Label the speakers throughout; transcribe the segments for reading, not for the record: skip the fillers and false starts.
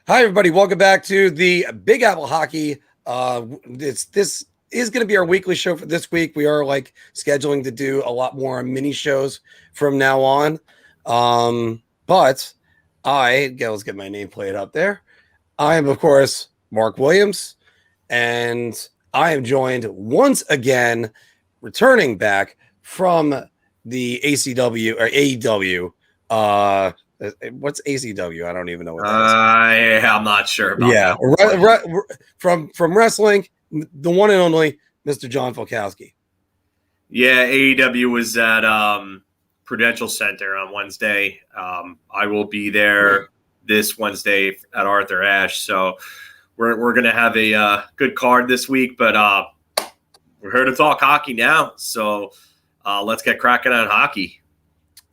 Speaker 1: Hi, everybody. Welcome back to the Big Apple Hockey. This is going to be our weekly show for this week. We are scheduling to do a lot more mini shows from now on. But let's get my nameplate up there. I am, of course, Mark Williams, and I am joined once again, returning back from the ACW or AEW. What's ACW? I don't even know what that
Speaker 2: is. I'm not sure about that.
Speaker 1: From wrestling, the one and only Mr. John Falkowski.
Speaker 2: Yeah, AEW was at Prudential Center on Wednesday. I will be there this Wednesday at Arthur Ashe. So we're going to have a good card this week, but we're here to talk hockey now. So let's get cracking on hockey.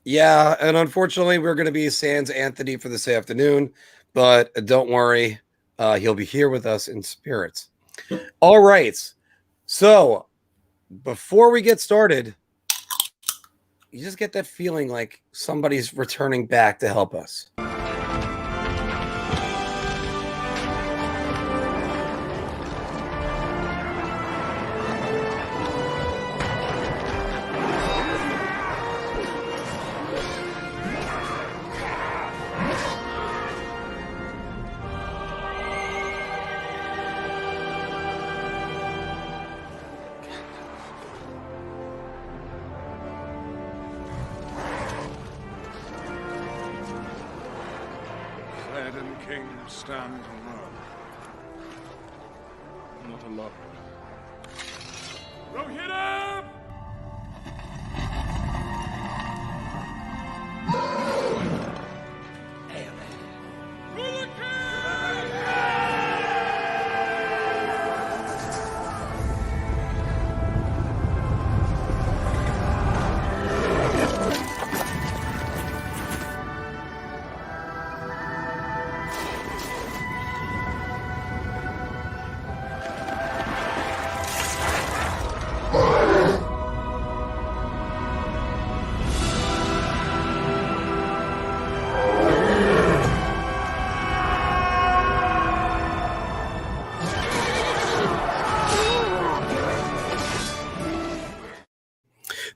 Speaker 1: Yeah, and unfortunately, we're going to be sans Anthony for this afternoon, but don't worry, he'll be here with us in spirit. All right, so before we get started, you just get that feeling like somebody's returning back to help us.
Speaker 3: Stand alone. Not alone. Rohit!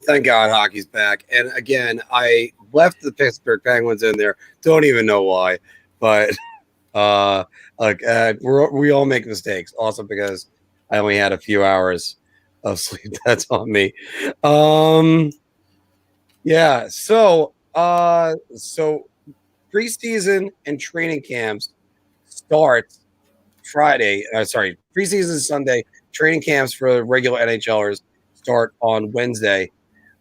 Speaker 1: Thank God hockey's back. And again, I left the Pittsburgh Penguins in there. Don't even know why. But we all make mistakes. Also because I only had a few hours of sleep. That's on me. Yeah. So preseason and training camps start Friday. Preseason Sunday. Training camps for regular NHLers start on Wednesday.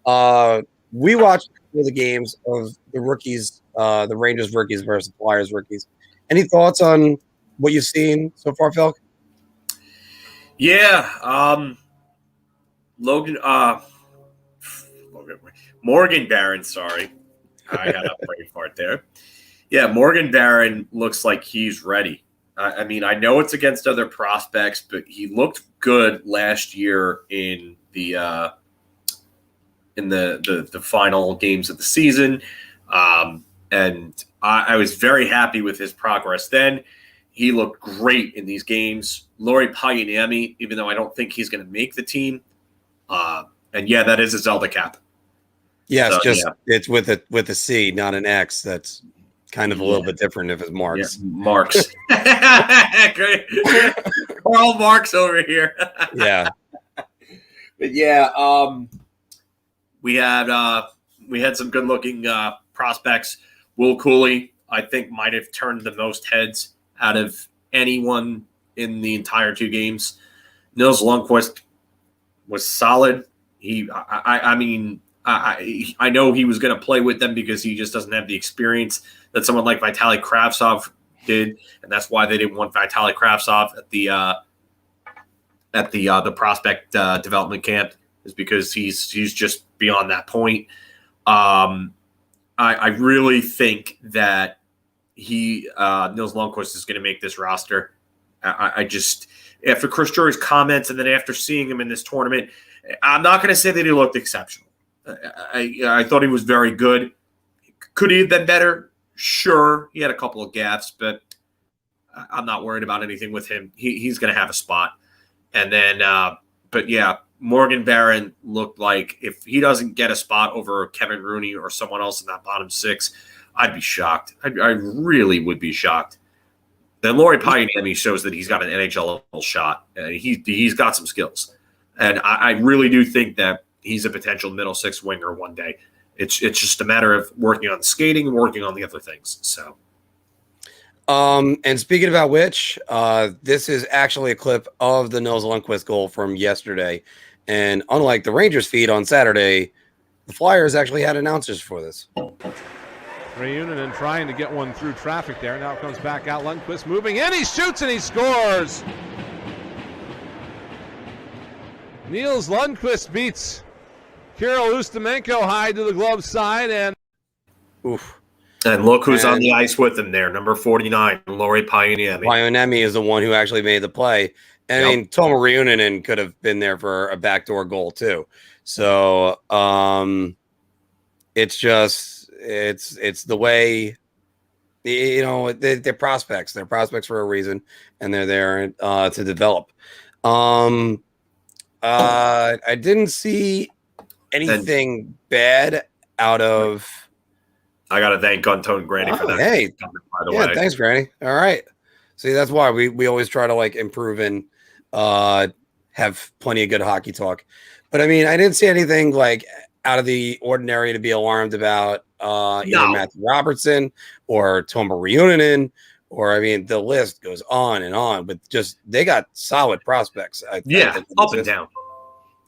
Speaker 1: We watched the games of the rookies, the Rangers rookies versus the Flyers rookies. Any thoughts on what you've seen so far, Phil?
Speaker 2: Yeah, Morgan Barron. Sorry, I had a brain fart there. Yeah, Morgan Barron looks like he's ready. I mean, I know it's against other prospects, but he looked good last year in the final games of the season. And I was very happy with his progress then. He looked great in these games. Lauri Pajaniemi, even though I don't think he's going to make the team. And yeah, that is a Zelda cap.
Speaker 1: Yes, so, it's with a C, not an X. That's kind of a little bit different if it's Marks.
Speaker 2: Yeah, Marks. We're all Marks over here.
Speaker 1: Yeah.
Speaker 2: But yeah, we had some good looking prospects. Will Cooley, I think, might have turned the most heads out of anyone in the entire two games. Nils Lundqvist was solid. I know he was going to play with them because he just doesn't have the experience that someone like Vitaly Kravtsov did, and that's why they didn't want Vitaly Kravtsov at the prospect development camp, is because he's just beyond that point. I really think that Nils Lundqvist is going to make this roster. I just, after Chris Drury's comments and then after seeing him in this tournament, I'm not going to say that he looked exceptional. I thought he was very good. Could he have been better? Sure. He had a couple of gaffes, but I'm not worried about anything with him. He's going to have a spot. And then, but yeah, Morgan Barron looked like if he doesn't get a spot over Kevin Rooney or someone else in that bottom six, I'd be shocked. I really would be shocked. Then Lafreniere shows that he's got an NHL level shot. He's got some skills. And I really do think that he's a potential middle six winger one day. It's just a matter of working on the skating and working on the other things. So,
Speaker 1: and speaking about which, this is actually a clip of the Nils Lundkvist goal from yesterday. And unlike the Rangers feed on Saturday, the Flyers actually had announcers for this.
Speaker 4: Reunion trying to get one through traffic there. Now comes back out. Lundkvist moving in. He shoots and he scores. Nils Lundkvist beats Kirill Ustimenko high to the glove side. And
Speaker 1: oof.
Speaker 2: And look who's on the ice with him there, number 49, Lafreniere.
Speaker 1: Lafreniere is the one who actually made the play. And I mean, Tomo Reunion could have been there for a backdoor goal too. So it's just it's the way, you know, they're prospects. They're prospects for a reason, and they're there to develop. I didn't see anything bad out of.
Speaker 2: I got to thank Anton Granny for that.
Speaker 1: Hey,
Speaker 2: comment, by the way.
Speaker 1: Thanks, Granny. All right. See, that's why we always try to like improve and have plenty of good hockey talk. But I mean, I didn't see anything like out of the ordinary to be alarmed about either Matthew Robertson or Tomo Reunion, or I mean, the list goes on and on. But just they got solid prospects.
Speaker 2: Up and down.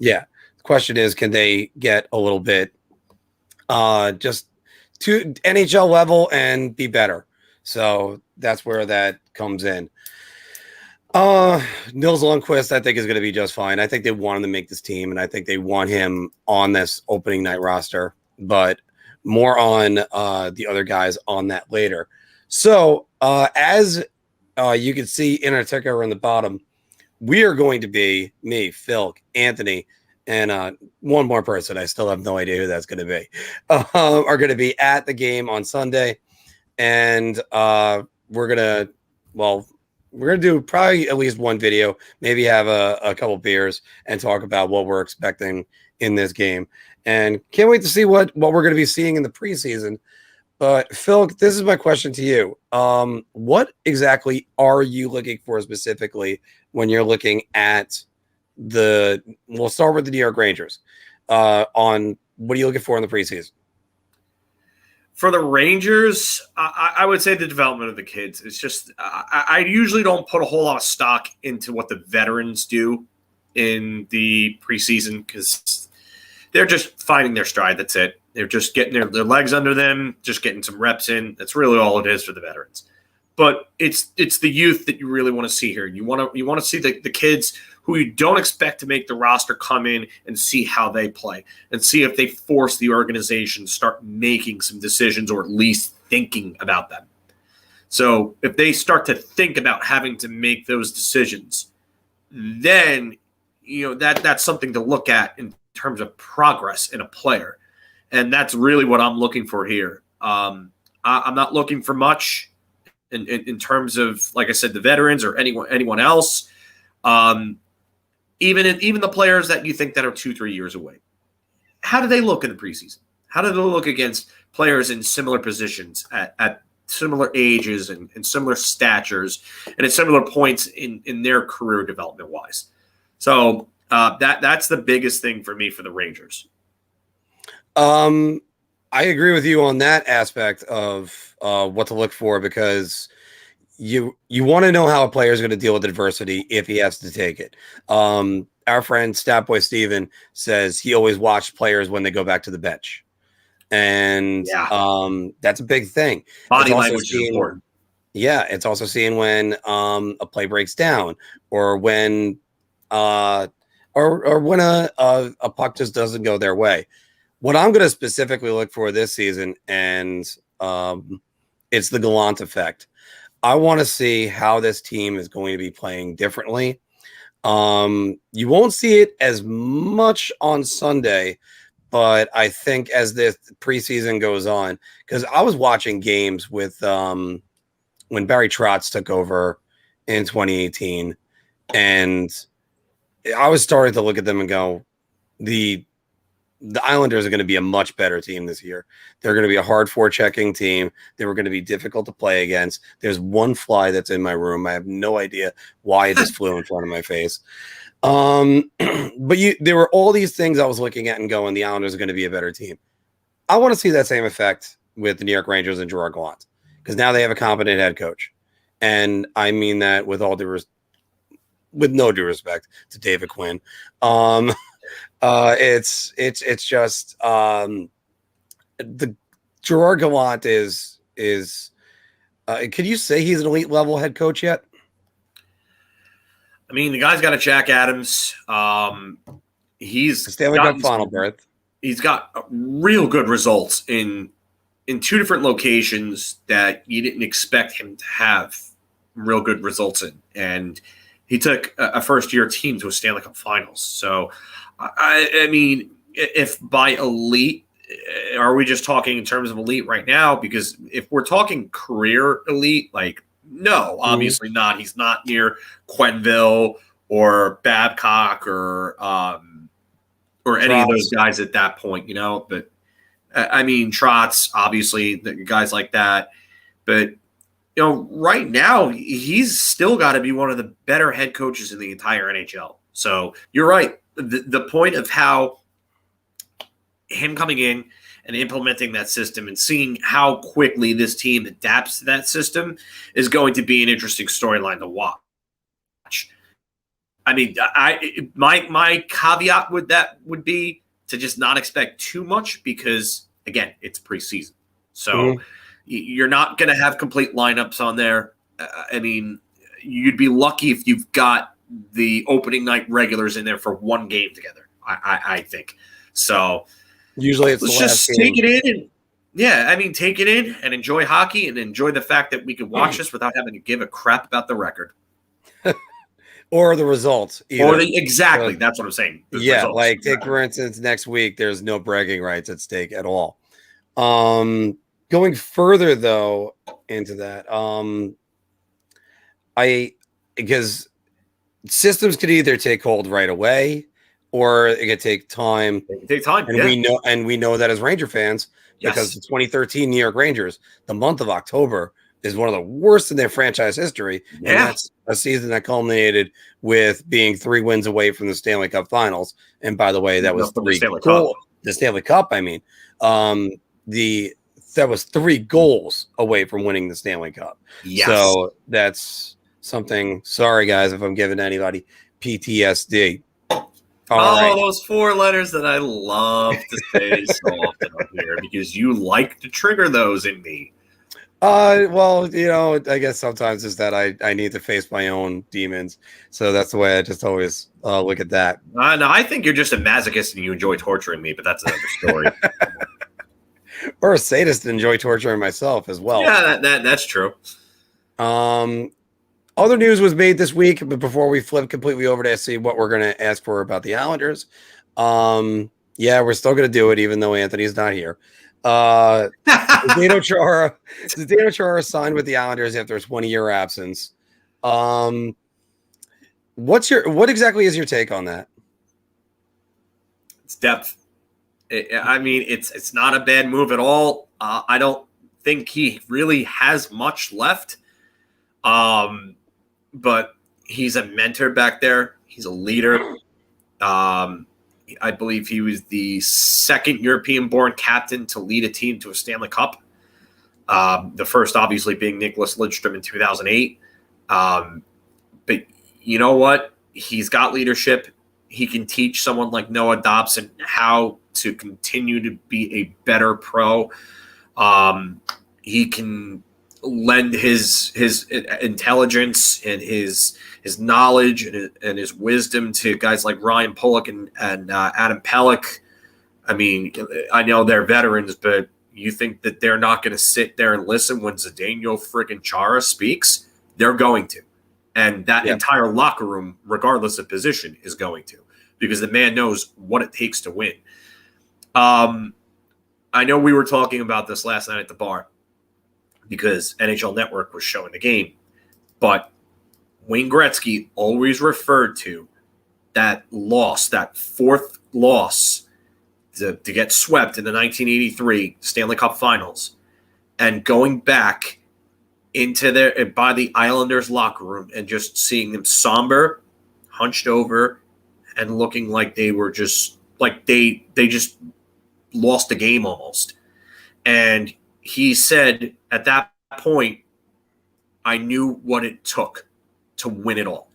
Speaker 1: Yeah. The question is, can they get a little bit just to NHL level and be better? So that's where that comes in. Nils Lundkvist, I think, is going to be just fine. I think they want him to make this team, and I think they want him on this opening night roster, but more on the other guys on that later. So as you can see in our ticker in the bottom, we are going to be, me, Phil, Anthony, and one more person, I still have no idea who that's going to be, are going to be at the game on Sunday. And we're going to do probably at least one video, maybe have a couple beers and talk about what we're expecting in this game. And can't wait to see what we're going to be seeing in the preseason. But Phil, this is my question to you. What exactly are you looking for specifically when you're looking at we'll start with the New York Rangers on what are you looking for in the preseason?
Speaker 2: For the Rangers, I would say the development of the kids. It's just I usually don't put a whole lot of stock into what the veterans do in the preseason because they're just finding their stride. That's it. They're just getting their legs under them, just getting some reps in. That's really all it is for the veterans. But it's the youth that you really want to see here. You want to see the kids who you don't expect to make the roster come in and see how they play and see if they force the organization to start making some decisions or at least thinking about them. So if they start to think about having to make those decisions, then that's something to look at in terms of progress in a player. And that's really what I'm looking for here. I'm not looking for much in terms of, like I said, the veterans or anyone else. Even the players that you think that are 2-3 years away. How do they look in the preseason? How do they look against players in similar positions at similar ages and similar statures and at similar points in their career development wise? So that's the biggest thing for me for the Rangers.
Speaker 1: I agree with you on that aspect of what to look for because you want to know how a player is going to deal with adversity if he has to take it. Our friend Statboy Steven says he always watched players when they go back to the bench. And that's a big thing.
Speaker 2: Body language is important.
Speaker 1: Yeah, it's also seeing when a play breaks down or when or when a puck just doesn't go their way. What I'm going to specifically look for this season, and it's the Gallant effect. I want to see how this team is going to be playing differently. You won't see it as much on Sunday, but I think as this preseason goes on, because I was watching games with when Barry Trotz took over in 2018, and I was starting to look at them and go, the Islanders are going to be a much better team this year. They're going to be a hard forechecking team. They were going to be difficult to play against. There's one fly that's in my room. I have no idea why it just flew in front of my face. But there were all these things I was looking at and going, the Islanders are going to be a better team. I want to see that same effect with the New York Rangers and Gerard Gallant, because now they have a competent head coach. And I mean that with with no due respect to David Quinn. It's just the Gerard Gallant is can you say he's an elite level head coach yet?
Speaker 2: I mean, the guy's got a Jack Adams. He's
Speaker 1: Stanley Cup final berth.
Speaker 2: He's got real good results in two different locations that you didn't expect him to have real good results in, and he took a first-year team to a Stanley Cup Finals. So, I mean, if by elite, are we just talking in terms of elite right now? Because if we're talking career elite, like, no, obviously not. He's not near Quenneville or Babcock or any of those guys at that point, you know. But, I mean, Trotz, obviously, guys like that. But, you know, right now, he's still got to be one of the better head coaches in the entire NHL. So you're right. The point of how him coming in and implementing that system and seeing how quickly this team adapts to that system is going to be an interesting storyline to watch. I mean, my caveat with that would be to just not expect too much because, again, it's preseason. So you're not going to have complete lineups on there. I mean, you'd be lucky if you've got the opening night regulars in there for one game together, I think. So
Speaker 1: usually it's
Speaker 2: let's just take it in and take it in and enjoy hockey and enjoy the fact that we can watch this without having to give a crap about the record.
Speaker 1: Or the results.
Speaker 2: Exactly. That's what I'm saying.
Speaker 1: Results. Like take, for instance, next week, there's no bragging rights at stake at all. Going further, though, into that, because systems could either take hold right away or it could take time. And we know that as Ranger fans, because the 2013 New York Rangers, the month of October is one of the worst in their franchise history. Yeah. And that's a season that culminated with being 3 wins away from the Stanley Cup Finals. And by the way, that was the Stanley Cup. I mean, that was 3 goals away from winning the Stanley Cup. Yes. So that's something. Sorry, guys, if I'm giving anybody PTSD.
Speaker 2: Those 4 letters that I love to say so often on here because you like to trigger those in me.
Speaker 1: Well, you know, I guess sometimes it's that I need to face my own demons. So that's the way I just always look at that.
Speaker 2: No, I think you're just a masochist and you enjoy torturing me, but that's another story.
Speaker 1: Or a sadist and enjoy torturing myself as well.
Speaker 2: Yeah, that's true.
Speaker 1: Other news was made this week, but before we flip completely over to see what we're going to ask for about the Islanders. Yeah, we're still going to do it, even though Anthony's not here. Zdeno Chara signed with the Islanders after a 20-year absence. What exactly is your take on that?
Speaker 2: It's depth. I mean, it's not a bad move at all. I don't think he really has much left. But he's a mentor back there. He's a leader. I believe he was the second European-born captain to lead a team to a Stanley Cup. The first, obviously, being Nicholas Lidstrom in 2008. But you know what? He's got leadership. He can teach someone like Noah Dobson how to continue to be a better pro. He can lend his intelligence and his knowledge and his wisdom to guys like Ryan Pullock and Adam Pelech. I mean, I know they're veterans, but you think that they're not going to sit there and listen when Zdeno friggin' Chara speaks? They're going to. And that entire locker room, regardless of position, is going to. Because the man knows what it takes to win. I know we were talking about this last night at the bar. because NHL Network was showing the game. But Wayne Gretzky always referred to that loss, that fourth loss to get swept in the 1983 Stanley Cup Finals, and going back into by the Islanders locker room and just seeing them somber, hunched over, and looking like they were just like they just lost the game almost. And he said at that point, I knew what it took to win it all.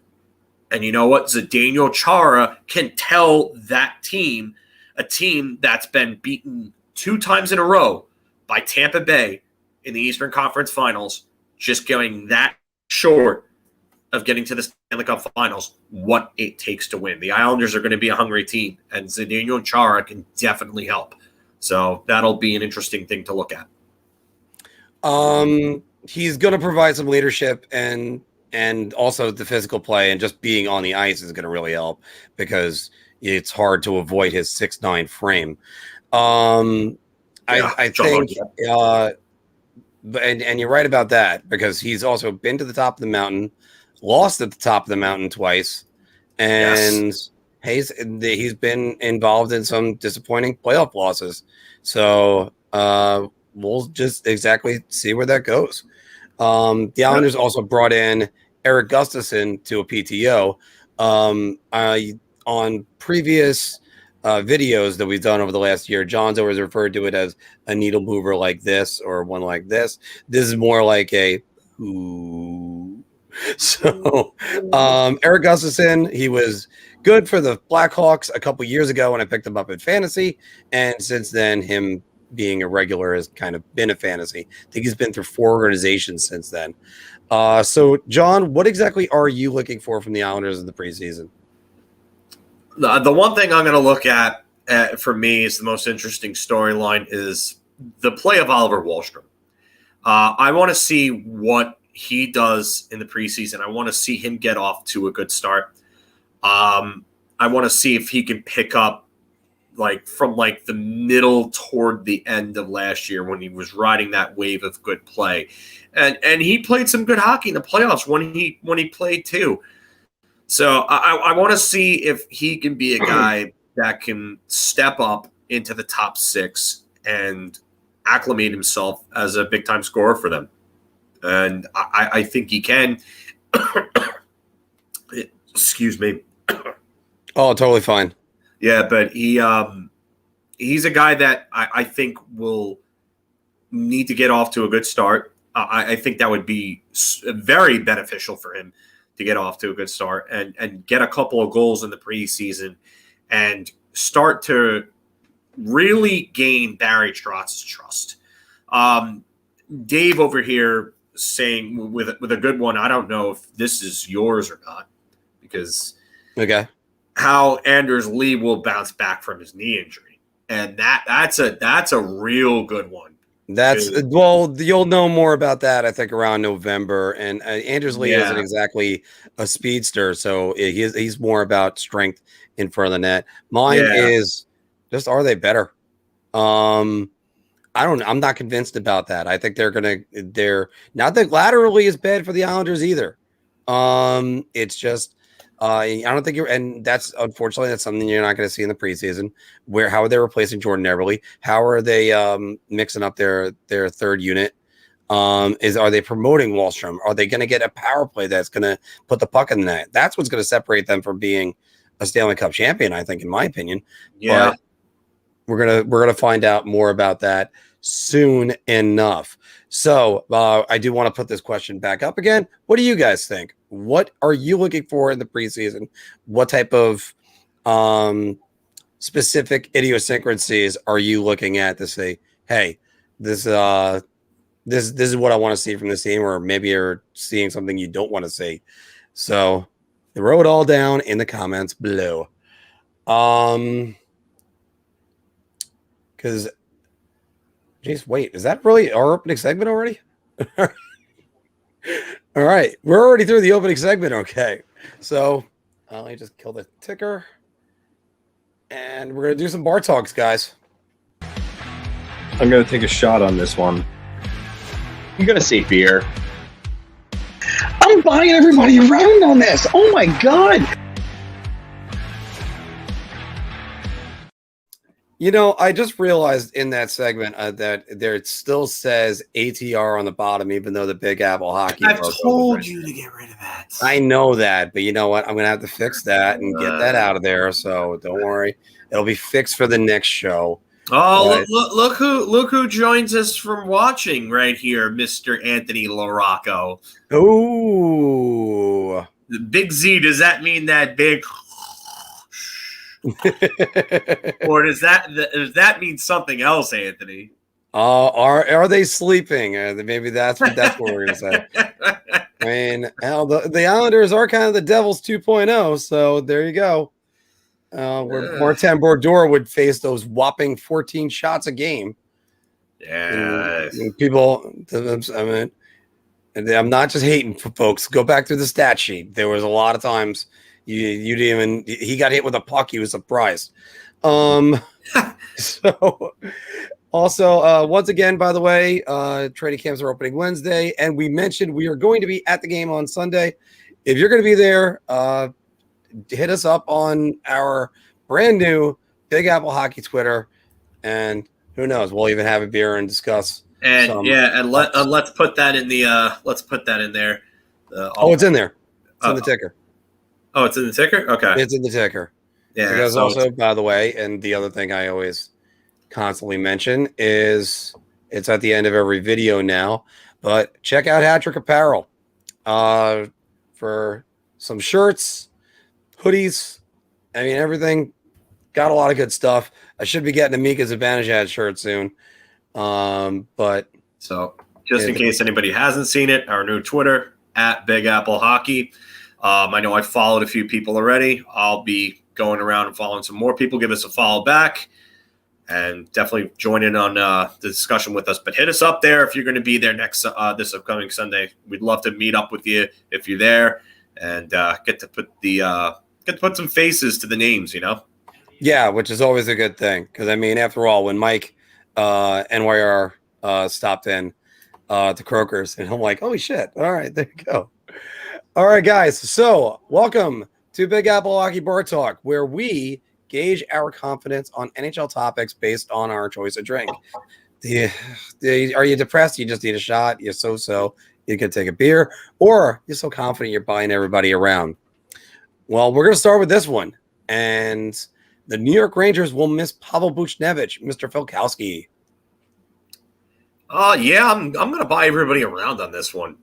Speaker 2: And you know what? Zdeno Chara can tell that team, a team that's been beaten 2 times in a row by Tampa Bay in the Eastern Conference Finals, just going that short of getting to the Stanley Cup Finals, what it takes to win. The Islanders are going to be a hungry team, and Zdeno Chara can definitely help. So that'll be an interesting thing to look at.
Speaker 1: He's going to provide some leadership and also the physical play, and just being on the ice is going to really help because it's hard to avoid his 6'9" frame. I think, and you're right about that, because he's also been to the top of the mountain, lost at the top of the mountain twice, and he's been involved in some disappointing playoff losses. So we'll just exactly see where that goes. The Islanders also brought in Eric Gustafsson to a PTO. On previous videos that we've done over the last year, John's always referred to it as a needle mover like this or one like this. This is more like a ooh. So Eric Gustafsson, he was good for the Blackhawks a couple years ago when I picked him up in fantasy, and since then him being a regular has kind of been a fantasy. I think he's been through 4 organizations since then. So John, what exactly are you looking for from the Islanders in the preseason?
Speaker 2: The one thing I'm going to look at for me is the most interesting storyline is the play of Oliver Wahlstrom. I want to see what he does in the preseason. I want to see him get off to a good start. I want to see if he can pick up from the middle toward the end of last year when he was riding that wave of good play. And he played some good hockey in the playoffs when he played too. So I want to see if he can be a guy that can step up into the top 6 and acclimate himself as a big-time scorer for them. And I think he can. Excuse me.
Speaker 1: Oh, totally fine.
Speaker 2: Yeah, but he's a guy that I think will need to get off to a good start. I think that would be very beneficial for him to get off to a good start and get a couple of goals in the preseason and start to really gain Barry Trotz's trust. Dave over here saying with a good one, I don't know if this is yours or not, because how Anders Lee will bounce back from his knee injury. And that's a real good one.
Speaker 1: You'll know more about that, I think, around November. And Anders Lee isn't exactly a speedster, so he's more about strength in front of the net. Mine is just, are they better? I'm not convinced about that. I think they're not that laterally is bad for the Islanders either. It's just I don't think and that's unfortunately that's something you're not going to see in the preseason. How are they replacing Jordan Eberle? How are they mixing up their third unit? Are they promoting Wahlstrom? Are they going to get a power play that's going to put the puck in the net? That's what's going to separate them from being a Stanley Cup champion, I think, in my opinion.
Speaker 2: Yeah.
Speaker 1: But we're gonna find out more about that soon enough. So I do want to put this question back up again. What do you guys think? What are you looking for in the preseason? What type of specific idiosyncrasies are you looking at to say, hey, this is what I want to see from this team, or maybe you're seeing something you don't want to see? So throw it all down in the comments below. Because, geez, wait, is that really our opening segment already? All right, we're already through the opening segment. Okay, so let me just kill the ticker, and we're gonna do some bar talks, guys.
Speaker 5: I'm gonna take a shot on this one. I'm gonna say beer.
Speaker 6: I'm buying everybody around on this. Oh my god.
Speaker 1: You know, I just realized in that segment that there it still says ATR on the bottom, even though the Big Apple Hockey.
Speaker 2: I've told you to get rid of that.
Speaker 1: I know that, but you know what? I'm gonna have to fix that and get that out of there. So don't worry, it'll be fixed for the next show.
Speaker 2: Oh, look who joins us from watching right here, Mr. Anthony LaRocco.
Speaker 1: Ooh.
Speaker 2: The big Z, does that mean that big? Or does that mean something else, Anthony?
Speaker 1: Are they sleeping? Maybe that's what we're gonna say. I mean, hell, the Islanders are kind of the Devils 2.0, so there you go. Where Martin Brodeur would face those whopping 14 shots a game.
Speaker 2: Yeah,
Speaker 1: and people. I mean, and I'm not just hating for folks. Go back to the stat sheet. There was a lot of times you didn't even. He got hit with a puck. He was surprised. So. Also, once again, by the way, training camps are opening Wednesday, and we mentioned we are going to be at the game on Sunday. If you're going to be there, hit us up on our brand new Big Apple Hockey Twitter, and who knows, we'll even have a beer and discuss.
Speaker 2: and let's put that in the let's put that in there.
Speaker 1: It's in there. It's in the ticker.
Speaker 2: Oh, it's in the ticker. Okay,
Speaker 1: it's in the ticker.
Speaker 2: Yeah.
Speaker 1: Because also, by the way, and the other thing I always constantly mention is it's at the end of every video now, but check out Hat Trick Apparel for some shirts, hoodies. I mean, everything. Got a lot of good stuff. I should be getting a Mika Zibanejad shirt soon. But
Speaker 2: so just in case anybody hasn't seen it, our new Twitter at Big Apple Hockey. I know I followed a few people already. I'll be going around and following some more people. Give us a follow back. And definitely join in on the discussion with us. But hit us up there if you're going to be there next this upcoming Sunday. We'd love to meet up with you if you're there and get to put some faces to the names. You know.
Speaker 1: Yeah, which is always a good thing because I mean, after all, when Mike NYR stopped in to Croakers, and I'm like, holy shit! All right, there you go. All right, guys. So welcome to Big Apple Hockey Bar Talk, where we gauge our confidence on NHL topics based on our choice of drink. Are you depressed? You just need a shot. You're so. You can take a beer, or you're so confident you're buying everybody around. Well, we're going to start with this one. And the New York Rangers will miss Pavel Buchnevich, Mr. Filkowski.
Speaker 2: Yeah, I'm going to buy everybody around on this one.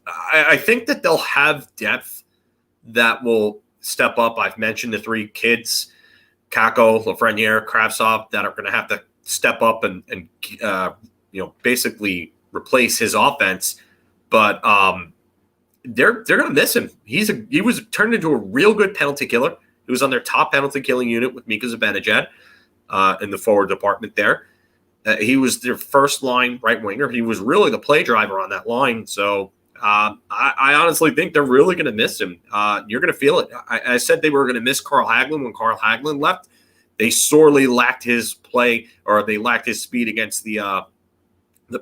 Speaker 2: I think that they'll have depth that will step up. I've mentioned the three kids, Kakko, Lafreniere, Kravtsov, that are going to have to step up and basically replace his offense. But they're going to miss him. He was turned into a real good penalty killer. He was on their top penalty killing unit with Mika Zibanejad in the forward department there. He was their first line right winger. He was really the play driver on that line. So I honestly think they're really going to miss him. You're going to feel it. I said they were going to miss Carl Hagelin when Carl Hagelin left. They sorely lacked his play, or they lacked his speed against the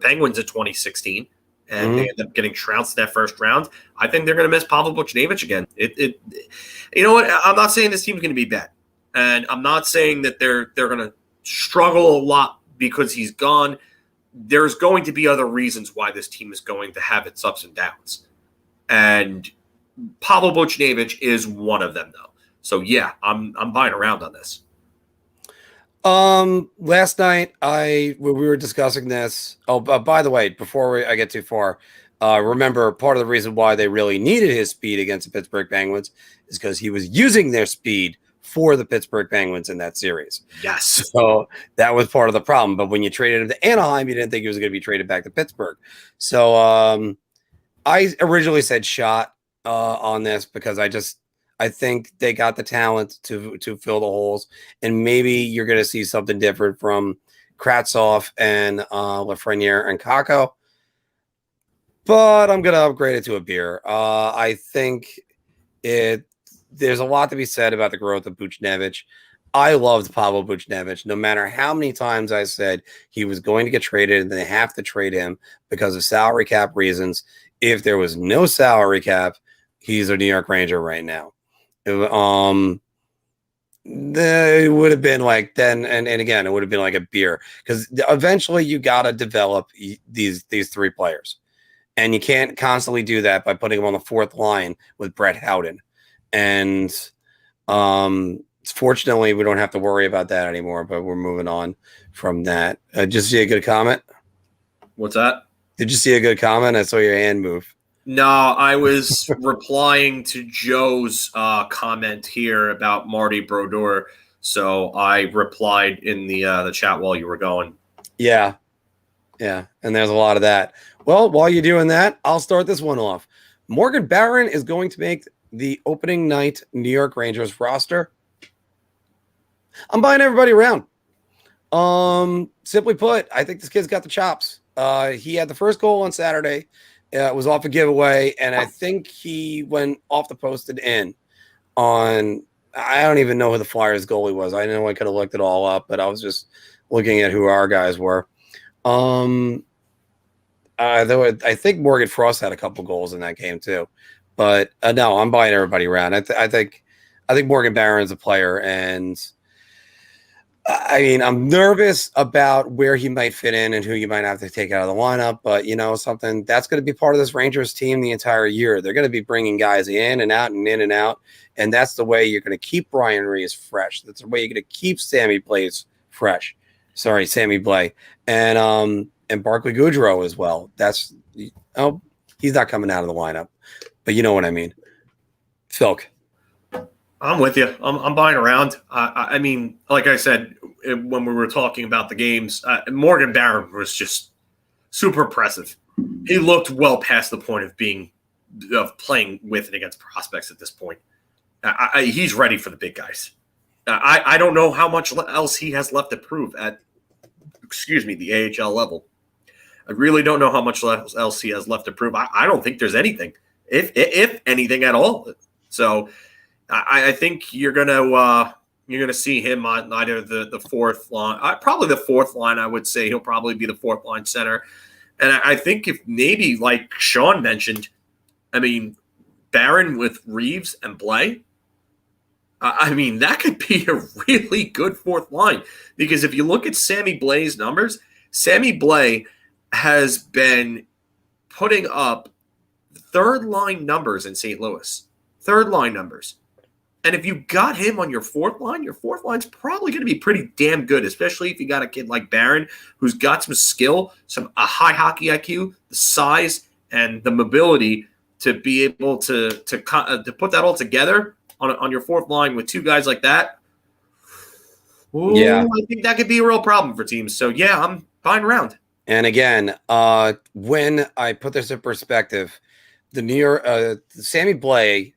Speaker 2: Penguins in 2016, and they ended up getting trounced that first round. I think they're going to miss Pavel Buchnevich again. You know what? I'm not saying this team's going to be bad, and I'm not saying that they're going to struggle a lot because he's gone. There's going to be other reasons why this team is going to have its ups and downs. And Pavel Buchnevich is one of them, though. So, yeah, I'm buying around on this.
Speaker 1: Last night, we were discussing this. Oh, by the way, before I get too far, remember part of the reason why they really needed his speed against the Pittsburgh Penguins is because he was using their speed for the Pittsburgh Penguins in that series.
Speaker 2: Yes.
Speaker 1: So that was part of the problem. But when you traded him to Anaheim, you didn't think he was going to be traded back to Pittsburgh. So I originally said shot on this because I think they got the talent to fill the holes. And maybe you're going to see something different from Kravtsov and Lafreniere and Kakko. But I'm going to upgrade it to a beer. I think there's a lot to be said about the growth of Buchnevich. I loved Pavel Buchnevich. No matter how many times I said he was going to get traded and they have to trade him because of salary cap reasons. If there was no salary cap, he's a New York Ranger right now. It would have been like then, and again, it would have been like a beer because eventually you got to develop these three players, and you can't constantly do that by putting them on the fourth line with Brett Howden. And fortunately, we don't have to worry about that anymore. But we're moving on from that. Did you see a good comment?
Speaker 2: What's that?
Speaker 1: Did you see a good comment? I saw your hand move.
Speaker 2: No, I was replying to Joe's comment here about Marty Brodeur, so I replied in the chat while you were going.
Speaker 1: Yeah, and there's a lot of that. Well, while you're doing that, I'll start this one off. Morgan Barron is going to make the opening night New York Rangers roster. I'm buying everybody around. Simply put, I think this kid's got the chops. He had the first goal on Saturday. It was off a giveaway, and I think he went off the posted in on – I don't even know who the Flyers goalie was. I know I could have looked it all up, but I was just looking at who our guys were. I think Morgan Frost had a couple goals in that game too. But, no, I'm buying everybody around. I think Morgan Barron's a player, and – I mean, I'm nervous about where he might fit in and who you might have to take out of the lineup. But, something that's going to be part of this Rangers team the entire year. They're going to be bringing guys in and out and in and out. And that's the way you're going to keep Brian Reeves fresh. That's the way you're going to keep Sammy Blais fresh. Sorry, Sammy Blais. And Barclay Goodrow as well. He's not coming out of the lineup. But you know what I mean. Philk.
Speaker 2: I'm with you. I'm buying around. I mean, like I said, when we were talking about the games, Morgan Barron was just super impressive. He looked well past the point of playing with and against prospects at this point. He's ready for the big guys. I don't know how much else he has left to prove at, the AHL level. I really don't know how much else he has left to prove. I don't think there's anything, if anything at all. So. I think you're gonna see him on either the fourth line, probably the fourth line. I would say he'll probably be the fourth line center, and I think if maybe like Sean mentioned, I mean Barron with Reeves and Blais. I mean that could be a really good fourth line because if you look at Sammy Blais' numbers, Sammy Blais has been putting up third line numbers in St. Louis. Third line numbers. And if you got him on your fourth line's probably going to be pretty damn good, especially if you got a kid like Barron who's got some skill, a high hockey IQ, the size, and the mobility to be able to put that all together on your fourth line with two guys like that. Ooh, yeah, I think that could be a real problem for teams. So yeah, I'm buying around.
Speaker 1: And again, when I put this in perspective, the Sammy Blais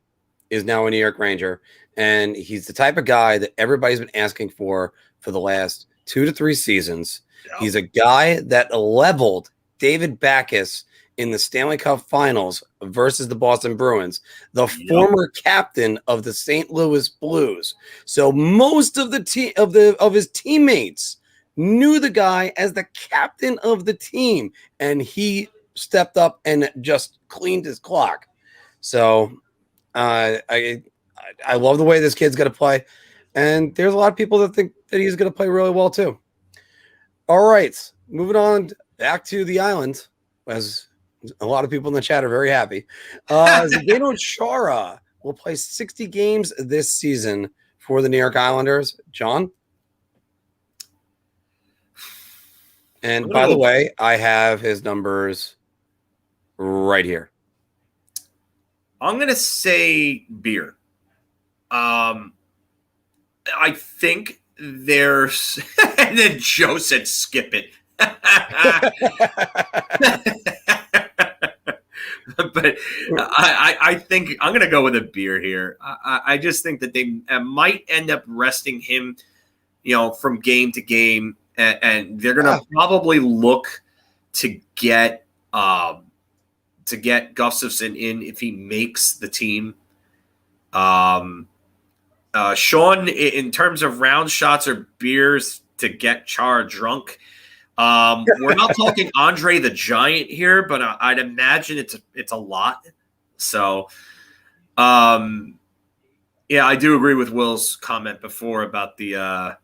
Speaker 1: is now a New York Ranger, and he's the type of guy that everybody's been asking for the last 2 to 3 seasons. Yep. He's a guy that leveled David Backes in the Stanley Cup Finals versus the Boston Bruins, the former captain of the St. Louis Blues. So most of of his teammates knew the guy as the captain of the team, and he stepped up and just cleaned his clock. So I love the way this kid's going to play, and there's a lot of people that think that he's going to play really well too. All right, moving on back to the island, as a lot of people in the chat are very happy. Zdeno Chara will play 60 games this season for the New York Islanders. John? And by the way, I have his numbers right here.
Speaker 2: I'm going to say beer. I think there's – and then Joe said skip it. But I think I'm going to go with a beer here. I just think that they might end up resting him, from game to game, and they're going to probably look to get Gustafsson in if he makes the team. Sean, in terms of round shots or beers to get Chara drunk, we're not talking Andre the Giant here, but I'd imagine it's a lot. So, yeah, I do agree with Will's comment before about the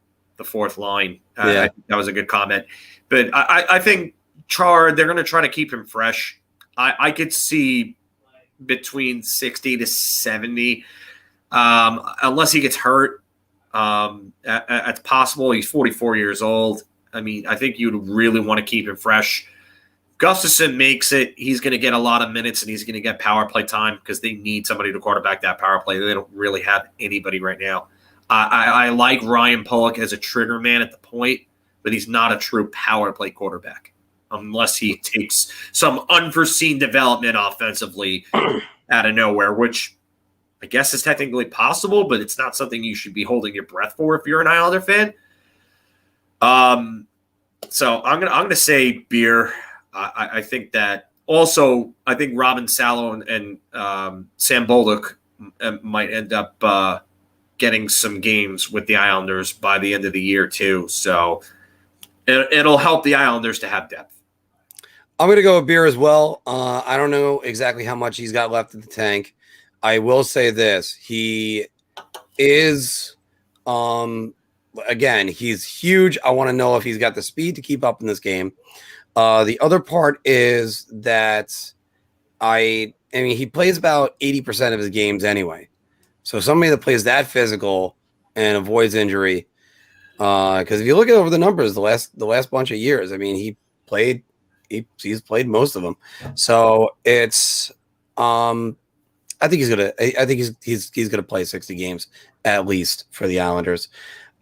Speaker 2: fourth line. I think that was a good comment. But I think Chara, they're going to try to keep him fresh. I could see between 60 to 70, unless he gets hurt. It's possible. He's 44 years old. I mean, I think you'd really want to keep him fresh. Gustafsson makes it. He's going to get a lot of minutes, and he's going to get power play time because they need somebody to quarterback that power play. They don't really have anybody right now. I like Ryan Pullock as a trigger man at the point, but he's not a true power play quarterback unless he takes some unforeseen development offensively out of nowhere, which I guess is technically possible, but it's not something you should be holding your breath for if you're an Islander fan. So I'm gonna say beer. I think that also. I think Robin Salo and Sam Bolduc might end up getting some games with the Islanders by the end of the year too. So it'll help the Islanders to have depth.
Speaker 1: I'm going to go with beer as well. I don't know exactly how much he's got left in the tank. I will say this. He is, again, he's huge. I want to know if he's got the speed to keep up in this game. The other part is that I mean, he plays about 80% of his games anyway. So somebody that plays that physical and avoids injury, because if you look at over the numbers, the last bunch of years, I mean, he's played most of them. So it's, I think he's gonna play 60 games at least for the Islanders,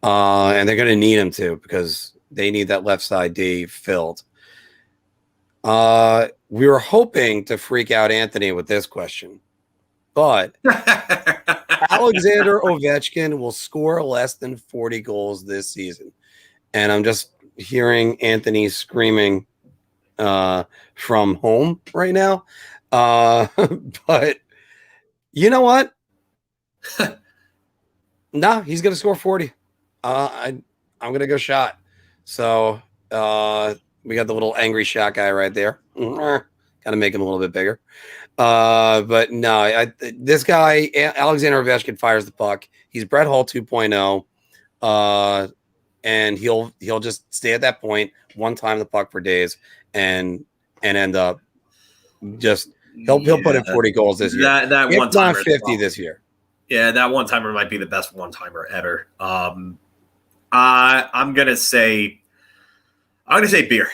Speaker 1: and they're gonna need him to because they need that left side D filled. We were hoping to freak out Anthony with this question, but Alexander Ovechkin will score less than 40 goals this season, and I'm just hearing Anthony screaming from home right now. But you know what? Nah, he's gonna score 40. I'm gonna go shot. So we got the little angry shot guy right there. Gotta make him a little bit bigger. But no, this guy, Alexander Ovechkin, fires the puck. He's Brett Hull 2.0. And he'll just stay at that point, one time the puck for days, and end up just he'll put in 40 goals this year.
Speaker 2: That one timer
Speaker 1: 50 this year.
Speaker 2: Yeah, that one timer might be the best one timer ever. I'm gonna say beer.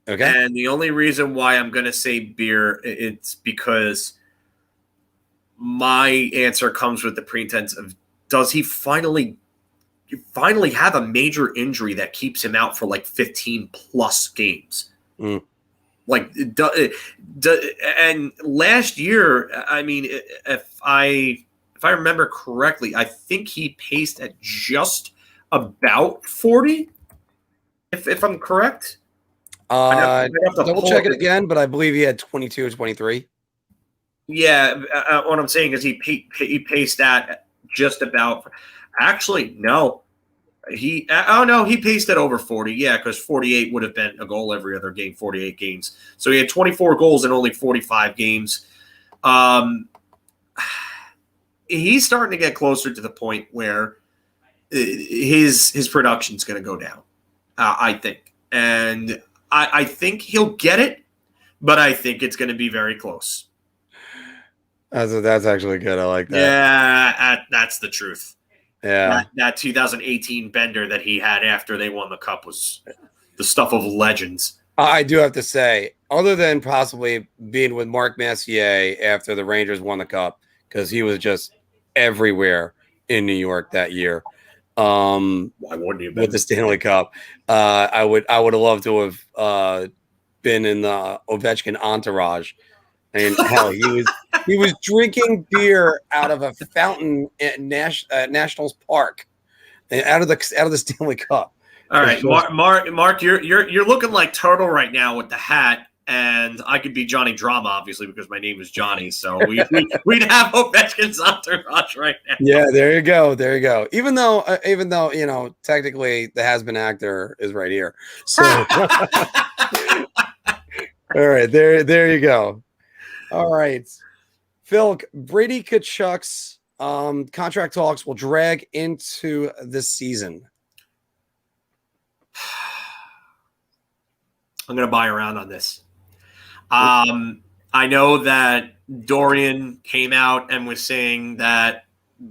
Speaker 1: Okay.
Speaker 2: And the only reason why I'm gonna say beer, it's because my answer comes with the pretense of, does he finally have a major injury that keeps him out for like 15 plus games? Like, and last year, I mean, if I remember correctly, I think he paced at just about 40. If I'm correct,
Speaker 1: I'd have to double check it again, but I believe he had 22 or 23.
Speaker 2: Yeah, what I'm saying is he paced at just about. Actually, no. He paced at over 40. Yeah, because 48 would have been a goal every other game, 48 games. So he had 24 goals in only 45 games. He's starting to get closer to the point where his production's going to go down, I think. And I think he'll get it, but I think it's going to be very close.
Speaker 1: That's actually good. I like that.
Speaker 2: Yeah, that's the truth.
Speaker 1: Yeah,
Speaker 2: that 2018 bender that he had after they won the cup was the stuff of legends.
Speaker 1: I do have to say, other than possibly being with Mark Messier after the Rangers won the cup, because he was just everywhere in New York that year.
Speaker 2: Why wouldn't you
Speaker 1: with the Stanley Cup? I would have loved to have been in the Ovechkin entourage. And hell, he was drinking beer out of a fountain at Nationals Park, and out of the Stanley Cup.
Speaker 2: All right, Mark, you're looking like Turtle right now with the hat, and I could be Johnny Drama, obviously, because my name is Johnny. So we'd have Ovechkin's entourage right now.
Speaker 1: Yeah, there you go. There you go. Even though technically the has-been actor is right here. So all right, there you go. All right. Phil, Brady Tkachuk's contract talks will drag into this season.
Speaker 2: I'm going to buy around on this. I know that Dorian came out and was saying that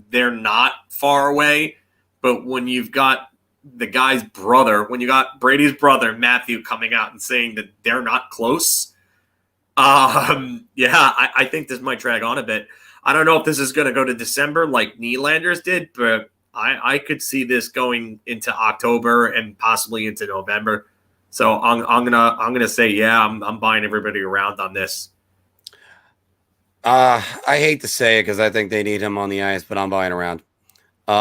Speaker 2: they're not far away, but when you've got the guy's brother, when you got Brady's brother, Matthew, coming out and saying that they're not close, I think this might drag on a bit. I don't know if this is going to go to December like Nylander's did, but I could see this going into October and possibly into November. So I'm gonna say I'm buying everybody around on this.
Speaker 1: I hate to say it because I think they need him on the ice, but I'm buying around. We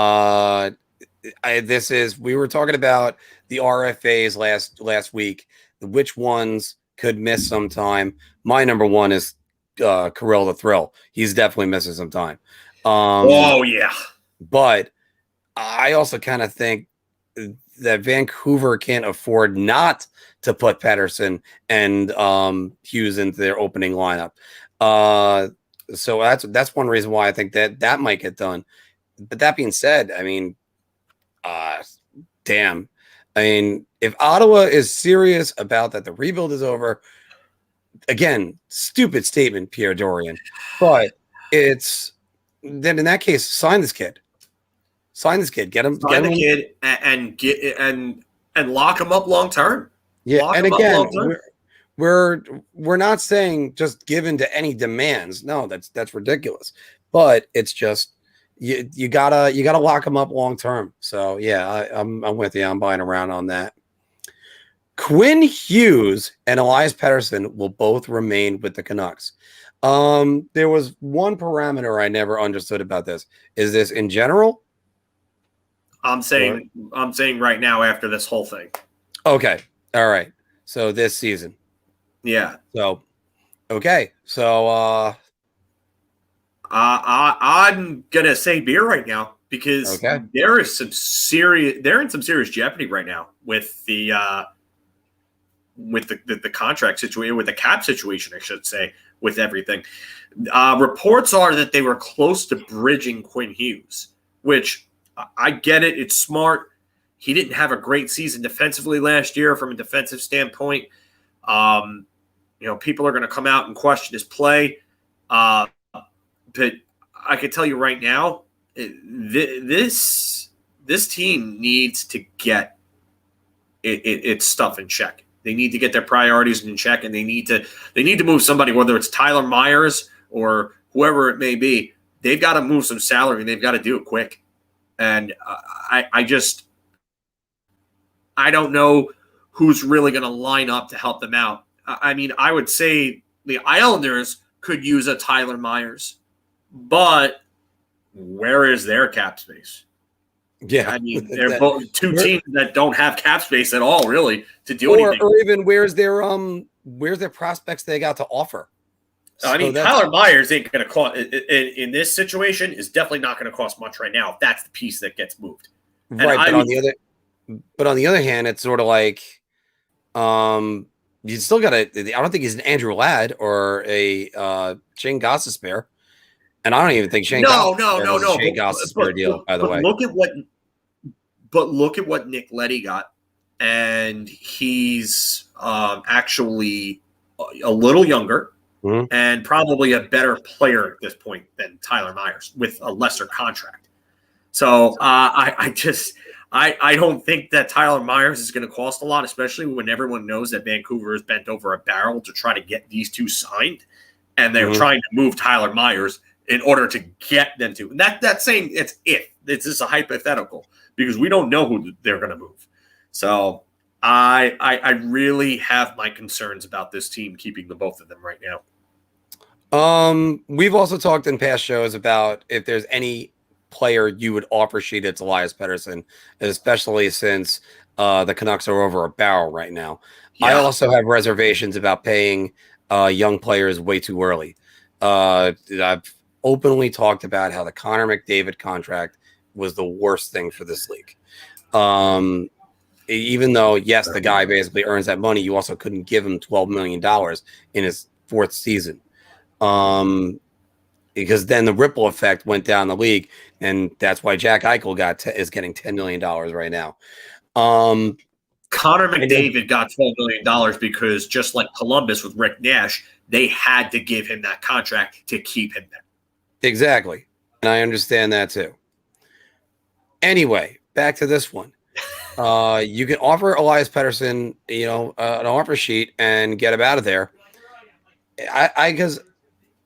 Speaker 1: were talking about the RFAs last week, which ones could miss some time. My number one is Kirill the Thrill. He's definitely missing some time. But I also kind of think that Vancouver can't afford not to put Pettersson and Hughes into their opening lineup. So that's one reason why I think that might get done. But that being said, I mean, damn. I mean, if Ottawa is serious about that the rebuild is over, again, stupid statement, Pierre Dorian. But then in that case, sign this kid. Sign this kid. Get him.
Speaker 2: Sign the kid and lock him up long term.
Speaker 1: Yeah, lock and again, we're not saying just give in to any demands. No, that's ridiculous. But it's just you gotta lock him up long term. So yeah, I'm with you. I'm buying around on that. Quinn Hughes and Elias Pettersson will both remain with the Canucks. There was one parameter I never understood about this. Is this in general?
Speaker 2: I'm saying right now after this whole thing.
Speaker 1: Okay. All right. So this season.
Speaker 2: Yeah.
Speaker 1: So okay. So
Speaker 2: I'm gonna say beer right now because they're in some serious jeopardy right now with the contract situation, with the cap situation, I should say, with everything. Reports are that they were close to bridging Quinn Hughes, which I get it. It's smart. He didn't have a great season defensively last year from a defensive standpoint. People are going to come out and question his play. But I can tell you right now, this team needs to get its stuff in check. They need to get their priorities in check, and they need to move somebody, whether it's Tyler Myers or whoever it may be. They've got to move some salary, and they've got to do it quick. And I don't know who's really going to line up to help them out. I mean, I would say the Islanders could use a Tyler Myers, but where is their cap space?
Speaker 1: Yeah,
Speaker 2: I mean, they're both two teams that don't have cap space at all, really, to do anything.
Speaker 1: Or even where's their prospects they got to offer?
Speaker 2: I mean, Tyler Myers ain't going to cost in this situation is definitely not going to cost much right now. If that's the piece that gets moved,
Speaker 1: right? But on the other hand, it's sort of like, you still got to. I don't think he's an Andrew Ladd or a Shane Gostisbehere, and I don't even think Shane.
Speaker 2: No.
Speaker 1: Shane Gostisbehere deal, by the way.
Speaker 2: Look at what Nick Leddy got, and he's actually a little younger. Mm-hmm. And probably a better player at this point than Tyler Myers with a lesser contract. So I don't think that Tyler Myers is going to cost a lot, especially when everyone knows that Vancouver is bent over a barrel to try to get these two signed, and they're trying to move Tyler Myers in order to get them to. And that's saying it's just a hypothetical because we don't know who they're going to move. So I really have my concerns about this team keeping the both of them right now.
Speaker 1: We've also talked in past shows about if there's any player you would offer sheet, it's Elias Pettersson, especially since the Canucks are over a barrel right now. I also have reservations about paying young players way too early. I've openly talked about how the Connor McDavid contract was the worst thing for this league. Even though, yes, the guy basically earns that money, you also couldn't give him $12 million in his fourth season. Because then the ripple effect went down the league, and that's why Jack Eichel is getting $10 million right now.
Speaker 2: Connor McDavid got $12 million because just like Columbus with Rick Nash, they had to give him that contract to keep him there.
Speaker 1: Exactly. And I understand that too. Anyway, back to this one. You can offer Elias Pettersson, an offer sheet and get him out of there. Because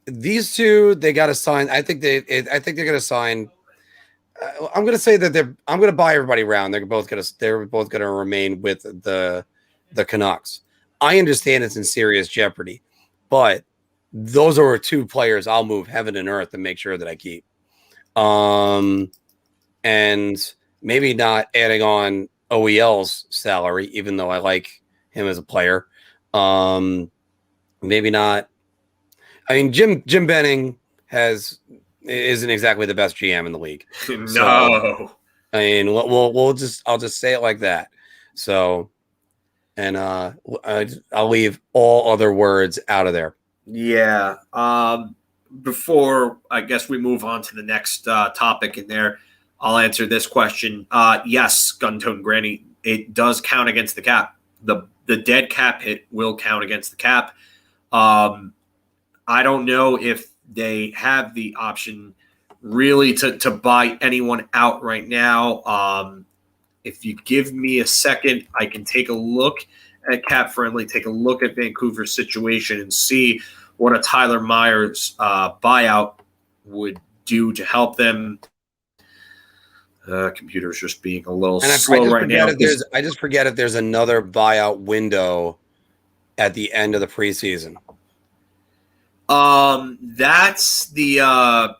Speaker 1: these two, they got to sign. I think they're going to sign. I'm going to say that I'm going to buy everybody around. They're both going to remain with the Canucks. I understand it's in serious jeopardy, but those are two players I'll move heaven and earth to make sure that I keep. And maybe not adding on OEL's salary, even though I like him as a player. Maybe not. I mean, Jim Benning isn't exactly the best GM in the league.
Speaker 2: No.
Speaker 1: So, I mean, I'll just say it like that. So, and I'll leave all other words out of there.
Speaker 2: Yeah. Before I guess we move on to the next topic in there, I'll answer this question. Yes, Guntone Granny, it does count against the cap. The dead cap hit will count against the cap. I don't know if they have the option really to buy anyone out right now. If you give me a second, I can take a look at Cap Friendly, take a look at Vancouver's situation and see what a Tyler Myers buyout would do to help them. Computer's just being a little slow right now.
Speaker 1: I just forget if there's another buyout window at the end of the preseason.
Speaker 2: That's the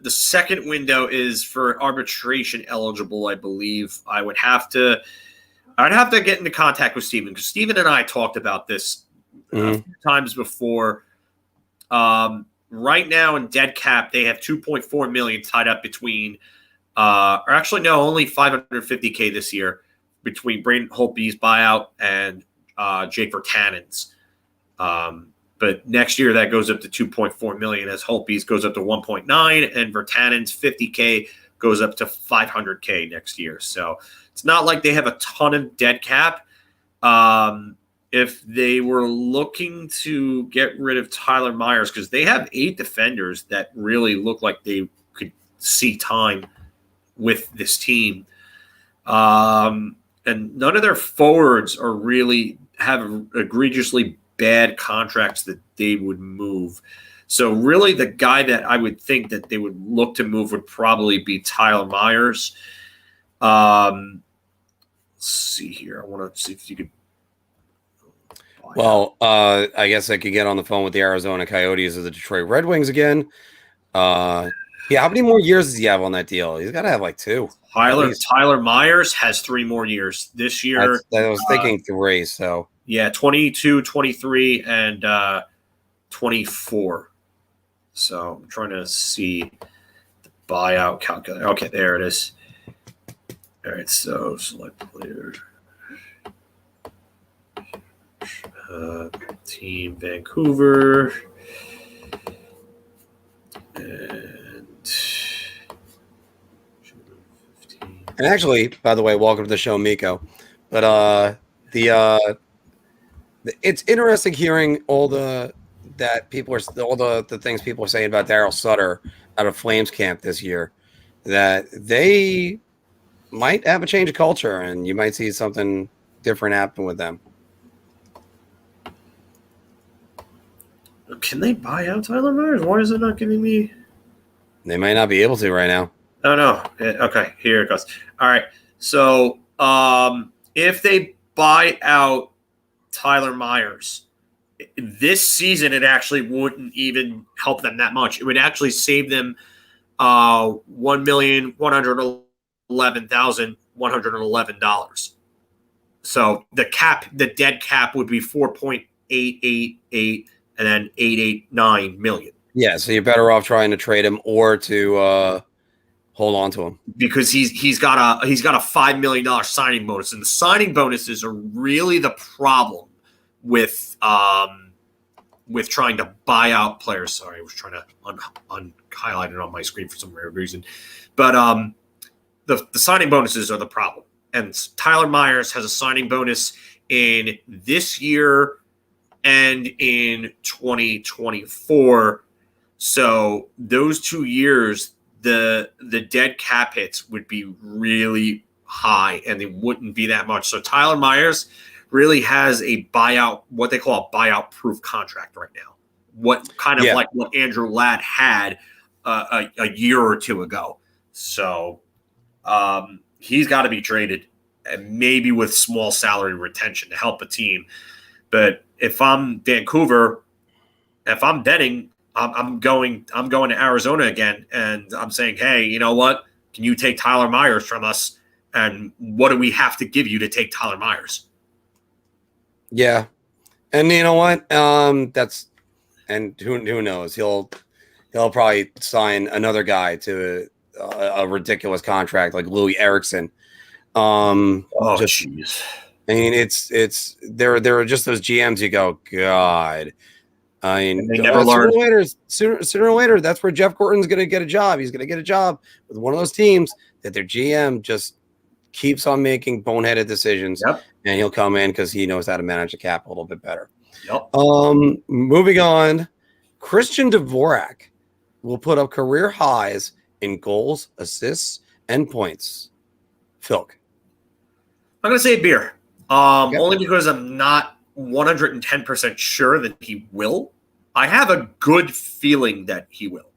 Speaker 2: second window is for arbitration eligible, I believe. I'd have to get into contact with Steven because Steven and I talked about this a few times before. Right now in dead cap, they have $2.4 million tied up between, or actually no, only $550K this year between Braden Holtby's buyout and Jake Virtanen's. But next year that goes up to $2.4 million as Holtby's goes up to 1.9 and Virtanen's $50K goes up to $500K next year. So it's not like they have a ton of dead cap. If they were looking to get rid of Tyler Myers, because they have 8 defenders that really look like they could see time with this team. And none of their forwards are really have egregiously bad contracts that they would move. So really the guy that I would think that they would look to move would probably be Tyler Myers. Let's see here. I want to see if you could.
Speaker 1: Well, I guess I could get on the phone with the Arizona Coyotes or the Detroit Red Wings again. Yeah, how many more years does he have on that deal? He's got to have like 2.
Speaker 2: Tyler Myers has 3 more years this year.
Speaker 1: I was thinking 3, so.
Speaker 2: Yeah, 22, 23, and 24. So I'm trying to see the buyout calculator. Okay, there it is. All right, so select player. Team Vancouver. And
Speaker 1: actually, by the way, welcome to the show, Miko. But it's interesting hearing all the things people are saying about Daryl Sutter out of Flames camp this year, that they might have a change of culture and you might see something different happen with them.
Speaker 2: Can they buy out Tyler Myers? Why is it not giving me?
Speaker 1: They might not be able to right now.
Speaker 2: Oh, no. Okay, here it goes. All right. So if they buy out Tyler Myers, this season it actually wouldn't even help them that much. It would actually save them $1,111,111. So the dead cap would be 4.888 and then 889 million.
Speaker 1: Yeah, so you're better off trying to trade him or to hold on to him
Speaker 2: because he's got a $5 million signing bonus, and the signing bonuses are really the problem with trying to buy out players. Sorry, I was trying to highlight it on my screen for some weird reason, but the signing bonuses are the problem. And Tyler Myers has a signing bonus in this year and in 2024. So those 2 years, the dead cap hits would be really high, and they wouldn't be that much. So Tyler Myers really has a buyout, what they call a buyout-proof contract right now. What kind of like what Andrew Ladd had a year or two ago. So he's got to be traded, and maybe with small salary retention to help a team. But if I'm Vancouver, if I'm betting, I'm going to Arizona again, and I'm saying, hey, you know what? Can you take Tyler Myers from us? And what do we have to give you to take Tyler Myers?
Speaker 1: Yeah, and you know what? And who knows? He'll probably sign another guy to a ridiculous contract like Louis Eriksson.
Speaker 2: Jeez.
Speaker 1: I mean, it's there are just those GMs you go, God. I mean,
Speaker 2: they never learn.
Speaker 1: Sooner or later, that's where Jeff Gorton's going to get a job. He's going to get a job with one of those teams that their GM just keeps on making boneheaded decisions, and he'll come in because he knows how to manage the cap a little bit better.
Speaker 2: Yep.
Speaker 1: Moving on, Christian Dvorak will put up career highs in goals, assists, and points. Philk.
Speaker 2: I'm going to say beer, only because I'm not 110% sure that he will. I have a good feeling that he will.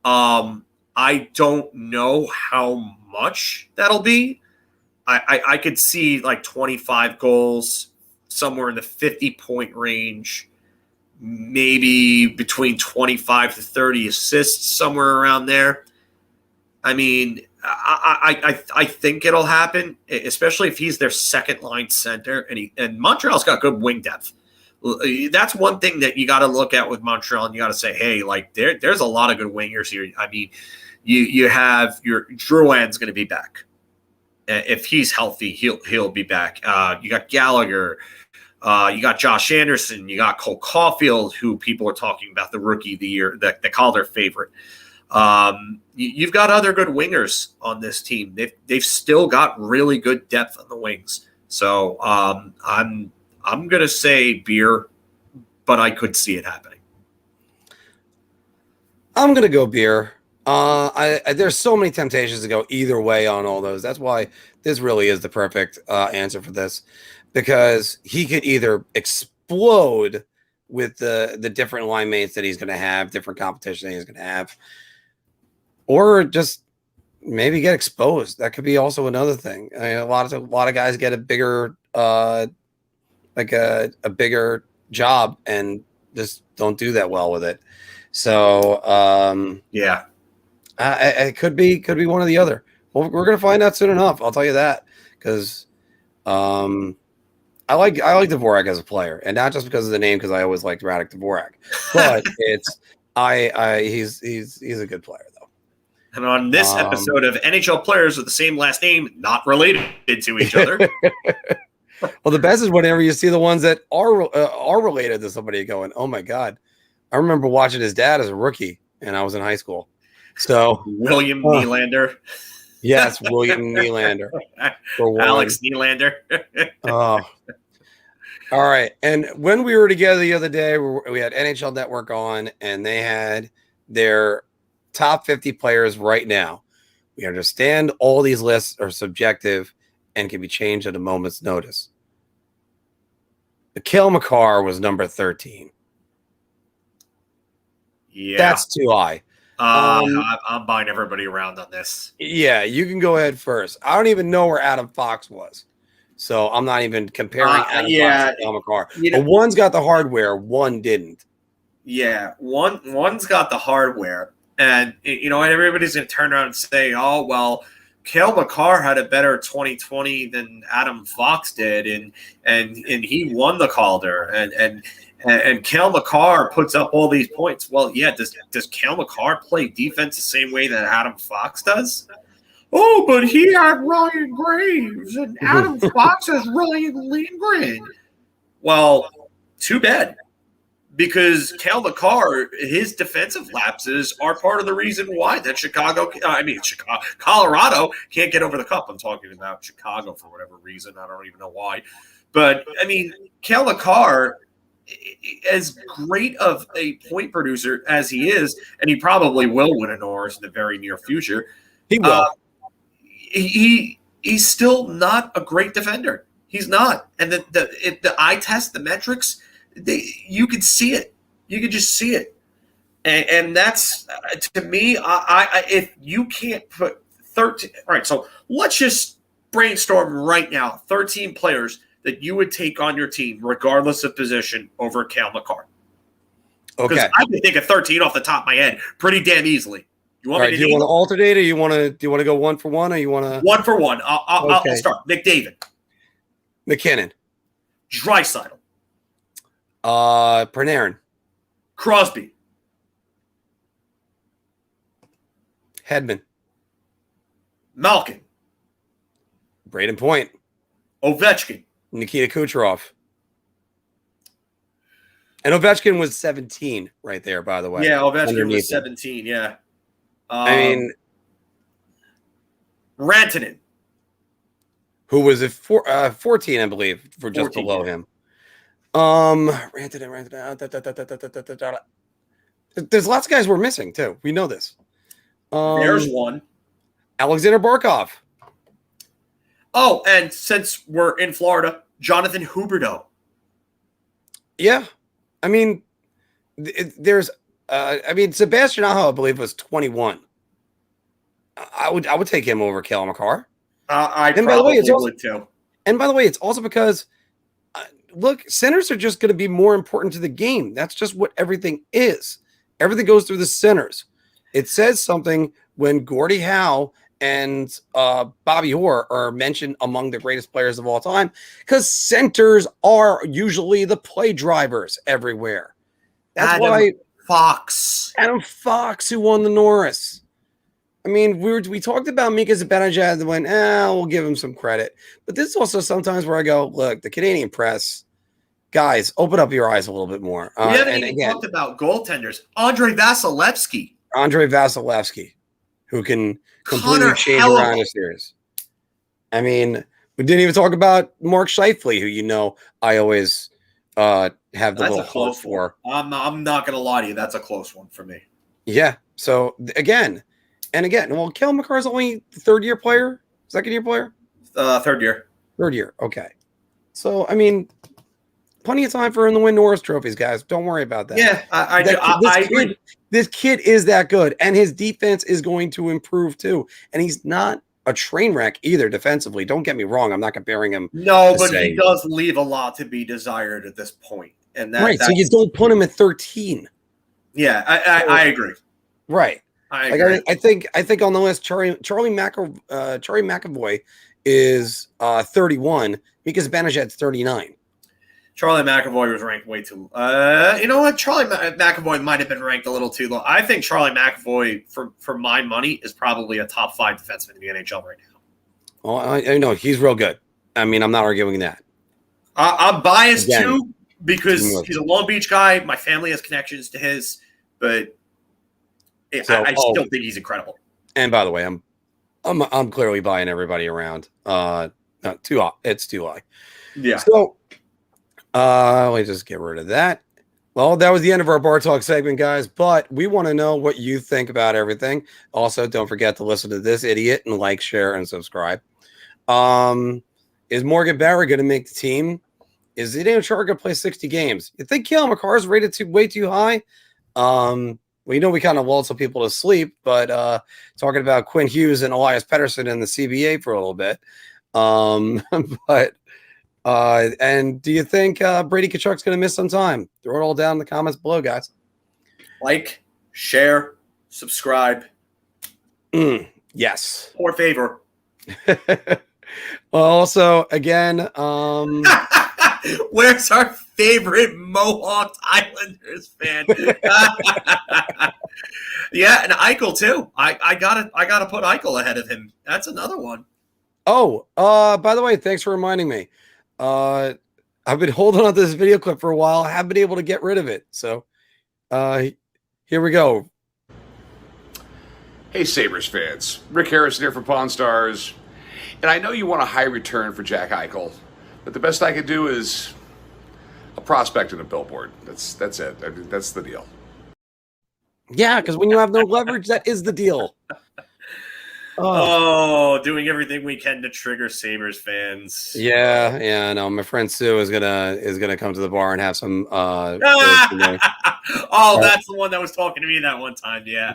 Speaker 2: I don't know how much that'll be. I could see like 25 goals, somewhere in the 50-point range, maybe between 25 to 30 assists, somewhere around there. I mean, I think it'll happen, especially if he's their second line center, and Montreal's got good wing depth. That's one thing that you got to look at with Montreal, and you got to say, hey, like there's a lot of good wingers here. I mean, you have your Drouin's going to be back. If he's healthy, he'll be back. You got Gallagher, you got Josh Anderson, you got Cole Caulfield, who people are talking about the rookie of the year that they call their favorite. You've got other good wingers on this team. They've still got really good depth on the wings. So I'm gonna say beer, but I could see it happening.
Speaker 1: I'm gonna go beer. There's so many temptations to go either way on all those. That's why this really is the perfect answer for this, because he could either explode with the different line mates that he's going to have, different competition that he's going to have, or just maybe get exposed. That could be also another thing. I mean, a lot of guys get a bigger like a bigger job and just don't do that well with it. So
Speaker 2: yeah.
Speaker 1: It could be one or the other. Well, we're going to find out soon enough. I'll tell you that, because I like Dvorak as a player, and not just because of the name, because I always liked Radek Dvorak, but he's a good player though.
Speaker 2: And on this episode of NHL players with the same last name, not related to each other.
Speaker 1: Well, the best is whenever you see the ones that are related to somebody going, oh my God. I remember watching his dad as a rookie, and I was in high school. So
Speaker 2: William Nylander.
Speaker 1: Yes, William Nylander.
Speaker 2: Alex Nylander.
Speaker 1: Oh. All right. And when we were together the other day, we had NHL Network on, and they had their top 50 players right now. We understand all these lists are subjective and can be changed at a moment's notice. Mikhail Makar was number 13.
Speaker 2: Yeah.
Speaker 1: That's too high.
Speaker 2: I'm buying everybody around on this.
Speaker 1: Yeah, you can go ahead first. I don't even know where Adam Fox was, so I'm not even comparing Adam Fox to Makar. But one's got the hardware, one didn't.
Speaker 2: Yeah, one's got the hardware, and everybody's going to turn around and say, "Oh, well, Cale Makar had a better 2020 than Adam Fox did, and he won the Calder, and Cale Makar puts up all these points. Well, yeah, does Cale Makar play defense the same way that Adam Fox does? Oh, but he had Ryan Graves, and Adam Fox has Ryan Lindgren. Well, too bad. Because Cale Makar, his defensive lapses are part of the reason why that Colorado can't get over the cup. I'm talking about Chicago for whatever reason. I don't even know why. But, I mean, Cale Makar, as great of a point producer as he is, and he probably will win a Norris in the very near future.
Speaker 1: He will.
Speaker 2: He's still not a great defender. He's not. And the eye test, the metrics, you could see it. You could just see it. And that's, to me, if you can't put 13 – all right, so let's just brainstorm right now 13 players that you would take on your team, regardless of position, over Cale Makar.
Speaker 1: Okay.
Speaker 2: Because I can think of 13 off the top of my head pretty damn easily. You want
Speaker 1: do you want to alternate, or do you want to go one for one, or you want to –
Speaker 2: One for one. I'll start. McDavid.
Speaker 1: McKinnon.
Speaker 2: Draisaitl.
Speaker 1: Panarin.
Speaker 2: Crosby.
Speaker 1: Hedman.
Speaker 2: Malkin.
Speaker 1: Braden Point.
Speaker 2: Ovechkin.
Speaker 1: Nikita Kucherov. And Ovechkin was 17 right there, by the way.
Speaker 2: Yeah, Ovechkin was 17, yeah.
Speaker 1: I mean,
Speaker 2: Rantanen.
Speaker 1: Who was at 14, I believe, for just
Speaker 2: 14,
Speaker 1: below him. Rantanen. There's lots of guys we're missing, too. We know this.
Speaker 2: There's one.
Speaker 1: Alexander Barkov.
Speaker 2: Oh, and since we're in Florida, Jonathan Huberdeau.
Speaker 1: Yeah. I mean, Sebastian Aho, I believe, was 21. I would take him over Cale Makar.
Speaker 2: I probably would too.
Speaker 1: And by the way, it's also because, look, centers are just going to be more important to the game. That's just what everything is. Everything goes through the centers. It says something when Gordie Howe and Bobby Orr are mentioned among the greatest players of all time, because centers are usually the play drivers everywhere. That's why Adam Fox, who won the Norris. I mean, we talked about Mika Zibanejad and went, we'll give him some credit. But this is also sometimes where I go, look, the Canadian press, guys, open up your eyes a little bit more.
Speaker 2: We haven't even talked about goaltenders. Andrei Vasilevsky,
Speaker 1: who can completely change around a series. I mean, we didn't even talk about Mark Scheifele, who I always have the little close for.
Speaker 2: I'm not going to lie to you. That's a close one for me.
Speaker 1: Yeah. So, again, well, Cale Makar is only third-year player? Second-year player?
Speaker 2: Third year.
Speaker 1: Third year. Okay. So, I mean, plenty of time for him to win Norris trophies, guys. Don't worry about that.
Speaker 2: Yeah, I agree.
Speaker 1: This kid is that good, and his defense is going to improve too. And he's not a train wreck either defensively. Don't get me wrong. I'm not comparing him.
Speaker 2: No, but he does leave a lot to be desired at this point. And
Speaker 1: right, so you don't put him at 13.
Speaker 2: Yeah, I agree.
Speaker 1: Right.
Speaker 2: I agree.
Speaker 1: I think on the list, Charlie McAvoy is 31 because Zibanejad's 39.
Speaker 2: Charlie McAvoy was ranked way too low. You know what? Charlie McAvoy might have been ranked a little too low. I think Charlie McAvoy, for my money, is probably a top 5 defenseman in the NHL right now.
Speaker 1: Oh, I know. He's real good. I mean, I'm not arguing that.
Speaker 2: I'm biased too because he's a Long Beach guy. My family has connections to his, but I still think he's incredible.
Speaker 1: And by the way, I'm clearly buying everybody around. It's too high.
Speaker 2: Yeah.
Speaker 1: So let me just get rid of that. Well, that was the end of our Bar Talk segment, guys. But we want to know what you think about everything. Also, don't forget to listen to this idiot and like, share, and subscribe. Is Morgan Barry going to make the team? Is Zibanejad Chara going to play 60 games? You think Cale Makar is rated way too high? We know we kind of lulled some people to sleep, but talking about Quinn Hughes and Elias Pettersson in the CBA for a little bit. And do you think Brady Tkachuk's going to miss some time? Throw it all down in the comments below, guys.
Speaker 2: Like, share, subscribe.
Speaker 1: Yes.
Speaker 2: For favor,
Speaker 1: Also, again,
Speaker 2: where's our favorite Mohawk Islanders fan? Yeah, and Eichel too. I gotta put Eichel ahead of him. That's another one.
Speaker 1: Oh, by the way, thanks for reminding me. I've been holding on to this video clip for a while. I haven't been able to get rid of it. So here we go.
Speaker 5: Hey, Sabres fans. Rick Harrison here for Pawn Stars. And I know you want a high return for Jack Eichel, but the best I could do is a prospect and a billboard. That's it. I mean, that's the deal.
Speaker 1: Yeah, because when you have no leverage, that is the deal.
Speaker 2: Doing everything we can to trigger Sabres fans.
Speaker 1: Yeah, I know. My friend Sue is gonna come to the bar and have some.
Speaker 2: That's the one that was talking to me that one time. Yeah.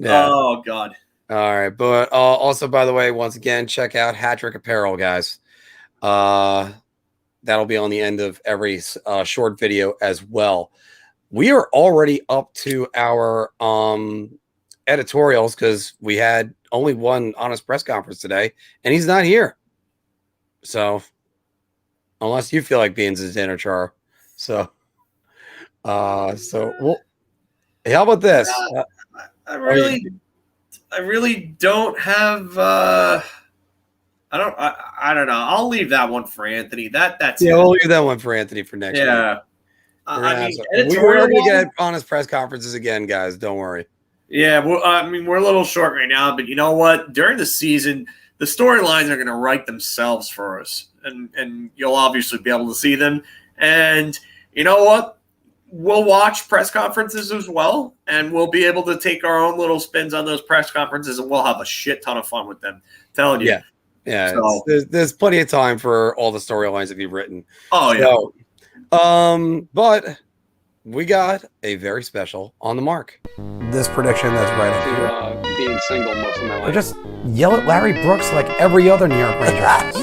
Speaker 2: Oh God.
Speaker 1: All right, but also, by the way, once again, check out Hat Trick Apparel, guys. That'll be on the end of every short video as well. We are already up to our editorials because we had only one honest press conference today, and he's not here. So, unless you feel like being his dinner, Chara. So well, hey, how about this?
Speaker 2: I really don't have. I don't know. I'll leave that one for Anthony. That's
Speaker 1: we'll leave that one for Anthony for next week. We're going to get honest press conferences again, guys. Don't worry.
Speaker 2: Yeah, well, we're a little short right now, but you know what? During the season, the storylines are going to write themselves for us, and you'll obviously be able to see them. And you know what? We'll watch press conferences as well, and we'll be able to take our own little spins on those press conferences, and we'll have a shit ton of fun with them. Telling you.
Speaker 1: Yeah. So, there's plenty of time for all the storylines to be written.
Speaker 2: Oh, yeah.
Speaker 1: But we got a very special on the mark. This prediction that's right up here.
Speaker 6: Being single most of my life.
Speaker 1: Or just yell at Larry Brooks like every other New York Ranger has.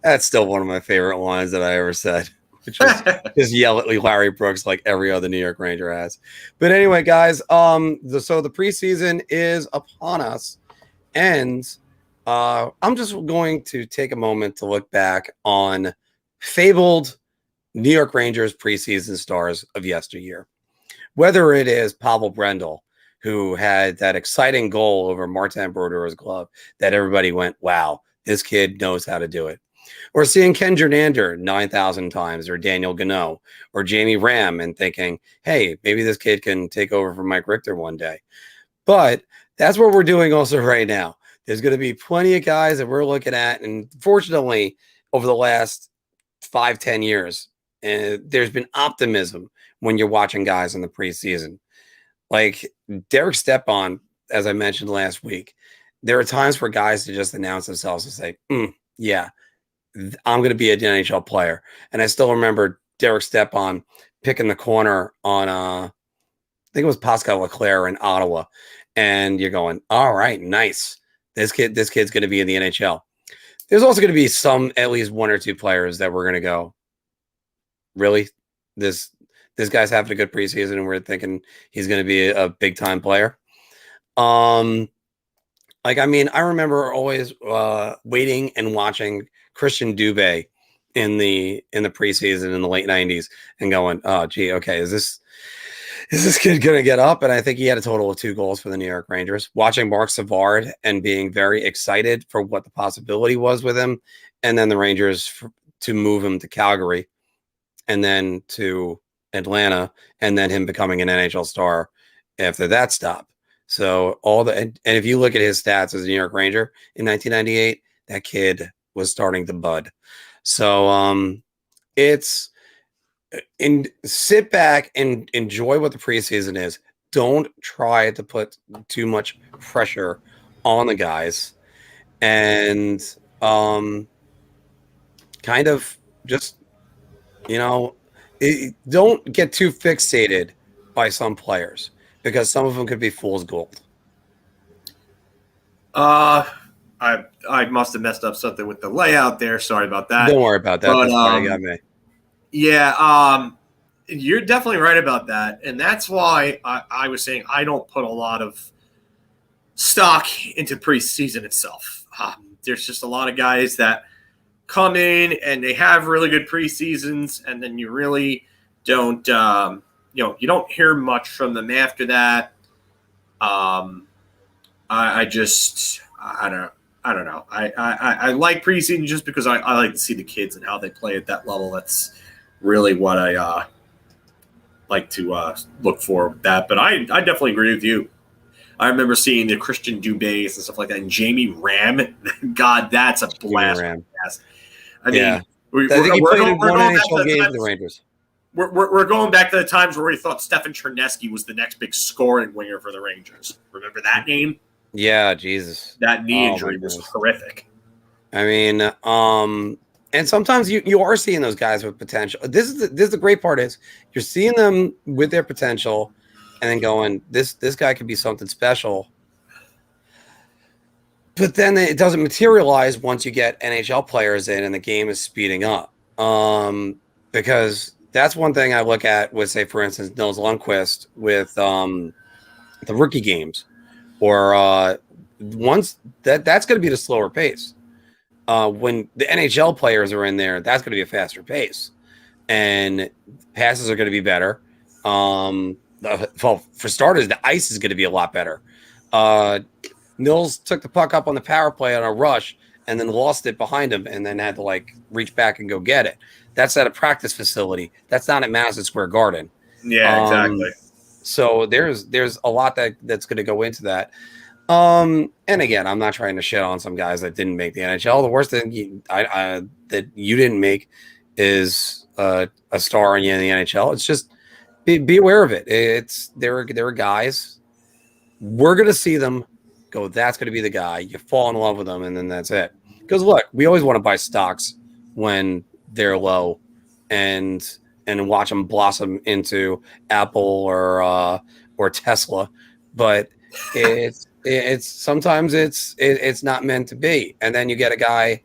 Speaker 1: That's still one of my favorite lines that I ever said. Just yell at Larry Brooks like every other New York Ranger has. But anyway, guys, so the preseason is upon us, and I'm just going to take a moment to look back on fabled New York Rangers preseason stars of yesteryear. Whether it is Pavel Brendel, who had that exciting goal over Martin Brodeur's glove that everybody went, wow, this kid knows how to do it. Or seeing Ken Jernander 9,000 times, or Daniel Gano, or Jamie Ram, and thinking, hey, maybe this kid can take over for Mike Richter one day. But that's what we're doing also right now. There's going to be plenty of guys that we're looking at. And fortunately, over the last 5-10 years, there's been optimism when you're watching guys in the preseason. Like Derek Stepan, as I mentioned last week, there are times for guys to just announce themselves and say, yeah, I'm going to be an NHL player. And I still remember Derek Stepan picking the corner on, I think it was Pascal Leclerc in Ottawa. And you're going, all right, nice. This kid's going to be in the NHL. There's also going to be at least one or two players that we're going to go, really? This guy's having a good preseason and we're thinking he's going to be a big time player. I remember always waiting and watching Christian Dubé in the preseason in the late 90s and going, oh gee, okay, is this kid gonna get up? And I think he had a total of 2 goals for the New York Rangers. Watching Mark Savard and being very excited for what the possibility was with him, and then the Rangers to move him to Calgary and then to Atlanta, and then him becoming an NHL star after that stop. So and if you look at his stats as a New York Ranger in 1998, that kid was starting to bud. So sit back and enjoy what the preseason is. Don't try to put too much pressure on the guys, and kind of just, don't get too fixated by some players, because some of them could be fool's gold.
Speaker 2: I must have messed up something with the layout there. Sorry about that.
Speaker 1: Don't worry about that.
Speaker 2: But,
Speaker 1: that's why you got me.
Speaker 2: Yeah, you're definitely right about that. And that's why I was saying I don't put a lot of stock into preseason itself. There's just a lot of guys that come in and they have really good preseasons, and then you really don't, you don't hear much from them after that. I don't know. I like preseason just because I like to see the kids and how they play at that level. That's really what I like to look for with that. But I definitely agree with you. I remember seeing the Christian Dubés and stuff like that, and Jamie Ram. God, that's a blast. I mean,
Speaker 1: I think he played in one NHL game for the Rangers.
Speaker 2: We're going back to the times where we thought Stefan Chernesky was the next big scoring winger for the Rangers. Remember that name?
Speaker 1: Yeah, Jesus.
Speaker 2: That knee injury was horrific.
Speaker 1: I mean, and sometimes you are seeing those guys with potential. This is the great part is you're seeing them with their potential and then going, this guy could be something special. But then it doesn't materialize once you get NHL players in and the game is speeding up. Because that's one thing I look at with, say, for instance, Nils Lundqvist with the rookie games. Or once that's going to be the slower pace. When the NHL players are in there, that's going to be a faster pace. And passes are going to be better. Well, for starters, the ice is going to be a lot better. Nils took the puck up on the power play on a rush and then lost it behind him and then had to reach back and go get it. That's at a practice facility. That's not at Madison Square Garden.
Speaker 2: Yeah, exactly.
Speaker 1: So there's a lot that's going to go into that. And again, I'm not trying to shit on some guys that didn't make the NHL. The worst thing that you didn't make is a star in the NHL. It's just be aware of it. There are guys. We're going to see them go, that's going to be the guy. You fall in love with them, and then that's it. Because look, we always want to buy stocks when they're low, and watch them blossom into Apple or Tesla. But it's sometimes it's not meant to be. And then you get a guy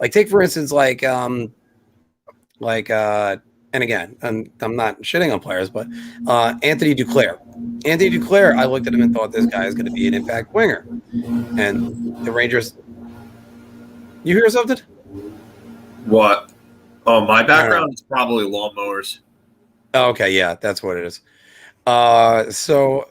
Speaker 1: take for instance and again, I'm not shitting on players, but Anthony Duclair. Anthony Duclair, I looked at him and thought this guy is going to be an impact winger. And the Rangers, you hear something?
Speaker 2: What? Oh, my background is probably lawnmowers.
Speaker 1: Oh, okay, yeah, that's what it is. So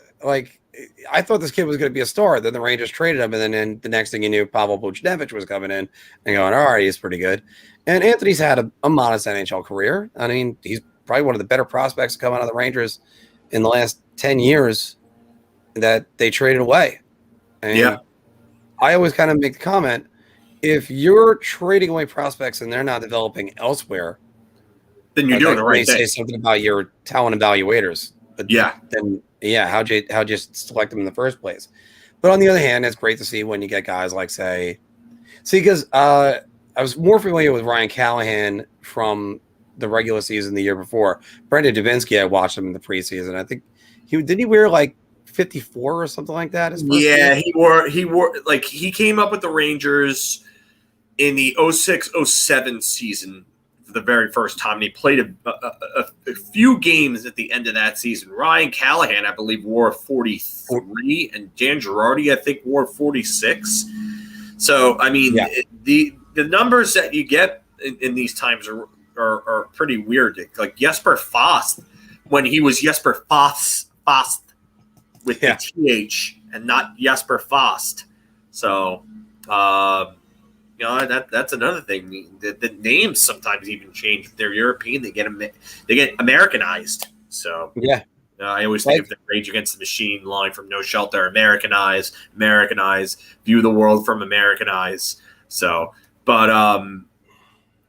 Speaker 1: I thought this kid was going to be a star. Then the Rangers traded him, and then the next thing you knew, Pavel Buchnevich was coming in and going, all right, he's pretty good. And Anthony's had a modest NHL career. I mean, he's probably one of the better prospects to come out of the Rangers in the last 10 years that they traded away. And
Speaker 2: yeah.
Speaker 1: I always kind of make the comment, if you're trading away prospects and they're not developing elsewhere,
Speaker 2: then you're doing the right thing.
Speaker 1: Say something about your talent evaluators. But then how'd you select them in the first place? But on the other hand, it's great to see when you get guys because I was more familiar with Ryan Callahan from the regular season the year before. Brendan Dubinsky, I watched him in the preseason. I think he wear 54 or something like that?
Speaker 2: Yeah, year? he wore he came up with the Rangers in the 06-07 season for the very first time. And he played a few games at the end of that season. Ryan Callahan, I believe, wore 43, and Dan Girardi, I think, wore 46. So, I mean, the numbers that you get in these times are pretty weird. Like Jesper Fast, when he was Jesper Fast with the TH and not Jesper Fast. So, that's another thing. The names sometimes even change. If they're European, they get Americanized. So I always think of the Rage Against the Machine line from No Shelter: Americanize, view the world from Americanize. So, but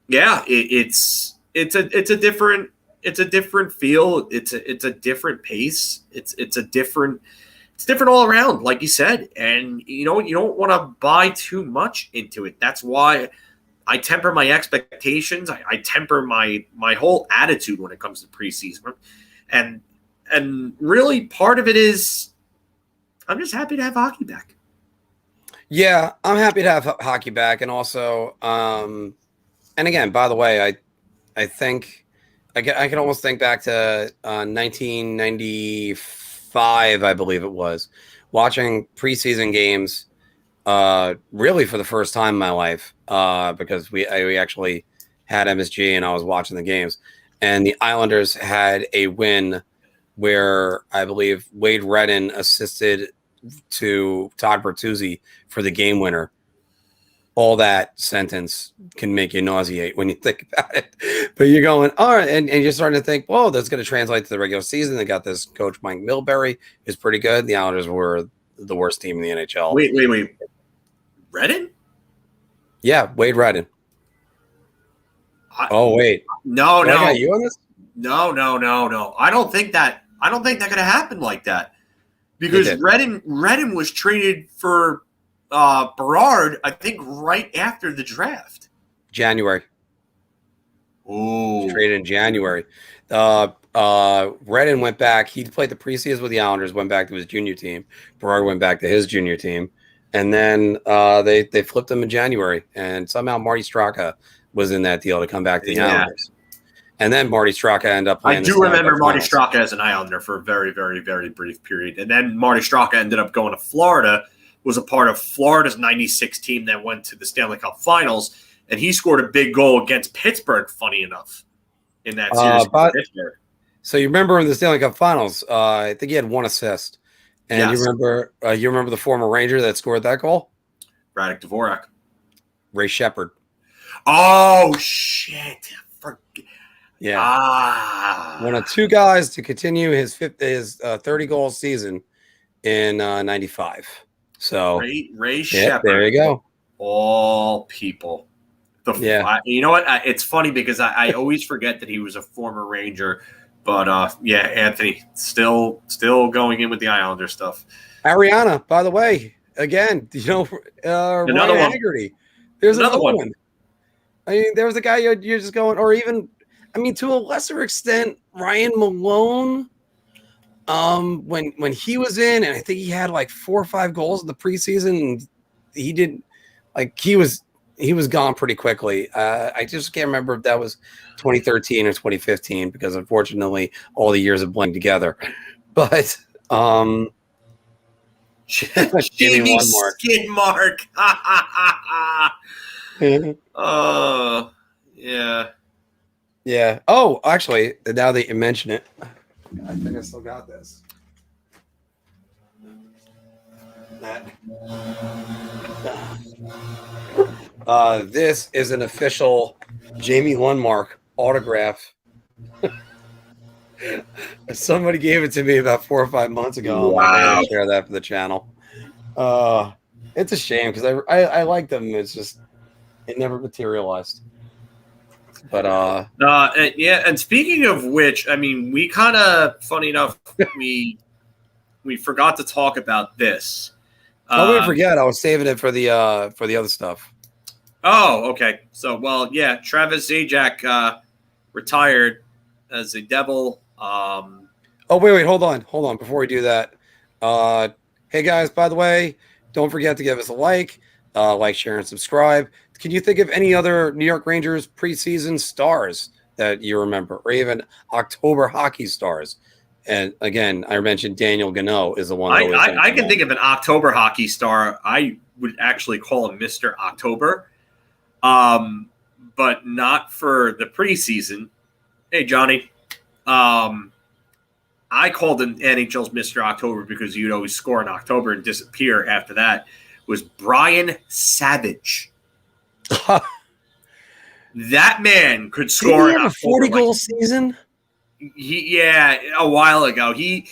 Speaker 2: it's a different feel. It's a different pace. It's different all around, like you said. And you don't want to buy too much into it. That's why I temper my expectations. I temper my whole attitude when it comes to preseason. And really part of it is I'm just happy to have hockey back.
Speaker 1: Yeah, I'm happy to have hockey back. And also, and again, by the way, I think I can almost think back to 1994 95, I believe it was, watching preseason games really for the first time in my life because we actually had MSG and I was watching the games. And the Islanders had a win where I believe Wade Redden assisted to Todd Bertuzzi for the game winner. All that sentence can make you nauseate when you think about it. But you're going, all right, and you're starting to think, well, that's going to translate to the regular season. They got this coach, Mike Milbury, who's pretty good. The Islanders were the worst team in the NHL.
Speaker 2: Wait. Redden?
Speaker 1: Yeah, Wade Redden. Wait.
Speaker 2: No.
Speaker 1: I got you on this?
Speaker 2: No. I don't think that could have happened like that. Because Redden was traded for Berard, I think, right after the draft.
Speaker 1: January.
Speaker 2: Oh.
Speaker 1: Traded in January. Redden went back. He played the preseason with the Islanders, went back to his junior team. Berard went back to his junior team. And then they flipped him in January. And somehow Marty Straka was in that deal to come back to the Islanders. And then Marty Straka ended up playing.
Speaker 2: I do remember Marty Straka as an Islander for a very, very, very brief period. And then Marty Straka ended up going to Florida, was a part of Florida's 96 team that went to the Stanley Cup Finals. And he scored a big goal against Pittsburgh, funny enough, in that series.
Speaker 1: So you remember in the Stanley Cup Finals, I think he had 1 assist. And
Speaker 2: yes.
Speaker 1: You remember the former Ranger that scored that goal?
Speaker 2: Radek Dvorak.
Speaker 1: Ray Shepard.
Speaker 2: Oh, shit.
Speaker 1: Yeah. One of 2 guys to continue his 30-goal season in 95. So
Speaker 2: Ray Shepard.
Speaker 1: There you go.
Speaker 2: All people. You know what? It's funny because I always forget that he was a former Ranger. But, Anthony, still going in with the Islander stuff.
Speaker 1: Ariana, by the way, again, another one. Haggerty. There's another one. I mean, there was a guy you're just going, or even, I mean, to a lesser extent, Ryan Malone, when he was in, and I think he had like 4 or 5 goals in the preseason, and he did, like, he was gone pretty quickly. I just can't remember if that was 2013 or 2015 because unfortunately all the years have blended together. But
Speaker 2: Jimmy skid mark. Oh, yeah.
Speaker 1: Yeah. Oh, actually, now that you mention it, I think I still got this. This is an official Jamie Lundmark autograph. Somebody gave it to me about 4 or 5 months ago.
Speaker 2: Wow.
Speaker 1: I'm going to share that for the channel. It's a shame because I like them. It's just it never materialized. But
Speaker 2: and speaking of which, I mean, we kind of, funny enough, we forgot to talk about this.
Speaker 1: I wouldn't forget. I was saving it for the other stuff.
Speaker 2: Oh, okay. So, Travis Zajac retired as a Devil.
Speaker 1: Wait, hold on. Before we do that, hey guys, by the way, don't forget to give us a like, share, and subscribe. Can you think of any other New York Rangers preseason stars that you remember, or even October hockey stars? And again, I mentioned Daniel Gano is the one.
Speaker 2: I can think of an October hockey star. I would actually call him Mr. October, but not for the preseason. Hey, Johnny. I called him NHL's Mr. October because he'd always score in October and disappear after that. Was Brian Savage. That man could score
Speaker 1: in a 40-goal season.
Speaker 2: A while ago. He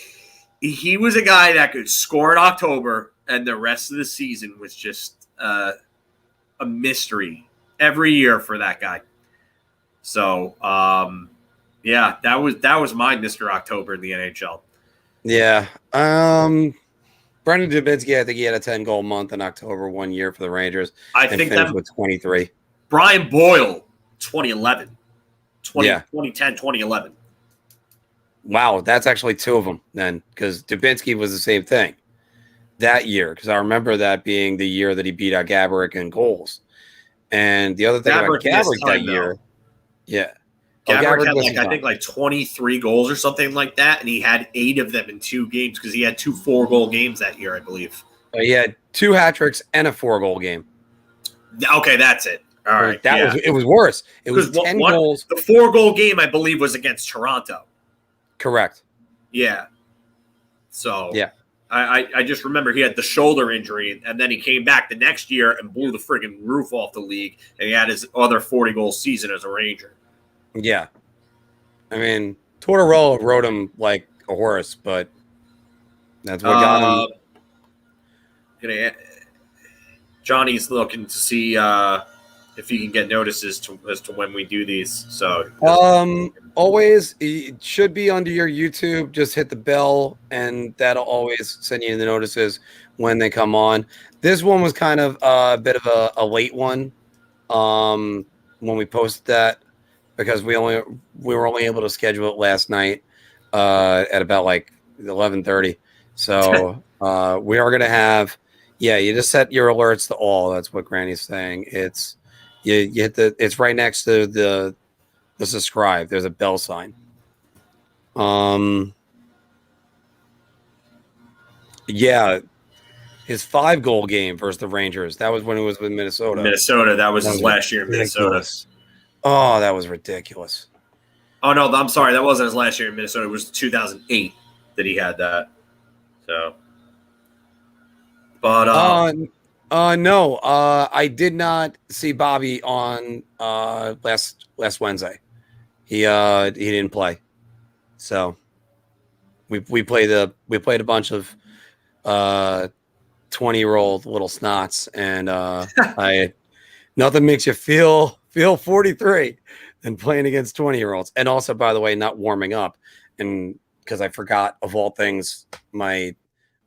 Speaker 2: was a guy that could score in October, and the rest of the season was just a mystery every year for that guy. So, that was my Mr. October in the NHL.
Speaker 1: Yeah. Brendan Dubinsky, I think he had a 10-goal month in October 1 year for the Rangers.
Speaker 2: I think that
Speaker 1: with 23.
Speaker 2: Brian Boyle, 2011. 2010, 2011.
Speaker 1: Wow, that's actually 2 of them then, because Dubinsky was the same thing that year, because I remember that being the year that he beat out Gaborik in goals. And the other thing about Gaborik that year,
Speaker 2: Gaborik had
Speaker 1: missing
Speaker 2: I
Speaker 1: time.
Speaker 2: think 23 goals or something like that, and he had 8 of them in 2 games because he had 2 4-goal games that year, I believe.
Speaker 1: He had 2 hat tricks and a 4-goal game.
Speaker 2: Okay, that's it. All right,
Speaker 1: it was worse. It was 10 goals.
Speaker 2: The 4-goal game, I believe, was against Toronto.
Speaker 1: Correct.
Speaker 2: Yeah. So
Speaker 1: yeah,
Speaker 2: I just remember he had the shoulder injury, and then he came back the next year and blew the friggin' roof off the league, and he had his other 40-goal season as a Ranger.
Speaker 1: Yeah. I mean, Tortorella rode him like a horse, but that's what got him.
Speaker 2: Johnny's looking to see if he can get notices as to when we do these. So
Speaker 1: always, it should be under your YouTube. Just hit the bell, and that'll always send you the notices when they come on. This one was kind of a bit of a late one when we posted that, because we were only able to schedule it last night at about 11:30. So we are gonna have, you just set your alerts to all. That's what Granny's saying. It's you hit it's right next to the subscribe. There's a bell sign. His 5-goal game versus the Rangers. That was when it was with Minnesota.
Speaker 2: That was his last year in Minnesota.
Speaker 1: Oh, that was ridiculous.
Speaker 2: Oh, no, I'm sorry. That wasn't his last year in Minnesota. It was 2008 that he had that. So, but
Speaker 1: no, I did not see Bobby on last Wednesday. He didn't play, so we played a bunch of 20-year-old little snots, and nothing makes you feel 43 than playing against 20-year-olds. And also, by the way, not warming up, and because I forgot, of all things, my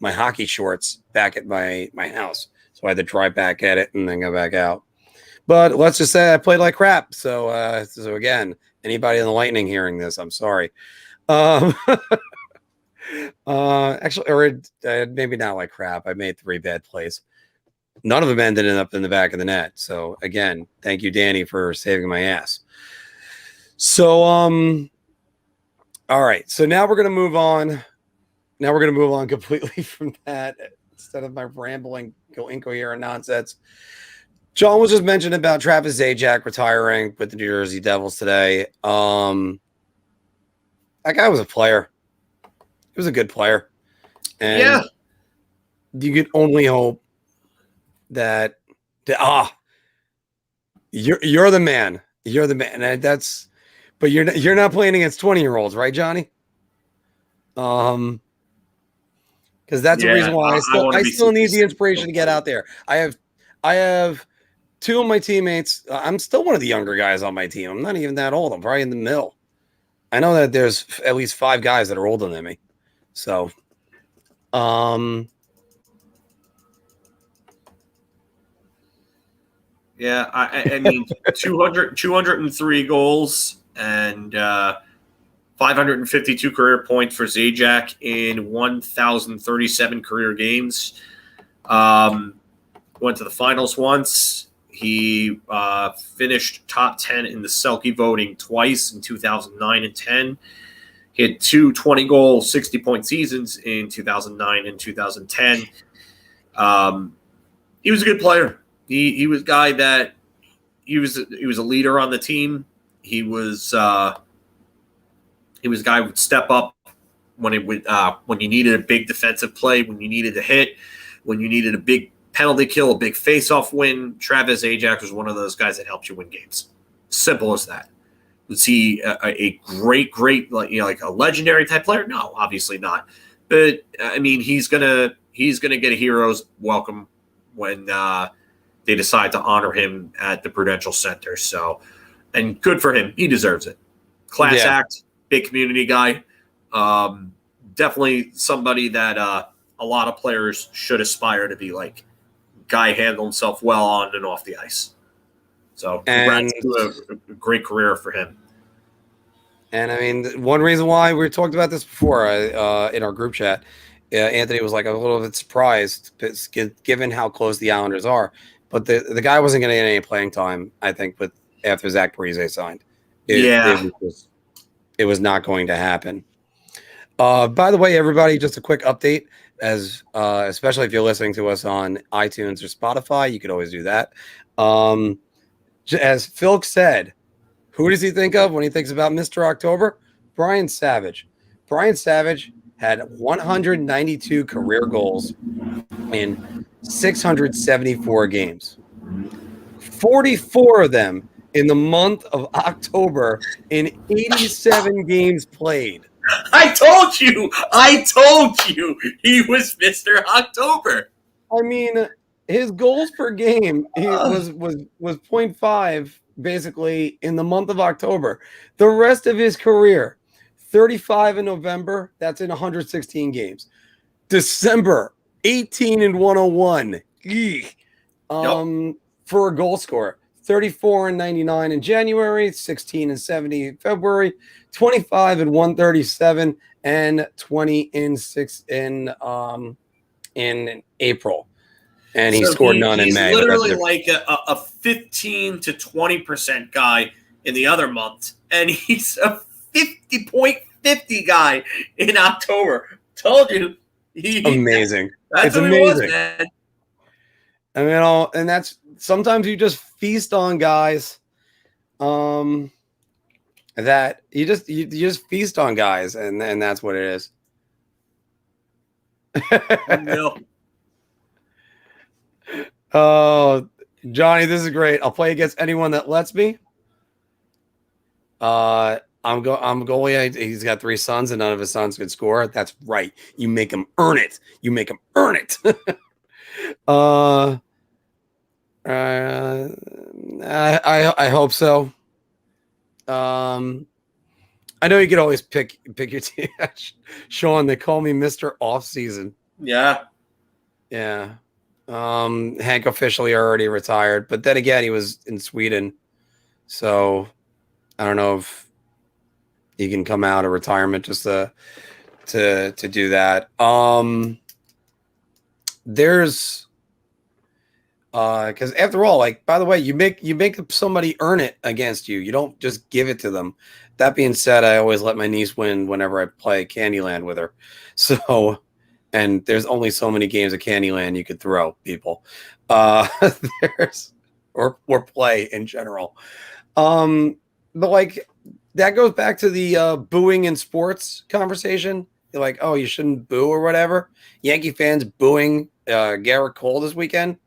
Speaker 1: hockey shorts back at my house, so I had to drive back at it and then go back out. But let's just say I played like crap. So again, anybody in the Lightning hearing this, I'm sorry. Actually, or maybe not like crap. I made 3 bad plays. None of them ended up in the back of the net. So again, thank you, Danny, for saving my ass. So all right. So now we're gonna move on. Now we're gonna move on completely from that, instead of my rambling, incoherent nonsense. John was just mentioning about Travis Zajac retiring with the New Jersey Devils today. That guy was a player. He was a good player. And you could only hope that you're the man. You're the man. And but you're not playing against 20-year-olds, right, Johnny? Because that's the reason why I still need the inspiration to get out there. I have 2 of my teammates. I'm still one of the younger guys on my team. I'm not even that old. I'm probably in the middle. I know that there's at least 5 guys that are older than me. So, I
Speaker 2: mean, 203 goals and 552 career points for Zajac in 1,037 career games. Went to the finals once. He finished top 10 in the Selke voting twice in 2009 and 10. He had 2 20-goal, 60-point seasons in 2009 and 2010. He was a good player. He was a guy that he was a leader on the team. He was a guy who would step up when you needed a big defensive play, when you needed a hit, when you needed a big penalty kill, a big face-off win. Travis Zajac was one of those guys that helped you win games. Simple as that. Was he a great, like a legendary type player? No, obviously not. But I mean, he's gonna get a hero's welcome when they decide to honor him at the Prudential Center. So, and good for him. He deserves it. Class act, big community guy. Definitely somebody that a lot of players should aspire to be like. Guy handled himself well on and off the ice. So congrats to a great career for him.
Speaker 1: And I mean, one reason why we talked about this before in our group chat, Anthony was like a little bit surprised given how close the Islanders are. But the guy wasn't going to get any playing time, I think, after Zach Parise signed. It was not going to happen. By the way, everybody, just a quick update, as especially if you're listening to us on iTunes or Spotify, you could always do that. As Phil said, who does he think of when he thinks about Mr. October? Brian Savage. Brian Savage had 192 career goals in 674 games. 44 of them in the month of October in 87 games played.
Speaker 2: I told you he was Mr. October.
Speaker 1: I mean, his goals per game was 0.5 basically in the month of October. The rest of his career, 35 in November, that's in 116 games. December, 18 and 101. For a goal scorer. 34 and 99 in January, 16 and 70 in February, 25 and 137, and 20 in 6 in April. And he scored none in May.
Speaker 2: He's literally like a 15 to 20% guy in the other months, and he's a 50.50 guy in October. Told you.
Speaker 1: Amazing.
Speaker 2: That's
Speaker 1: it's
Speaker 2: what
Speaker 1: amazing.
Speaker 2: It was, man.
Speaker 1: I mean, and that's sometimes you just feast on guys that you just feast on guys, and that's what it is.
Speaker 2: No.
Speaker 1: Oh, Johnny, this is great. I'll play against anyone that lets me. I'm goalie. He's got 3 sons, and none of his sons could score. That's right. You make him earn it. I hope so. I know you could always pick your team. Sean, they call me Mr. Off-Season.
Speaker 2: Yeah.
Speaker 1: Yeah. Hank officially already retired, but then again, he was in Sweden. So I don't know if he can come out of retirement just to do that. There's because after all, like, by the way, you make somebody earn it against you. You don't just give it to them. That being said, I always let my niece win whenever I play Candyland with her. So, and there's only so many games of Candyland you could throw people. There's or play in general. But like that goes back to the booing in sports conversation. You're like, oh, you shouldn't boo or whatever. Yankee fans booing Garrett Cole this weekend.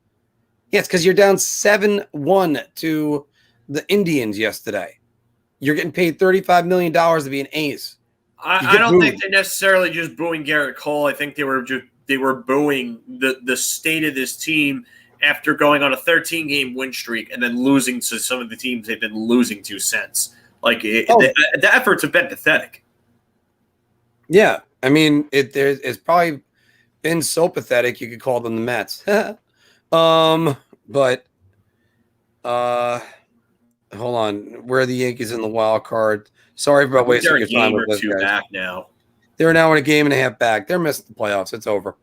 Speaker 1: Yes, because you're down 7-1 to the Indians yesterday. You're getting paid $35 million to be an ace.
Speaker 2: I don't think they're necessarily just booing Garrett Cole. I think they were booing the state of this team after going on a 13-game win streak and then losing to some of the teams they've been losing to since. Like the efforts have been pathetic.
Speaker 1: Yeah, I mean it's probably been so pathetic you could call them the Mets. But hold on, where are the Yankees in the wild card? Sorry about wasting your time with this, guys.
Speaker 2: Back now.
Speaker 1: They're now in a game and a half back. They're missing the playoffs. It's over.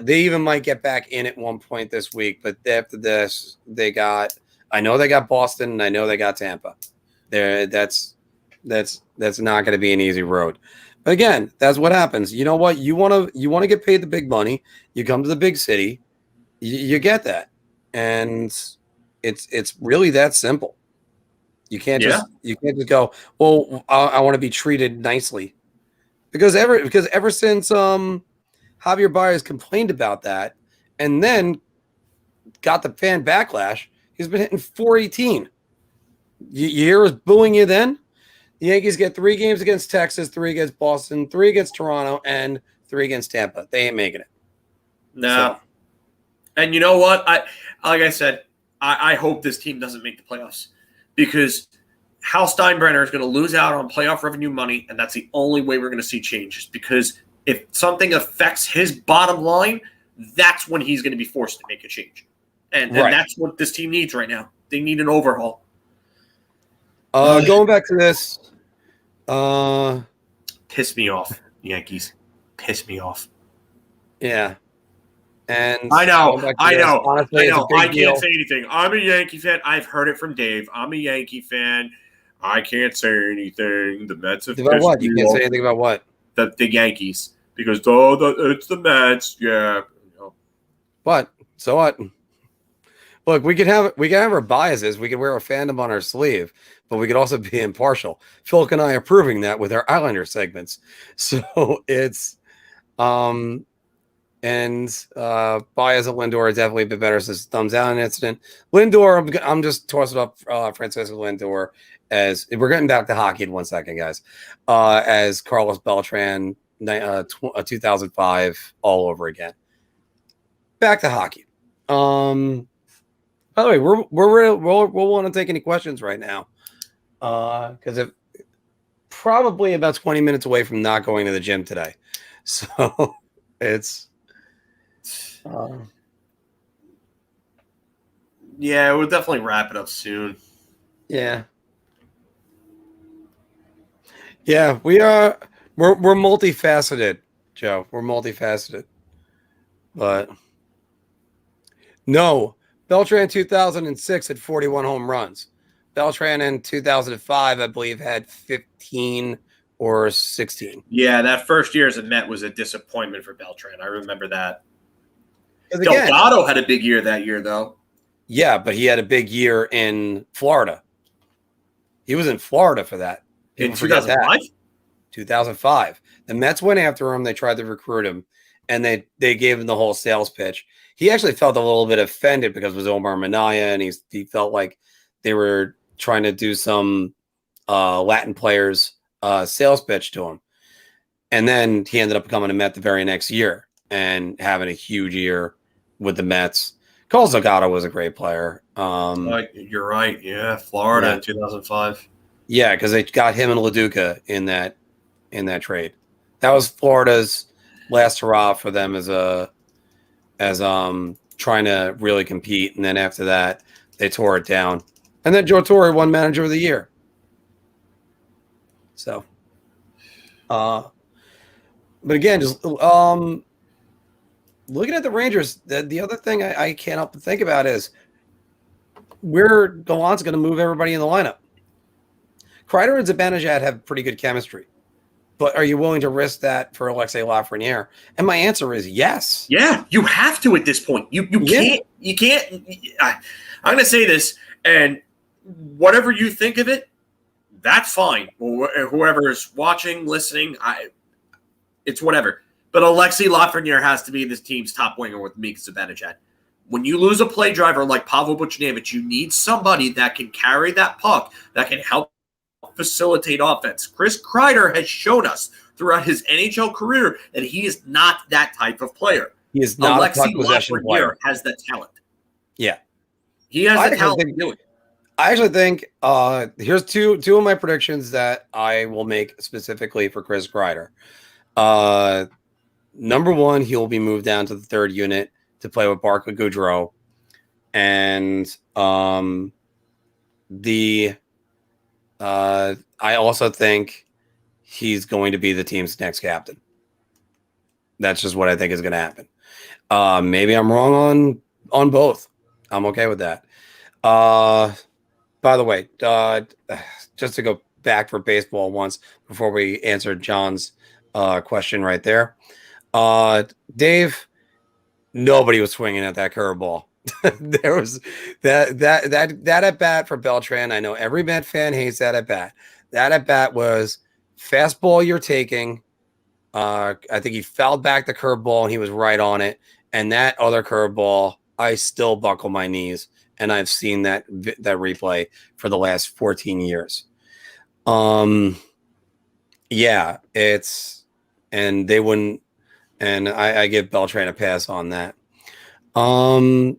Speaker 1: They even might get back in at one point this week, but after this, I know they got Boston and I know they got Tampa. That's not going to be an easy road. But again, that's what happens. You know what? You want to get paid the big money. You come to the big city, you get that, and it's really that simple. You can't just go, well, I want to be treated nicely, because ever since Javier Baez complained about that and then got the fan backlash, he's been hitting .418. You hear us booing you then? The Yankees get 3 games against Texas, 3 against Boston, 3 against Toronto, and 3 against Tampa. They ain't making it.
Speaker 2: No. So. And you know what? Like I said, I hope this team doesn't make the playoffs, because Hal Steinbrenner is going to lose out on playoff revenue money, and that's the only way we're going to see changes, because if something affects his bottom line, that's when he's going to be forced to make a change. And that's what this team needs right now. They need an overhaul.
Speaker 1: Going back to this.
Speaker 2: Piss me off, Yankees. Piss me off.
Speaker 1: Yeah. And
Speaker 2: I know.
Speaker 1: Honestly,
Speaker 2: I can't say anything. I'm a Yankee fan. I've heard it from Dave. I'm a Yankee fan. I can't say anything. The Mets have
Speaker 1: About
Speaker 2: pissed
Speaker 1: what? You
Speaker 2: me
Speaker 1: can't
Speaker 2: off.
Speaker 1: say anything about what?
Speaker 2: The Yankees, because it's the Mets. Yeah.
Speaker 1: What? So what? Look, we can have our biases. We can wear a fandom on our sleeve, but we could also be impartial. Philip and I are proving that with our Islander segments. So it's bias of Lindor has definitely been better since the thumbs down incident. Lindor, I'm just tossing up Francisco Lindor as we're getting back to hockey in 1 second, guys. As Carlos Beltran, 2005, all over again. Back to hockey. By the way, we'll want to take any questions right now, because it probably about 20 minutes away from not going to the gym today, so it's.
Speaker 2: Yeah, we'll definitely wrap it up soon.
Speaker 1: Yeah. Yeah, we are. We're multifaceted, Joe. We're multifaceted, but no. Beltran 2006 had 41 home runs. Beltran in 2005, I believe, had 15 or 16.
Speaker 2: Yeah, that first year as a Met was a disappointment for Beltran. I remember that.
Speaker 1: Again,
Speaker 2: Delgado had a big year that year, though.
Speaker 1: Yeah, but he had a big year in Florida. He was in Florida for that.
Speaker 2: In 2005?
Speaker 1: 2005. The Mets went after him. They tried to recruit him, and they gave him the whole sales pitch. He actually felt a little bit offended because it was Omar Minaya, and he felt like they were trying to do some Latin players sales pitch to him. And then he ended up becoming a Met the very next year and having a huge year with the Mets. Carlos Delgado was a great player.
Speaker 2: You're right. Yeah, Florida in 2005.
Speaker 1: Yeah, because they got him and LaDuca in that trade. That was Florida's last hurrah for them as trying to really compete. And then after that, they tore it down. And then Joe Torre won Manager of the Year. So, but again, just looking at the Rangers, the other thing I can't help but think about is where Gallant's going to move everybody in the lineup. Kreider and Zibanejad have pretty good chemistry. But are you willing to risk that for Alexis Lafreniere? And my answer is yes.
Speaker 2: Yeah, you have to at this point. You can't. I'm going to say this, and whatever you think of it, that's fine. Whoever is watching, listening, it's whatever. But Alexis Lafreniere has to be this team's top winger with Mika Zibanejad. When you lose a play driver like Pavel Buchnevich, you need somebody that can carry that puck, that can help facilitate offense. Chris Kreider has shown us throughout his NHL career that he is not that type of player.
Speaker 1: He is not
Speaker 2: Alexis
Speaker 1: a puck possession player.
Speaker 2: Has the talent.
Speaker 1: Yeah.
Speaker 2: He has the talent to do it.
Speaker 1: I actually think here's two of my predictions that I will make specifically for Chris Kreider. Number one, he will be moved down to the third unit to play with Barclay Goodrow. And I also think he's going to be the team's next captain. That's just what I think is going to happen. Maybe I'm wrong on both. I'm okay with that. By the way, just to go back for baseball once before we answer John's question right there. Dave, nobody was swinging at that curveball. There was that at bat for Beltran. I know every Met fan hates that at bat. That at bat was fastball you're taking. I think he fouled back the curveball and he was right on it. And that other curveball, I still buckle my knees. And I've seen that replay for the last 14 years. Yeah, and they wouldn't, and I give Beltran a pass on that. Oh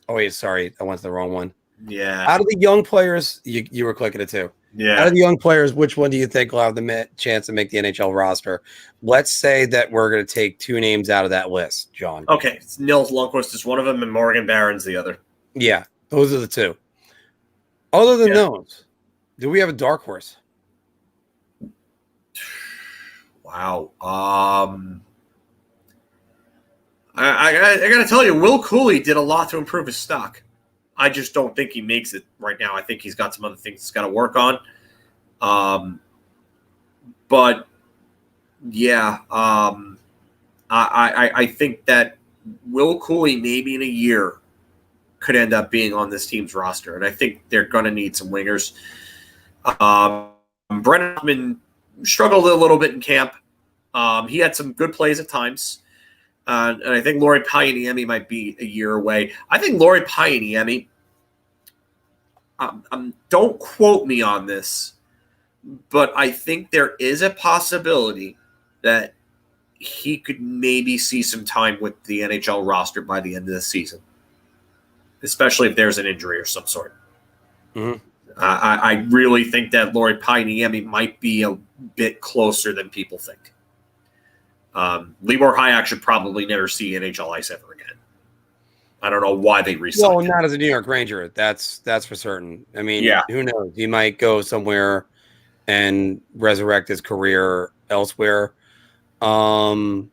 Speaker 1: wait, sorry, I went to the wrong one.
Speaker 2: Yeah.
Speaker 1: Out of the young players, you were clicking it too.
Speaker 2: Yeah.
Speaker 1: Out of the young players, which one do you think will have the chance to make the NHL roster? Let's say that we're going to take two names out of that list, John.
Speaker 2: Okay, Nils Lundqvist is one of them, and Morgan Barron's the other.
Speaker 1: Yeah, those are the two. Other than those, do we have a dark horse?
Speaker 2: Wow. I got to tell you, Will Cooley did a lot to improve his stock. I just don't think he makes it right now. I think he's got some other things he's got to work on. But yeah, I think that Will Cooley maybe in a year could end up being on this team's roster, and I think they're going to need some wingers. Brennan Hoffman struggled a little bit in camp. He had some good plays at times. And I think Lauri Pajaniemi might be a year away. I think Lauri Pajaniemi, don't quote me on this, but I think there is a possibility that he could maybe see some time with the NHL roster by the end of the season, especially if there's an injury of some sort.
Speaker 1: Mm-hmm.
Speaker 2: I really think that Lauri Pajaniemi might be a bit closer than people think. Libor Hayek should probably never see NHL ice ever again. I don't know why they re-signed him.
Speaker 1: Not as a New York Ranger. That's for certain. I mean,
Speaker 2: yeah.
Speaker 1: Who knows? He might go somewhere and resurrect his career elsewhere.
Speaker 2: At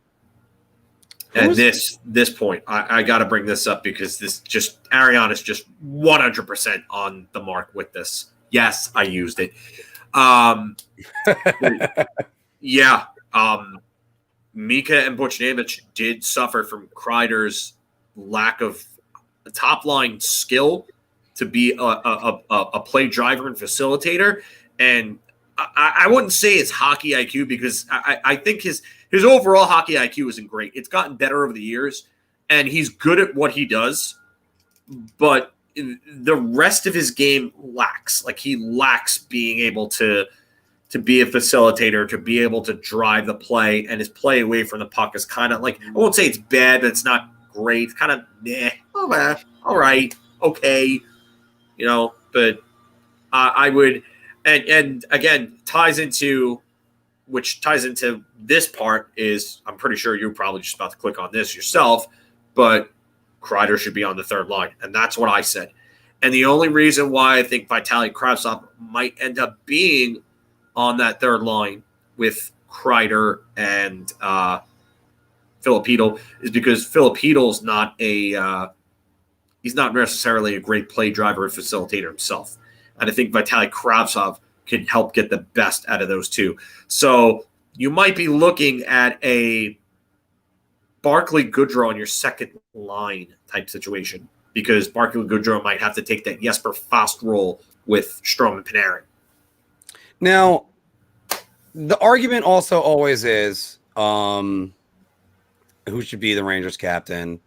Speaker 2: this point, I got to bring this up because this just Ariana is just 100% on the mark with this. Yes, I used it. Yeah. Mika and Buchnevich did suffer from Kreider's lack of top line skill to be a play driver and facilitator. And I wouldn't say it's hockey IQ because I think his overall hockey IQ isn't great. It's gotten better over the years, and he's good at what he does, but the rest of his game lacks. Like, he lacks being able to be a facilitator, to be able to drive the play, and his play away from the puck is kind of like, I won't say it's bad, but it's not great. It's kind of all right, okay, but I would, and again, ties into this part is, I'm pretty sure you're probably just about to click on this yourself, but Kreider should be on the third line, and that's what I said. And the only reason why I think Vitaly Kravtsov might end up being on that third line with Kreider and Filipino is because Filipino's not he's not necessarily a great play driver or facilitator himself. And I think Vitaly Kravtsov can help get the best out of those two. So you might be looking at a Barclay Goodrow on your second line type situation because Barclay Goodrow might have to take that Jesper Fast role with Strome and Panarin.
Speaker 1: Now, the argument also always is who should be the Rangers captain.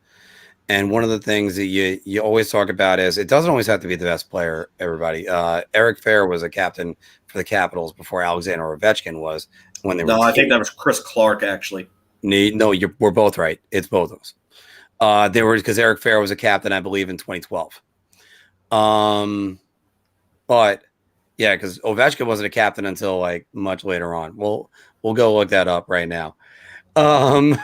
Speaker 1: And one of the things that you always talk about is it doesn't always have to be the best player, everybody. Eric Fehr was a captain for the Capitals before Alexander Ovechkin was.
Speaker 2: I think that was Chris Clark, actually.
Speaker 1: No, we're both right. It's both of us. Because Eric Fehr was a captain, I believe, in 2012. But yeah, because Ovechkin wasn't a captain until like much later on. We'll go look that up right now. Or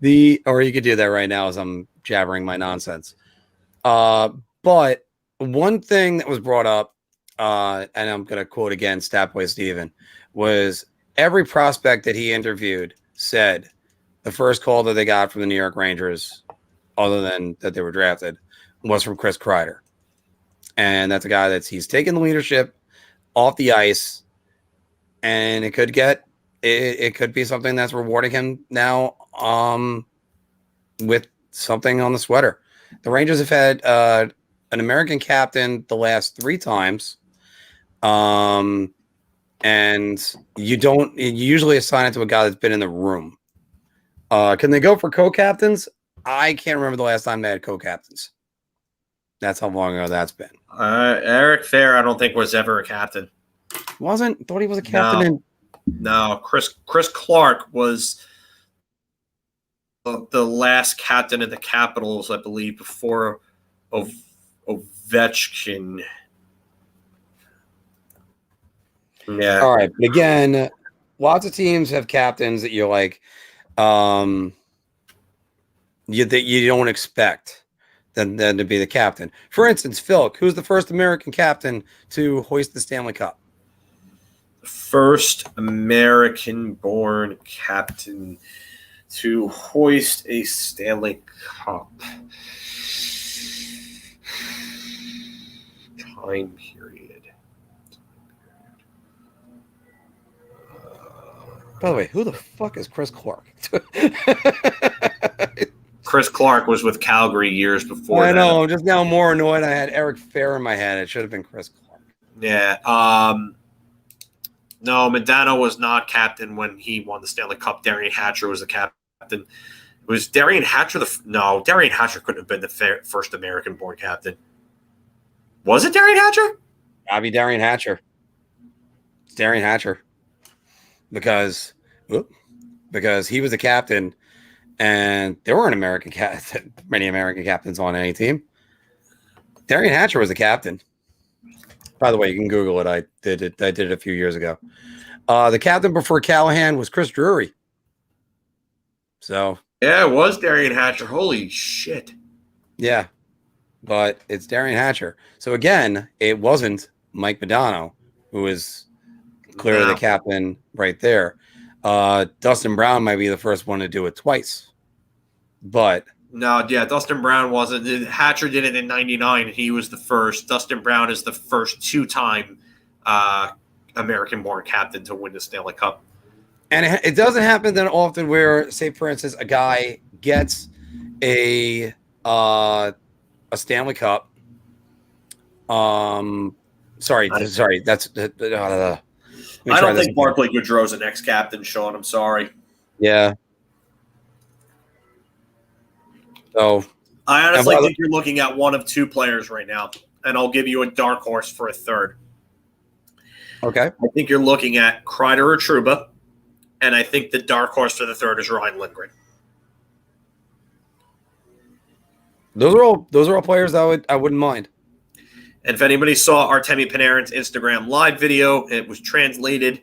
Speaker 1: you could do that right now as I'm jabbering my nonsense. But one thing that was brought up, and I'm going to quote again, Statboy Steven, was every prospect that he interviewed said the first call that they got from the New York Rangers, other than that they were drafted, was from Chris Kreider. And that's a guy he's taken the leadership off the ice, and it could be something that's rewarding him now with something on the sweater. The Rangers have had an American captain the last 3 times, and you usually assign it to a guy that's been in the room. Can they go for co-captains? I can't remember the last time they had co-captains. That's how long ago that's been.
Speaker 2: Eric Fehr, I don't think was ever a captain.
Speaker 1: Wasn't? Thought he was a captain.
Speaker 2: No, Chris Clark was the last captain of the Capitals, I believe, before Ovechkin. Yeah.
Speaker 1: All right. But again, lots of teams have captains that you're like, that you don't expect them to be the captain. For instance, Philip, who's the first American captain to hoist the Stanley Cup?
Speaker 2: First American-born captain to hoist a Stanley Cup. Time period.
Speaker 1: By the way, who the fuck is Chris Clark?
Speaker 2: Chris Clark was with Calgary years before.
Speaker 1: I
Speaker 2: that.
Speaker 1: know. I'm just now more annoyed. I had Eric Fair in my head. It should have been Chris Clark.
Speaker 2: Yeah. No, Medano was not captain when he won the Stanley Cup. Darian Hatcher was the captain. Was Darian Hatcher Darian Hatcher couldn't have been the first American-born captain. Was it Darian Hatcher?
Speaker 1: I'll be Darian Hatcher. It's Darian Hatcher. Because he was a captain, and there weren't many American captains on any team. Darian Hatcher was a captain. By the way, you can Google it. I did it a few years ago. The captain before Callahan was Chris Drury. So
Speaker 2: yeah, it was Darian Hatcher. Holy shit.
Speaker 1: Yeah, but it's Darian Hatcher. So again, it wasn't Mike Modano, who is clearly the captain right there. Dustin Brown might be the first one to do it twice. But
Speaker 2: no, yeah, Dustin Brown wasn't. Hatcher did it in '99. He was the first. Dustin Brown is the first two-time American-born captain to win the Stanley Cup.
Speaker 1: And it doesn't happen that often where, say, for instance, a guy gets a Stanley Cup. Sorry. That's.
Speaker 2: I don't think Barclay Goodrow's an ex-captain, Sean. I'm sorry.
Speaker 1: Yeah. So
Speaker 2: I honestly think you're looking at one of two players right now, and I'll give you a dark horse for a third.
Speaker 1: Okay.
Speaker 2: I think you're looking at Kreider or Trouba, and I think the dark horse for the third is Ryan Lindgren.
Speaker 1: Those are all players I wouldn't mind.
Speaker 2: And if anybody saw Artemi Panarin's Instagram live video, it was translated.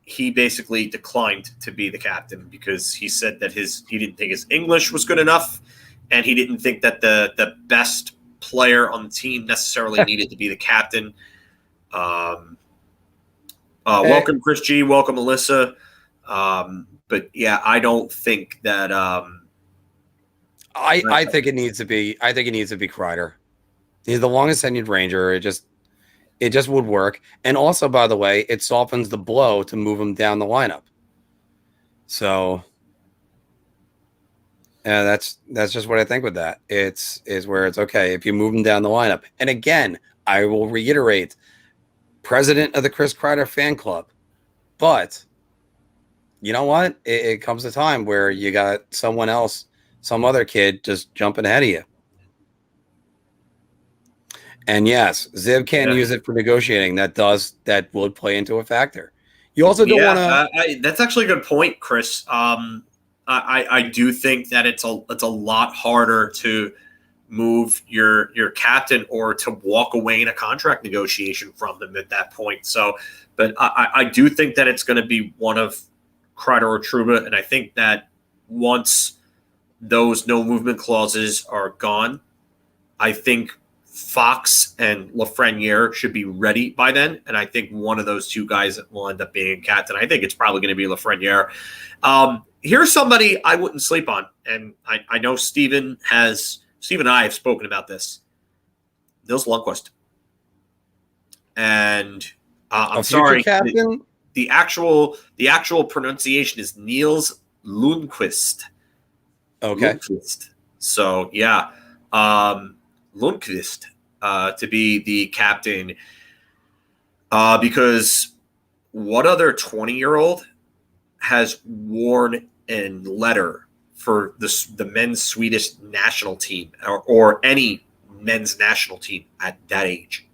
Speaker 2: He basically declined to be the captain because he said that he didn't think his English was good enough, and he didn't think that the best player on the team necessarily needed to be the captain. Welcome, Chris G. Welcome, Alyssa. But yeah, I don't think that.
Speaker 1: I think it needs to be. I think it needs to be Kreider. He's the longest tenured Ranger. It just would work. And also, by the way, it softens the blow to move him down the lineup. So, yeah, that's just what I think with that. Is where it's okay if you move him down the lineup. And again, I will reiterate, president of the Chris Kreider fan club. But you know what? It comes a time where you got someone else, some other kid just jumping ahead of you. And yes, Zib can use it for negotiating. That would play into a factor. You also don't want to.
Speaker 2: That's actually a good point, Chris. I do think that it's a lot harder to move your captain or to walk away in a contract negotiation from them at that point. So, but I do think that it's going to be one of Kreider or Trouba, and I think that once those no movement clauses are gone, I think Fox and Lafreniere should be ready by then, and I think one of those two guys will end up being captain. I think it's probably going to be Lafreniere. Here's somebody I wouldn't sleep on, and I know Steven and I have spoken about this. Nils Lundqvist. And I'm sorry,
Speaker 1: captain?
Speaker 2: the actual pronunciation is Nils Lundqvist.
Speaker 1: Okay.
Speaker 2: Lundqvist. So yeah. Lundqvist to be the captain because what other 20-year-old has worn a letter for the men's Swedish national team or any men's national team at that age?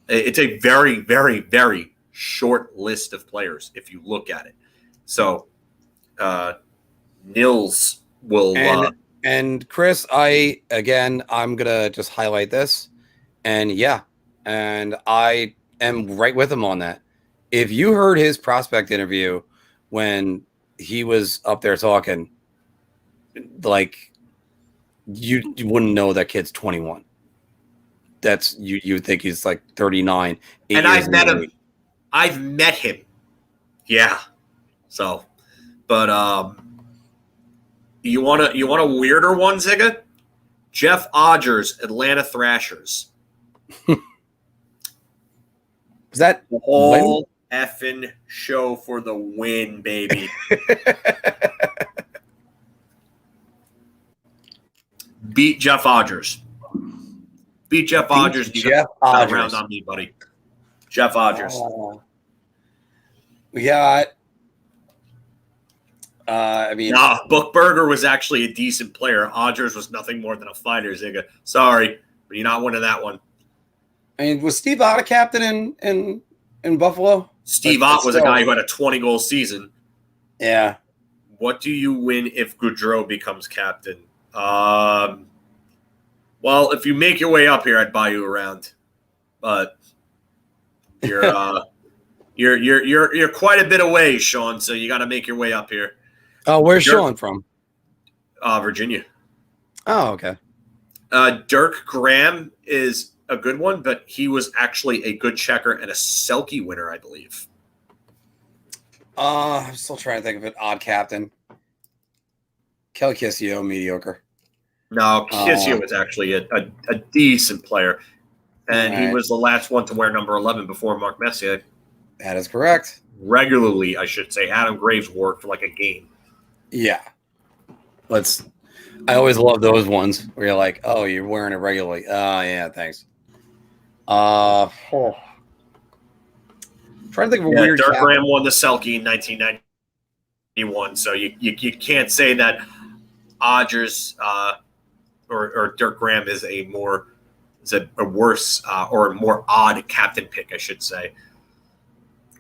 Speaker 2: It's a very, very, very short list of players if you look at it. So Nils will
Speaker 1: And Chris, I'm going to just highlight this. And I am right with him on that. If you heard his prospect interview when he was up there talking, like you wouldn't know that kid's 21. That's you would think he's like 39.
Speaker 2: And I've met him. I've met him. Yeah. So, but You want a weirder one, Ziga? Jeff Odgers, Atlanta Thrashers.
Speaker 1: Is that
Speaker 2: Paul effing show for the win, baby. Beat Jeff Odgers. Beat Jeff Odgers. You
Speaker 1: Jeff
Speaker 2: got
Speaker 1: Odgers.
Speaker 2: around on me, buddy. Jeff Odgers.
Speaker 1: We got. I mean,
Speaker 2: Nah, Buchberger was actually a decent player. Odgers was nothing more than a fighter, Ziga. Sorry, but you're not winning that one.
Speaker 1: I mean, was Steve Ott a captain in Buffalo?
Speaker 2: Steve Ott was a guy who had a 20-goal season.
Speaker 1: Yeah.
Speaker 2: What do you win if Gaudreau becomes captain? Well, if you make your way up here, I'd buy you around. But you're you're quite a bit away, Sean. So you got to make your way up here.
Speaker 1: Oh, where's Sean from?
Speaker 2: Virginia.
Speaker 1: Oh, okay.
Speaker 2: Dirk Graham is a good one, but he was actually a good checker and a Selke winner, I believe.
Speaker 1: I'm still trying to think of an odd captain. Kelly Kissio, mediocre.
Speaker 2: No, Kissio was actually a decent player, and he
Speaker 1: right.
Speaker 2: was the last one to wear number 11 before Mark Messier.
Speaker 1: That is correct.
Speaker 2: Regularly, I should say. Adam Graves wore it for like a game.
Speaker 1: Yeah. I always love those ones where you're like, oh, you're wearing it regularly. Oh, yeah, thanks. Trying to think of a weird
Speaker 2: Dirk
Speaker 1: captain.
Speaker 2: Graham won the Selke in 1991, so you can't say that Odgers or Dirk Graham is a worse or a more odd captain pick, I should say.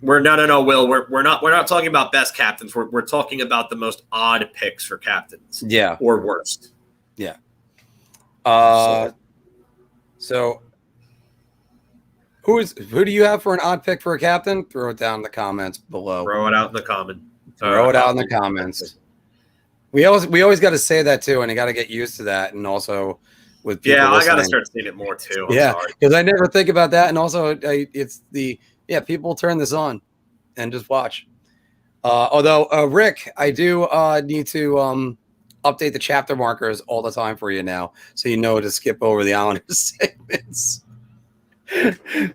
Speaker 2: No, Will. We're not talking about best captains. We're talking about the most odd picks for captains.
Speaker 1: Yeah.
Speaker 2: Or worst.
Speaker 1: Yeah. So who do you have for an odd pick for a captain? Throw it down in the comments below.
Speaker 2: Throw it out in the comment.
Speaker 1: Throw it out in the comments. We always got to say that too, and I got to get used to that. And also with people
Speaker 2: I got to
Speaker 1: listening.
Speaker 2: start saying it more too.
Speaker 1: Yeah, because I never think about that, and also people turn this on and just watch. Although Rick, I do need to update the chapter markers all the time for you now, so you know to skip over the Islanders segments.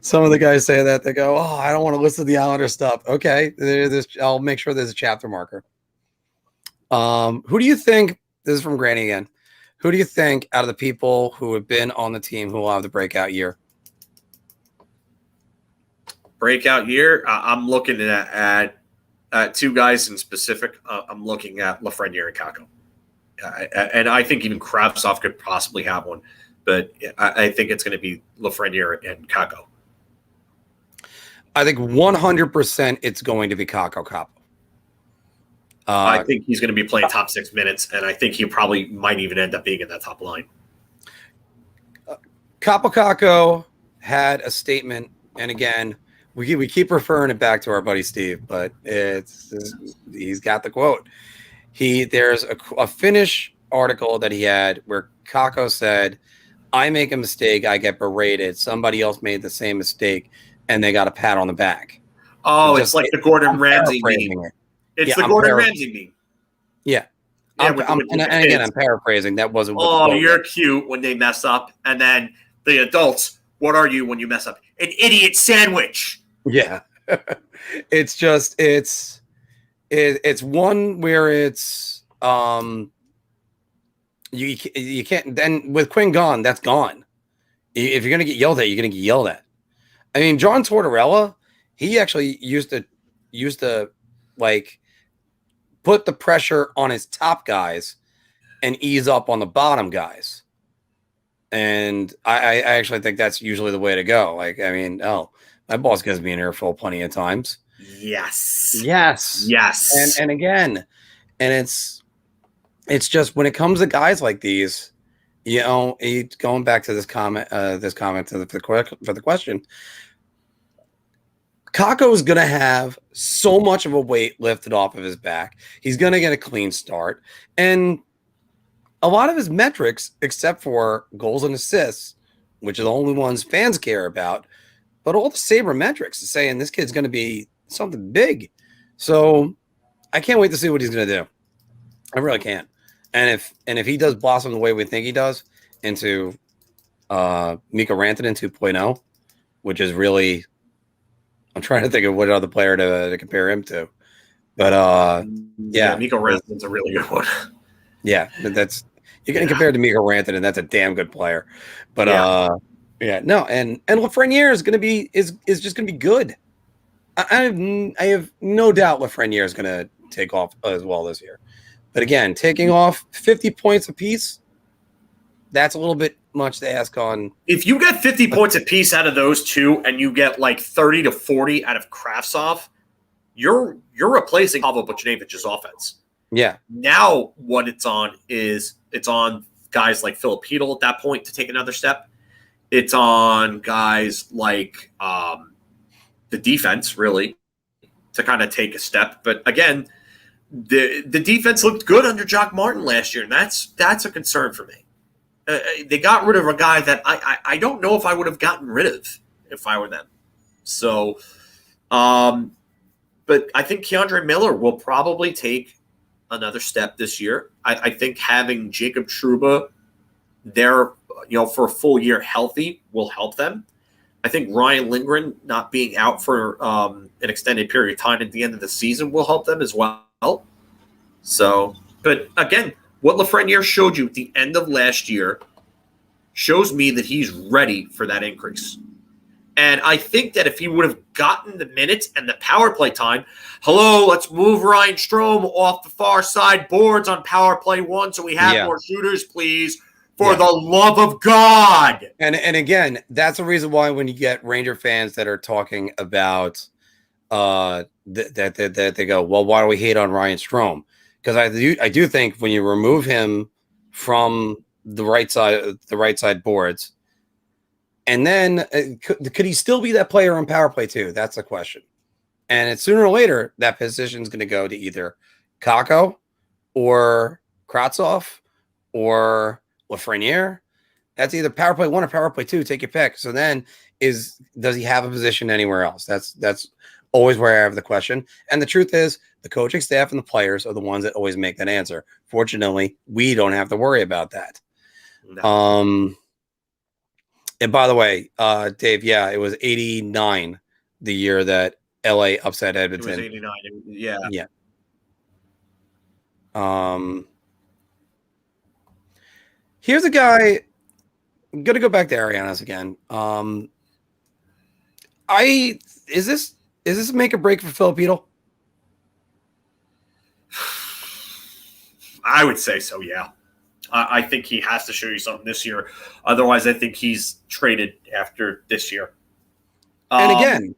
Speaker 1: Some of the guys say that they go, "Oh, I don't want to listen to the Islander stuff." Okay, I'll make sure there's a chapter marker. Who do you think? This is from Granny again. Who do you think out of the people who have been on the team who will have the breakout year?
Speaker 2: Breakout year. I'm looking at two guys in specific. I'm looking at Lafreniere and Kakko. And I think even Kravtsov could possibly have one, but I think it's going to be Lafreniere and Kakko.
Speaker 1: I think 100% it's going to be Kaapo.
Speaker 2: I think he's going to be playing top 6 minutes, and I think he probably might even end up being in that top line.
Speaker 1: Kakko had a statement, and again, we keep referring it back to our buddy Steve, but he's got the quote. There's a Finnish article that he had where Kakko said, "I make a mistake, I get berated. Somebody else made the same mistake, and they got a pat on the back."
Speaker 2: Oh, it's like the Gordon Ramsay meme. It's the Gordon Ramsay meme.
Speaker 1: Yeah.
Speaker 2: And
Speaker 1: again, I'm paraphrasing. That wasn't.
Speaker 2: Oh, you're cute when they mess up, and then the adults. What are you when you mess up? An idiot sandwich.
Speaker 1: Yeah, it's one where it's you can't. Then with Quinn gone, that's gone. If you're gonna get yelled at, you're gonna get yelled at. I mean, John Tortorella, he actually used to like put the pressure on his top guys and ease up on the bottom guys. And I actually think that's usually the way to go. Like, I mean, my boss gives me an earful plenty of times.
Speaker 2: Yes.
Speaker 1: And again, and it's just when it comes to guys like these, going back to this comment for the question, Kakko is going to have so much of a weight lifted off of his back. He's going to get a clean start. And a lot of his metrics, except for goals and assists, which are the only ones fans care about, but all the Sabre metrics is saying this kid's going to be something big. So I can't wait to see what he's going to do. I really can't. And if he does blossom the way we think he does into Mika Rantanen 2.0, which is really I'm trying to think of what other player to compare him to. But yeah,
Speaker 2: Mika Rantanen's a really good one.
Speaker 1: Yeah, that's you're getting compared to Mika Rantanen, and that's a damn good player. But no, and Lafreniere is just gonna be good. I have no doubt Lafreniere is gonna take off as well this year. But again, taking off 50 points apiece, that's a little bit much to ask on.
Speaker 2: If you get 50 points apiece out of those two, and you get like 30 to 40 out of Kravtsov, you're replacing Pavel Buchnevich's offense.
Speaker 1: Yeah.
Speaker 2: Now what it's on guys like FIlip at that point to take another step. It's on guys like the defense really to kind of take a step. But again, the defense looked good under Jock Martin last year, and that's a concern for me. They got rid of a guy that I don't know if I would have gotten rid of if I were them. So, but I think Keandre Miller will probably take another step this year. I think having Jacob Trouba there, for a full year healthy will help them. I think Ryan Lindgren not being out for an extended period of time at the end of the season will help them as well. So, but again, what Lafreniere showed you at the end of last year shows me that he's ready for that increase. And I think that if he would have gotten the minutes and the power play time, let's move Ryan Strome off the far side boards on power play 1 so we have more shooters, please, for the love of God.
Speaker 1: And again, that's the reason why when you get Ranger fans that are talking about that they go, well, why do we hate on Ryan Strome? Because I do think when you remove him from the right side boards, and then could he still be that player on power play too? That's the question. And it's sooner or later that position is going to go to either Kakko or Kravtsov or Lafreniere. That's either power play 1 or power play 2. Take your pick. So then does he have a position anywhere else? That's always where I have the question. And the truth is the coaching staff and the players are the ones that always make that answer. Fortunately, we don't have to worry about that. No. And by the way, Dave, it was 89 the year that LA upset Edmonton.
Speaker 2: It was 89. Yeah.
Speaker 1: Here's a guy. I'm gonna go back to Arianas again. Is this make or break for FIlip?
Speaker 2: I would say so, yeah. I think he has to show you something this year. Otherwise, I think he's traded after this year.
Speaker 1: And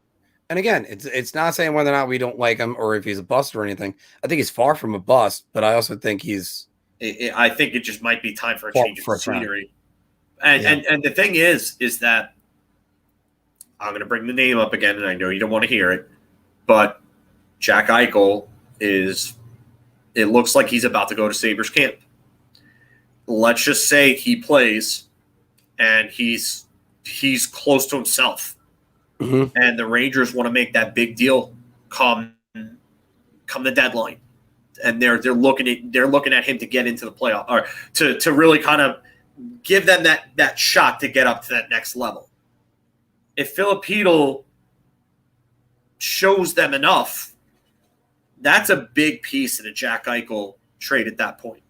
Speaker 1: again, it's not saying whether or not we don't like him or if he's a bust or anything. I think he's far from a bust, but I also think
Speaker 2: I think it just might be time for a change of scenery. And the thing is that I'm going to bring the name up again, and I know you don't want to hear it, but Jack Eichel it looks like he's about to go to Sabres camp. Let's just say he plays and he's close to himself. Mm-hmm. And the Rangers want to make that big deal come the deadline. And they're looking at him to get into the playoff or to really kind of give them that shot to get up to that next level. If FIlip shows them enough, that's a big piece in a Jack Eichel trade at that point.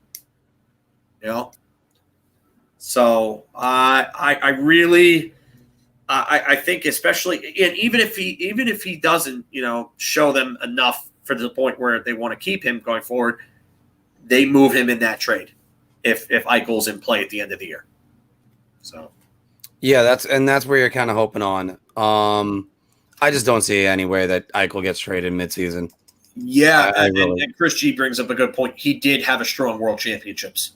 Speaker 2: So I really think especially, and even if he doesn't show them enough for the point where they want to keep him going forward, they move him in that trade if Eichel's in play at the end of the year. So
Speaker 1: that's where you're kind of hoping on. I just don't see any way that Eichel gets traded midseason.
Speaker 2: Yeah, and Chris G brings up a good point. He did have a strong World Championships.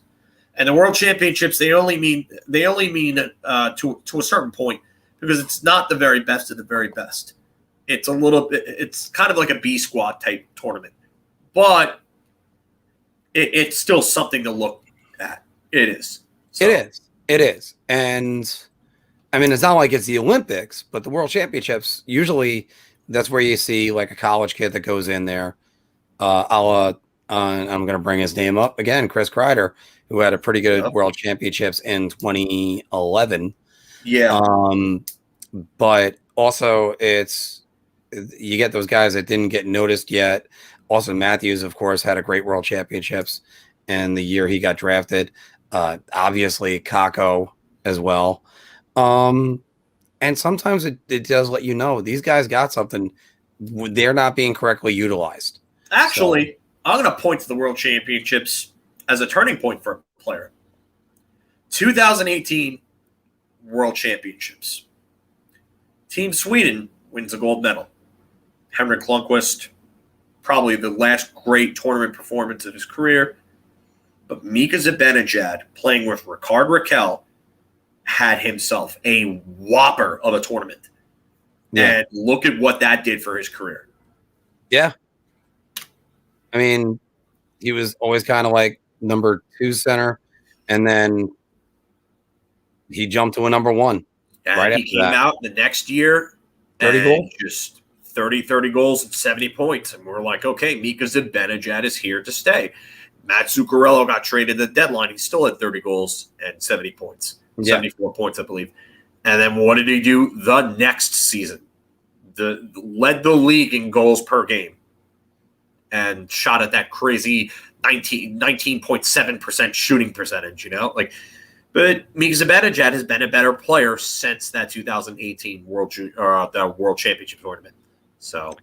Speaker 2: And the World Championships, they only mean to a certain point, because it's not the very best of the very best. It's it's kind of like a B squad type tournament, but it's still something to look at. It is. So.
Speaker 1: It is. And I mean, it's not like it's the Olympics, but the World Championships, usually that's where you see like a college kid that goes in there. I'm going to bring his name up again, Chris Kreider, who had a pretty good World Championships in 2011.
Speaker 2: Yeah.
Speaker 1: But also it's you get those guys that didn't get noticed yet. Austin Matthews, of course, had a great World Championships in the year he got drafted. Obviously, Kakko as well. And sometimes it does let you know these guys got something. They're not being correctly utilized.
Speaker 2: Actually, I'm going to point to the World Championships as a turning point for a player. 2018 World Championships. Team Sweden wins a gold medal. Henrik Lundqvist, probably the last great tournament performance of his career. But Mika Zibanejad, playing with Ricard Raquel, had himself a whopper of a tournament. Yeah. And look at what that did for his career.
Speaker 1: Yeah. I mean, he was always kind of like number 2 center, and then he jumped to a number 1.
Speaker 2: And right he came out the next year
Speaker 1: 30 goals?
Speaker 2: Just 30 goals and 70 points. And we're like, okay, Mika Zibanejad is here to stay. Matt Zuccarello got traded at the deadline. He still had 30 goals and 70 points. 74 points, I believe. And then what did he do the next season? Led the league in goals per game and shot at that crazy 19.7% shooting percentage, But Mika Zibanejad has been a better player since that 2018 World Championship tournament. So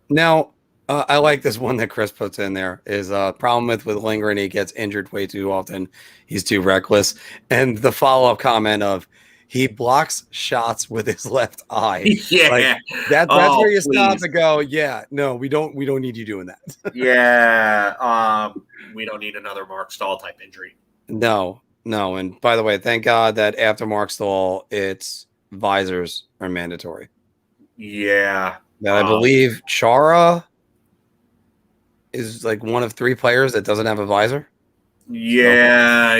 Speaker 1: now I like this one that Chris puts in there is problem with Lindgren. He gets injured way too often. He's too reckless. And the follow-up comment of he blocks shots with his left eye.
Speaker 2: Yeah.
Speaker 1: Like, that's where you stop and go, yeah, no, we don't need you doing that.
Speaker 2: Yeah. We don't need another Mark Stahl type injury.
Speaker 1: No. And by the way, thank God that after Mark Stahl, it's visors are mandatory.
Speaker 2: Yeah.
Speaker 1: That I believe Chara is like one of 3 players that doesn't have a visor.
Speaker 2: Yeah,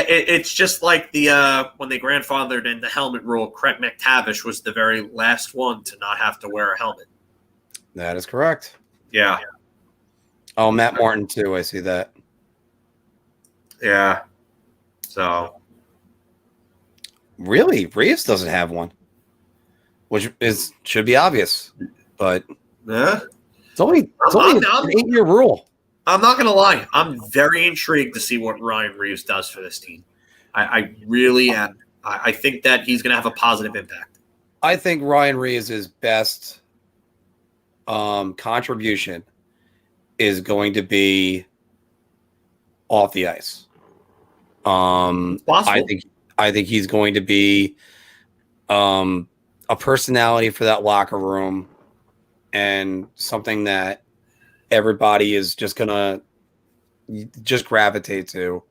Speaker 2: it's just like the when they grandfathered in the helmet rule. Craig McTavish was the very last one to not have to wear a helmet.
Speaker 1: That is correct.
Speaker 2: Yeah.
Speaker 1: Oh, Matt Martin too. I see that.
Speaker 2: Yeah. So.
Speaker 1: Really, Reeves doesn't have one, which should be obvious, but it's only an 8-year rule.
Speaker 2: I'm not going to lie. I'm very intrigued to see what Ryan Reeves does for this team. I really am. I think that he's going to have a positive impact.
Speaker 1: I think Ryan Reeves' best contribution is going to be off the ice. I think he's going to be a personality for that locker room and something that everybody is just going to gravitate to.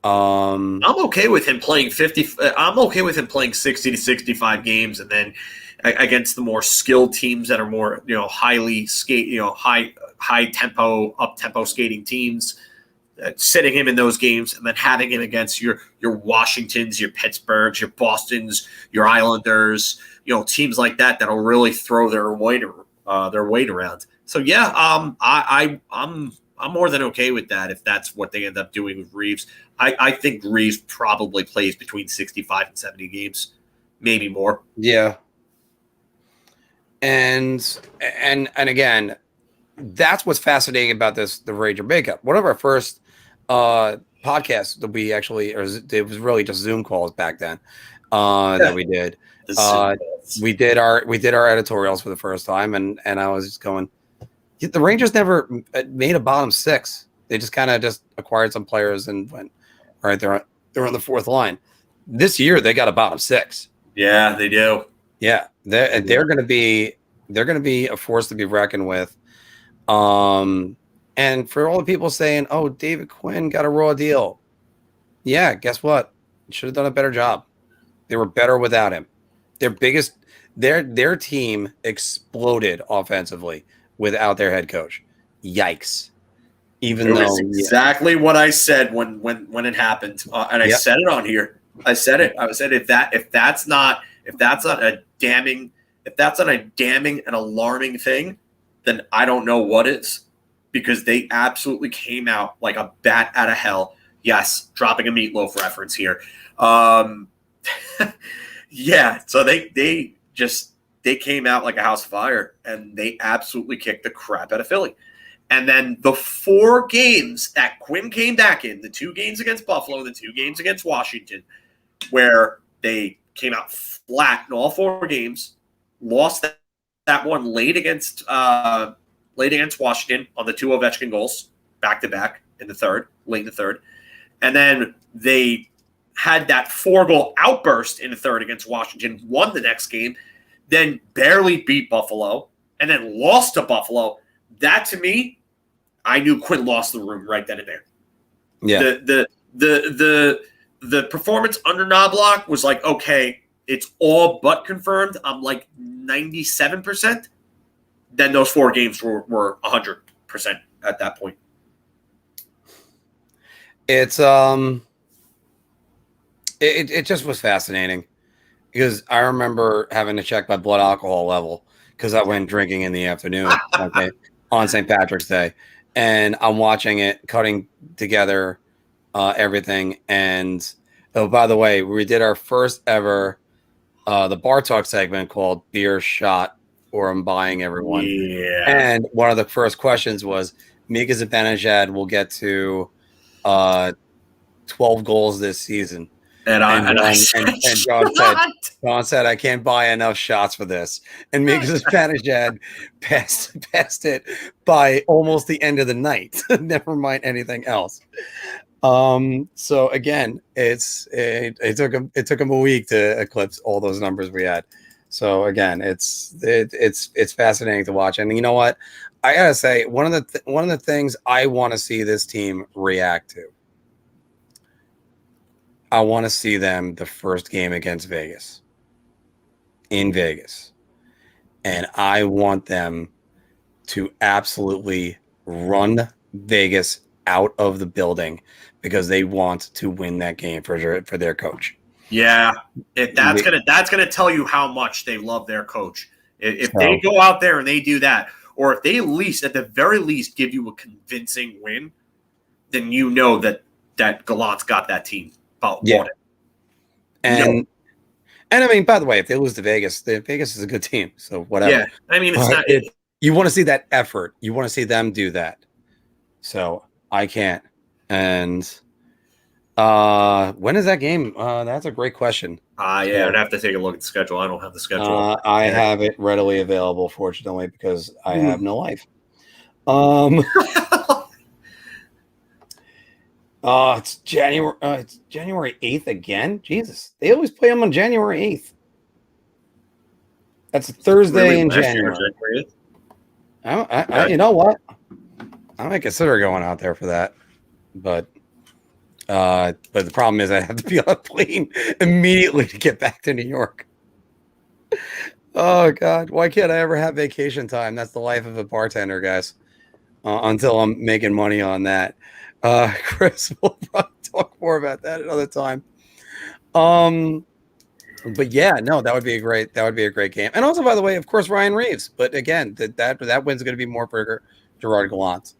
Speaker 1: I'm
Speaker 2: okay with him playing 50. I'm okay with him playing 60 to 65 games, and then against the more skilled teams that are more, highly skate, high tempo, up tempo skating teams. Sitting him in those games and then having him against your Washingtons, your Pittsburghs, your Bostons, your Islanders, teams like that that'll really throw their weight around. So yeah, I'm more than okay with that if that's what they end up doing with Reeves. I think Reeves probably plays between 65 and 70 games, maybe more.
Speaker 1: Yeah. And again, that's what's fascinating about the Ranger makeup. One of our first podcasts that we actually, or it was really just Zoom calls back then that we did. We did our editorials for the first time, and I was just going, the Rangers never made a bottom 6. They just kind of just acquired some players and went, all right, they're on the 4th line. This year they got a bottom 6.
Speaker 2: Yeah, they do.
Speaker 1: Yeah, they're going to be a force to be reckoned with. And for all the people saying, "Oh, David Quinn got a raw deal," yeah, guess what? Should have done a better job. They were better without him. Their team exploded offensively without their head coach. Yikes!
Speaker 2: That's exactly what I said when it happened, and I said it on here. I said it. I said if that's not a damning and alarming thing, then I don't know what is, because they absolutely came out like a bat out of hell. Yes, dropping a Meatloaf reference here. Yeah, so they came out like a house of fire, and they absolutely kicked the crap out of Philly. And then the 4 games that Quinn came back in, the 2 games against Buffalo, the 2 games against Washington, where they came out flat in all 4 games, lost that one late against Washington on the 2 Ovechkin goals, back-to-back in the third, late in the third. And then they had that 4-goal outburst in the third against Washington, won the next game, then barely beat Buffalo, and then lost to Buffalo. That, to me, I knew Quinn lost the room right then and there.
Speaker 1: Yeah.
Speaker 2: The performance under Knobloch was like, okay, it's all but confirmed. I'm like 97%. Then those 4 games were 100% at that point.
Speaker 1: It's it just was fascinating because I remember having to check my blood alcohol level because I went drinking in the afternoon, okay, on St. Patrick's Day, and I'm watching it, cutting together everything. And oh, by the way, we did our first ever the bar talk segment called Beer Shot, or I'm buying everyone.
Speaker 2: Yeah.
Speaker 1: And one of the first questions was Mika Zibanejad will get to 12 goals this season.
Speaker 2: And
Speaker 1: John said, I can't buy enough shots for this. And Mika Zibanejad passed it by almost the end of the night. Never mind anything else. So again, it took him a week to eclipse all those numbers we had. So again, it's fascinating to watch. And you know what? I gotta say, one of the things I want to see this team react to. I want to see them the first game against Vegas. In Vegas. And I want them to absolutely run Vegas out of the building because they want to win that game for their coach.
Speaker 2: Yeah, that's gonna tell you how much they love their coach. If they go out there and they do that, or if they at the very least give you a convincing win, then you know that Gallant's got that team about it.
Speaker 1: And I mean, by the way, if they lose to Vegas, Vegas is a good team, so whatever.
Speaker 2: Yeah, I mean, it's not.
Speaker 1: You want to see that effort. You want to see them do that. So I can't. And when is that game? That's a great question.
Speaker 2: Yeah, I'd have to take a look at the schedule. I don't have the schedule.
Speaker 1: I have it readily available, fortunately, because I have no life. It's January 8th again. Jesus, they always play them on January 8th. That's a Thursday in January. You know what? I might consider going out there for that, but the problem is I have to be on a plane immediately to get back to New York. Oh God, why can't I ever have vacation time? That's the life of a bartender, guys. Until I'm making money on that. Chris, we'll probably talk more about that another time. But yeah, no, that would be a great game. And also, by the way, of course, Ryan Reeves. But again, that win's going to be more for Gerard Gallant.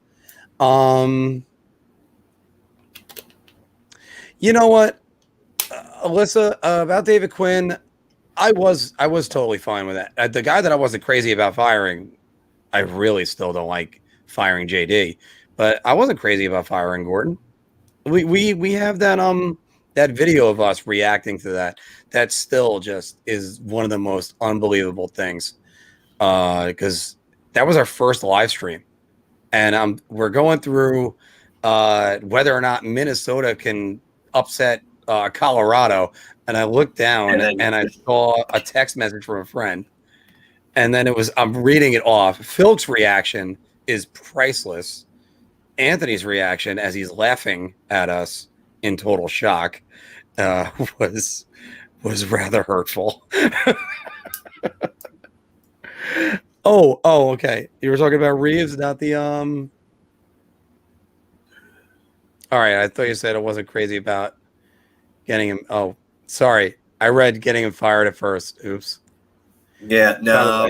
Speaker 1: You know what, Alyssa, about David Quinn, I was totally fine with that. The guy that I wasn't crazy about firing, I really still don't like firing JD, but I wasn't crazy about firing Gordon. We have that video of us reacting to that. That still just is one of the most unbelievable things, because that was our first live stream, and we're going through whether or not Minnesota can upset Colorado, and I looked down and I saw a text message from a friend, and then I'm reading it off. Phil's reaction is priceless. Anthony's reaction as he's laughing at us in total shock was rather hurtful. Oh, okay. You were talking about Reeves, not the All right, I thought you said I wasn't crazy about getting him. Oh, sorry. I read getting him fired at first. Oops.
Speaker 2: Yeah, no.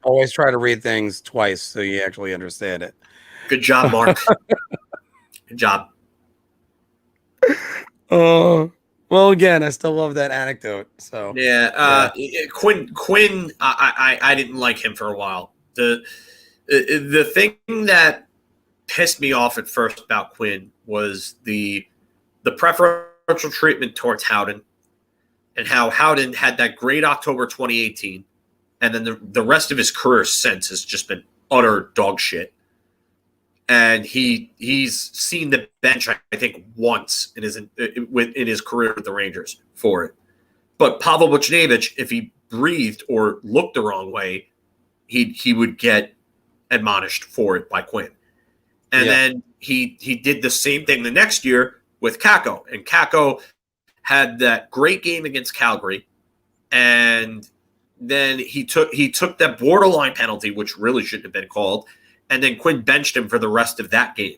Speaker 1: Always try to read things twice so you actually understand it.
Speaker 2: Good job, Mark. Good job.
Speaker 1: Oh Well, again, I still love that anecdote. So
Speaker 2: Quinn. I didn't like him for a while. The thing that pissed me off at first about Quinn was the preferential treatment towards Howden, and how Howden had that great October 2018, and then the rest of his career since has just been utter dog shit. And he's seen the bench, I think, once in his career with the Rangers for it. But Pavel Buchnevich, if he breathed or looked the wrong way, he would get admonished for it by Quinn. And then he did the same thing the next year with Kakko. And Kakko had that great game against Calgary, and then he took that borderline penalty, which really shouldn't have been called. And then Quinn benched him for the rest of that game.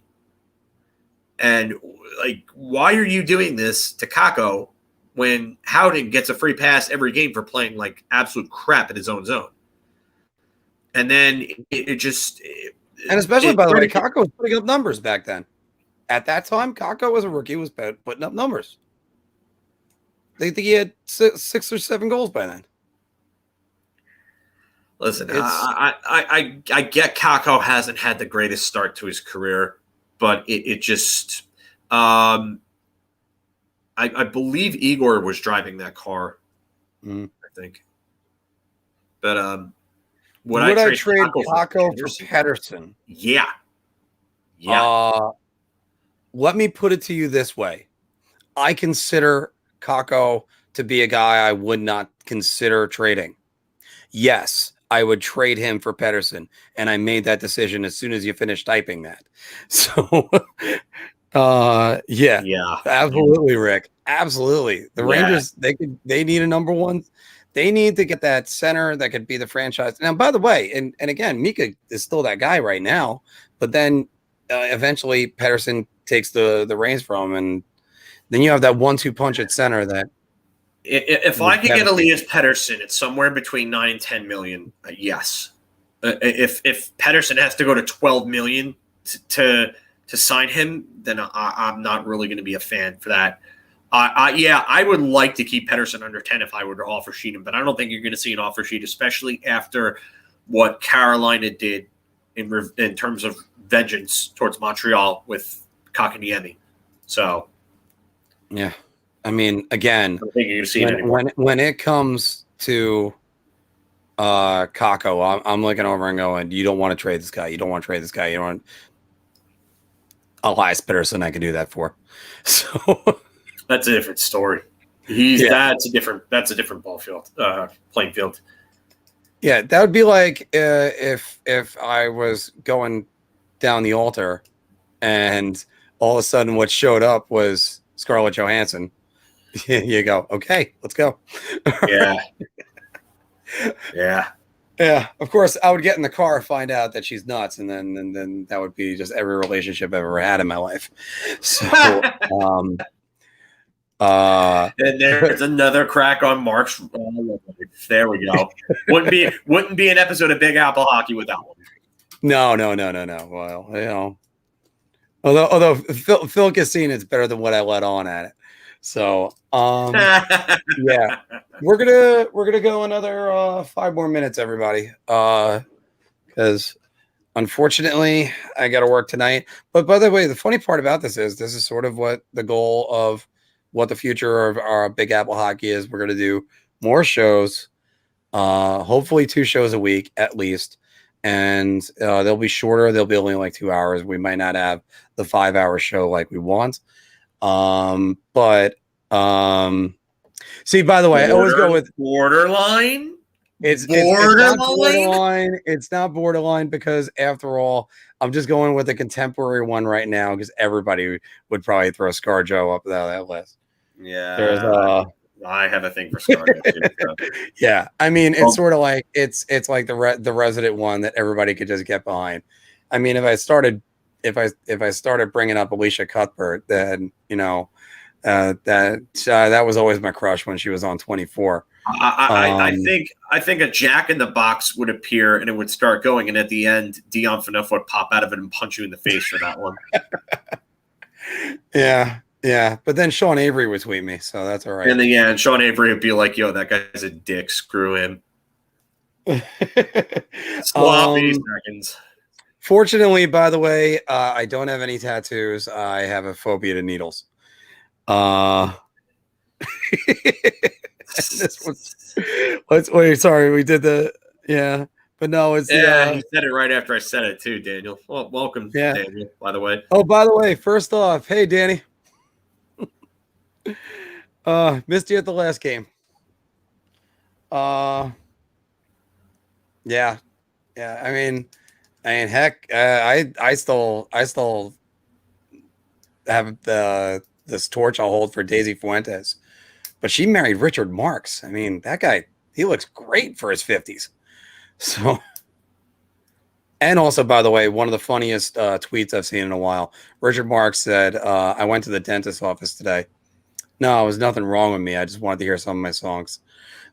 Speaker 2: And, like, why are you doing this to Kakko when Howden gets a free pass every game for playing, like, absolute crap in his own zone? And then it just –
Speaker 1: And especially, by the way, Kakko was putting up numbers back then. At that time, Kakko was a rookie, was putting up numbers. They think he had 6 or 7 goals by then.
Speaker 2: Listen, I get Kakko hasn't had the greatest start to his career, but it just I believe Igor was driving that car. I think. But would I trade
Speaker 1: Kakko for Pedersen?
Speaker 2: Yeah.
Speaker 1: Let me put it to you this way. I consider Kakko to be a guy I would not consider trading. Yes, I would trade him for Pedersen, and I made that decision as soon as you finished typing that. So, absolutely, Rick. Absolutely. The Rangers, they need a number one. They need to get that center that could be the franchise. Now, by the way, and again, Mika is still that guy right now, but then eventually Pedersen takes the reins from him, and then you have that 1-2 punch at center that.
Speaker 2: If I could get Elias Pettersson, it's somewhere between 9 and 10 million. Yes. If Pettersson has to go to 12 million to sign him, then I'm not really going to be a fan for that. I would like to keep Pettersson under 10 if I were to offer sheet him, but I don't think you're going to see an offer sheet, especially after what Carolina did in terms of vengeance towards Montreal with Kotkaniemi. So,
Speaker 1: yeah. I mean, again, when it comes to Kakko, I'm looking over and going, you don't want to trade this guy. You don't want to trade this guy. You don't want Elias Pettersson. I can do that for. So
Speaker 2: that's a different story. That's a different ball field, playing field.
Speaker 1: Yeah, that would be like if I was going down the altar, and all of a sudden what showed up was Scarlett Johansson. You go, okay, let's go.
Speaker 2: Yeah.
Speaker 1: Of course, I would get in the car, find out that she's nuts, and then that would be just every relationship I've ever had in my life. So,
Speaker 2: and there's another crack on Mark's. There we go. Wouldn't be an episode of Big Apple Hockey without one.
Speaker 1: No. Well, although Phil Cassine is better than what I let on at it. So, yeah, we're gonna go another 5 more minutes, everybody, because unfortunately I got to work tonight. But by the way, the funny part about this is sort of what the goal of what the future of our Big Apple Hockey is. We're gonna do more shows, hopefully 2 shows a week at least, and they'll be shorter. They'll be only like 2 hours. We might not have the 5-hour show like we want. See, by the way, I always go with
Speaker 2: borderline.
Speaker 1: It's not borderline. It's not borderline because after all, I'm just going with a contemporary one right now because everybody would probably throw ScarJo up that list.
Speaker 2: Yeah.
Speaker 1: There's
Speaker 2: I have a thing for ScarJo too.
Speaker 1: Yeah. I mean, it's sort of like it's like the resident one that everybody could just get behind. I mean, if I started bringing up Alicia Cuthbert, then that was always my crush when she was on 24.
Speaker 2: I think a Jack in the Box would appear and it would start going, and at the end, Dion Phaneuf would pop out of it and punch you in the face for that one.
Speaker 1: Yeah. Yeah, but then Sean Avery would tweet me, so that's all right.
Speaker 2: And then and Sean Avery would be like, "Yo, that guy's a dick. Screw him." Sloppy seconds.
Speaker 1: Fortunately, by the way, I don't have any tattoos. I have a phobia to needles. This one's. Wait. Sorry, we did but no, it's
Speaker 2: he said it right after I said it too, Daniel. Well, welcome, Daniel. By the way.
Speaker 1: Oh, by the way, first off, hey Danny. Missed you at the last game. Yeah. I mean, heck, I still have this torch I'll hold for Daisy Fuentes, but she married Richard Marks. I mean, that guy, he looks great for his 50s. So, and also, by the way, one of the funniest tweets I've seen in a while. Richard Marks said, "I went to the dentist's office today. No, there was nothing wrong with me. I just wanted to hear some of my songs."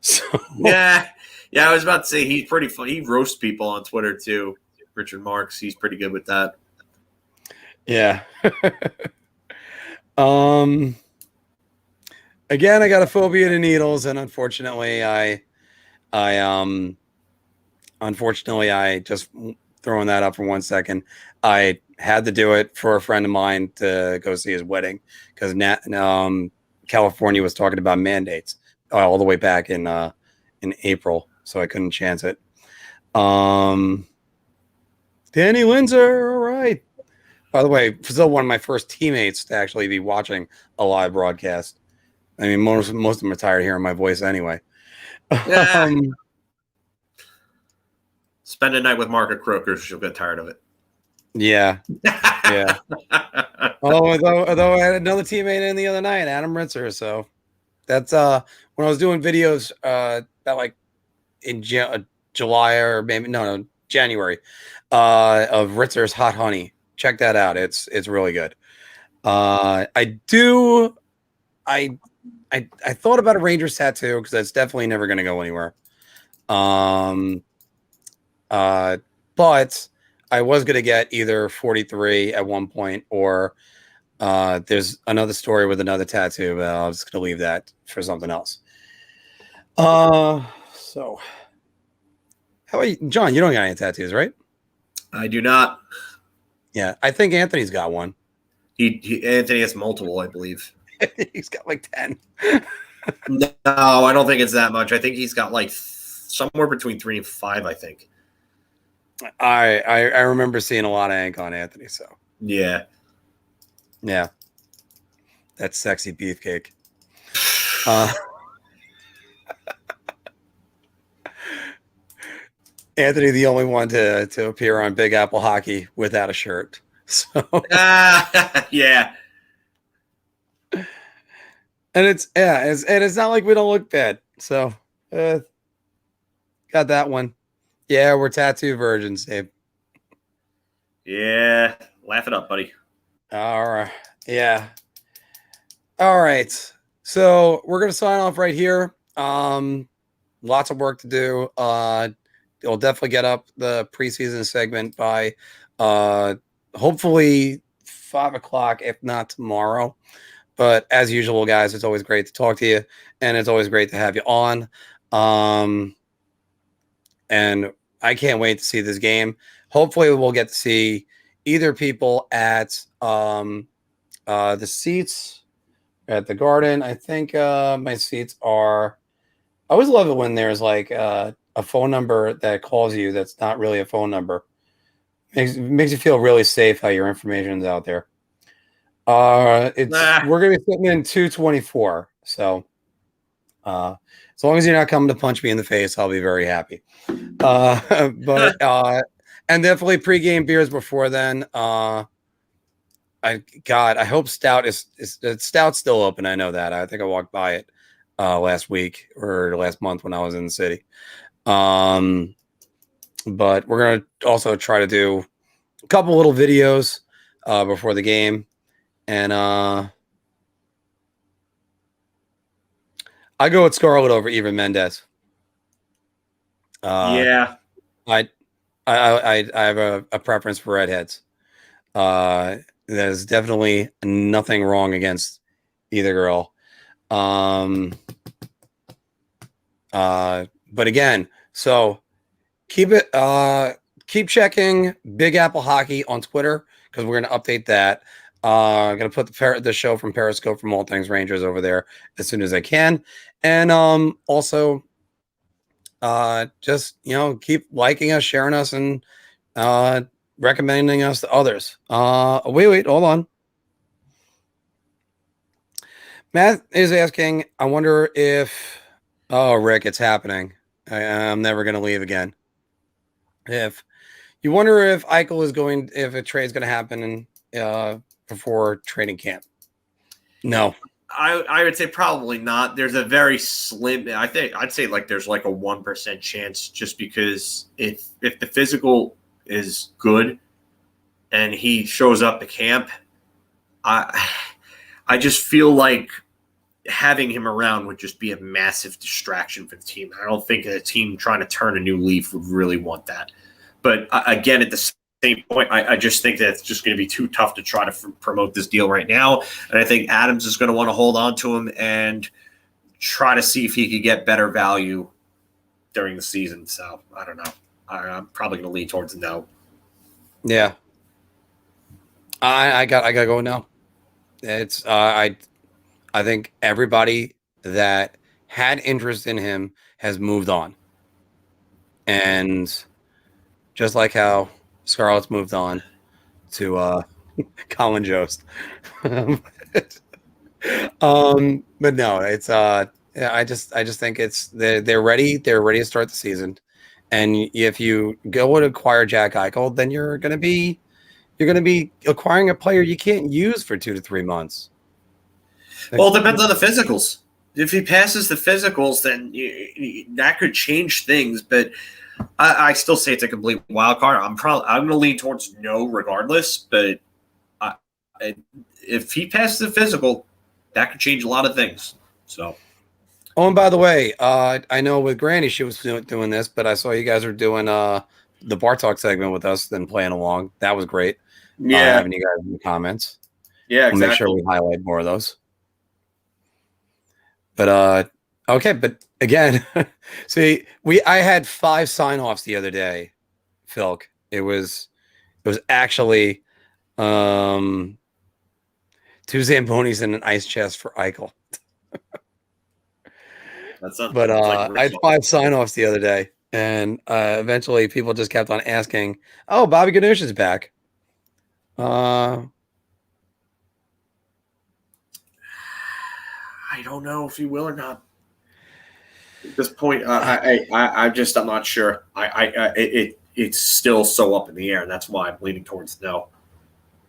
Speaker 1: So
Speaker 2: yeah. I was about to say he's pretty fun. He roasts people on Twitter too. Richard Marks, he's pretty good with that.
Speaker 1: Yeah. Again, I got a phobia to needles, and unfortunately, I just throwing that up for 1 second. I had to do it for a friend of mine to go see his wedding because California was talking about mandates all the way back in April, so I couldn't chance it. Danny Windsor, all right. By the way, still one of my first teammates to actually be watching a live broadcast. I mean, most of them are tired of hearing my voice anyway.
Speaker 2: Yeah. Spend a night with Margaret Croker, she'll get tired of it.
Speaker 1: Yeah. Although I had another teammate in the other night, Adam Ritzer. So that's when I was doing videos about like in July or maybe January of Ritzer's Hot Honey. Check that out. It's really good. I thought about a Rangers tattoo because that's definitely never going to go anywhere. But I was going to get either 43 at one point or there's another story with another tattoo, but I was just going to leave that for something else. So how about you, John? You don't got any tattoos, right?
Speaker 2: I do not.
Speaker 1: Yeah, I think Anthony's got one.
Speaker 2: Anthony has multiple, I believe.
Speaker 1: He's got like 10.
Speaker 2: No, I don't think it's that much. I think he's got like somewhere between 3 and 5, I think.
Speaker 1: I remember seeing a lot of ink on Anthony, so.
Speaker 2: Yeah.
Speaker 1: That's sexy beefcake. Anthony, the only one to appear on Big Apple Hockey without a shirt. So
Speaker 2: yeah.
Speaker 1: And it's not like we don't look bad. So got that one. Yeah, we're tattoo virgins, Dave.
Speaker 2: Yeah. Laugh it up, buddy.
Speaker 1: All right. Yeah. All right. So we're gonna sign off right here. Lots of work to do. We'll definitely get up the preseason segment by hopefully 5 o'clock, if not tomorrow. But as usual, guys, it's always great to talk to you, and it's always great to have you on. And I can't wait to see this game. Hopefully, we'll get to see either people at the seats at the Garden. I think my seats are. I always love it when there's like a phone number that calls you that's not really a phone number. Makes you feel really safe how your information's out there. We're gonna be sitting in 224. So as long as you're not coming to punch me in the face, I'll be very happy. And definitely pregame beers before then. I hope Stout is Stout's still open. I know that. I think I walked by it last week or last month when I was in the city. But we're gonna also try to do a couple little videos before the game, and I go with Scarlett over Eva Mendes.
Speaker 2: Yeah,
Speaker 1: I have a preference for redheads. There's definitely nothing wrong against either girl. But again, so keep checking Big Apple Hockey on Twitter because we're going to update that. I'm going to put the show from Periscope from All Things Rangers over there as soon as I can. And also just, keep liking us, sharing us, and recommending us to others. Wait, hold on. Matt is asking, I wonder if, Rick, it's happening. I'm never going to leave again. If you wonder if Eichel is if a trade's going to happen before training camp. No.
Speaker 2: I would say probably not. There's a very slim, I'd say like there's like a 1% chance just because if the physical is good and he shows up to camp, I just feel like having him around would just be a massive distraction for the team. I don't think a team trying to turn a new leaf would really want that. But again, at the same point, I just think that it's just going to be too tough to try to promote this deal right now. And I think Adams is going to want to hold on to him and try to see if he could get better value during the season. So I don't know. I'm probably going to lean towards no.
Speaker 1: Yeah. I got to go no. It's I think everybody that had interest in him has moved on. And just like how Scarlett's moved on to Colin Jost. But no, it's I just think it's they're ready. They're ready to start the season. And if you go and acquire Jack Eichel, then you're gonna be acquiring a player you can't use for 2 to 3 months.
Speaker 2: Well, it depends on the physicals. If he passes the physicals, then that could change things. But I still say it's a complete wild card. I'm going to lean towards no, regardless. But if he passes the physical, that could change a lot of things. So.
Speaker 1: Oh, and by the way, I know with Granny she was doing this, but I saw you guys are doing the Bar Talk segment with us, then playing along. That was great.
Speaker 2: Yeah,
Speaker 1: having you guys in the comments.
Speaker 2: Yeah, exactly.
Speaker 1: We'll make sure we highlight more of those. But okay, but again, see, I had 5 sign-offs the other day, Philk. It was actually 2 Zambonis and an ice chest for Eichel. But I had 5 sign-offs the other day, and eventually people just kept on asking, "Oh, Bobby Ganoush is back."
Speaker 2: I don't know if he will or not. At this point, I'm not sure. It's still so up in the air, and that's why I'm leaning towards no.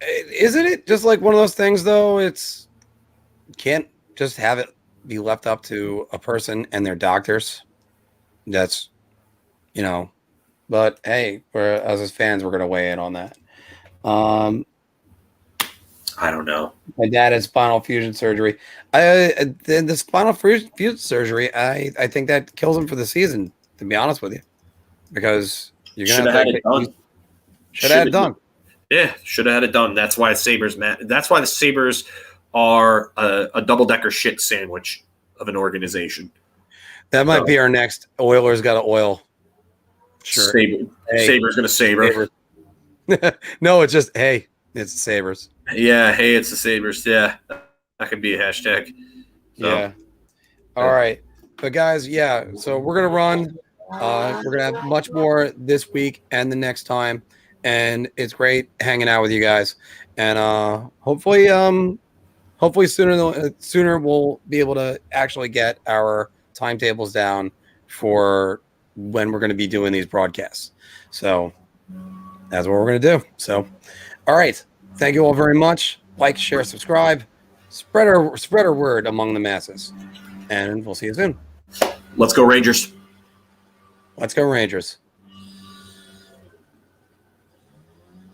Speaker 1: Isn't it just like one of those things, though? It's can't just have it be left up to a person and their doctors. That's, but hey, as his fans, we're going to weigh in on that.
Speaker 2: I don't know.
Speaker 1: My dad had spinal fusion surgery. The spinal fusion surgery, I think that kills him for the season, to be honest with you, because you're going to have to have it done. Should have had it done.
Speaker 2: Yeah, should have had it done. That's why That's why the Sabres are a double-decker shit sandwich of an organization.
Speaker 1: That might be our next Oilers got to oil. Sure.
Speaker 2: Sabres going to Sabre.
Speaker 1: No, it's just, hey, it's the Sabres.
Speaker 2: Yeah, hey, it's the Sabres. Yeah, that could be a hashtag. So.
Speaker 1: Yeah. All right. But, guys, yeah, so we're going to run. We're going to have much more this week and the next time. And it's great hanging out with you guys. And hopefully sooner we'll be able to actually get our timetables down for when we're going to be doing these broadcasts. So that's what we're going to do. So, all right. Thank you all very much. Like, share, subscribe. Spread our word among the masses. And we'll see you soon.
Speaker 2: Let's go, Rangers.
Speaker 1: Let's go, Rangers.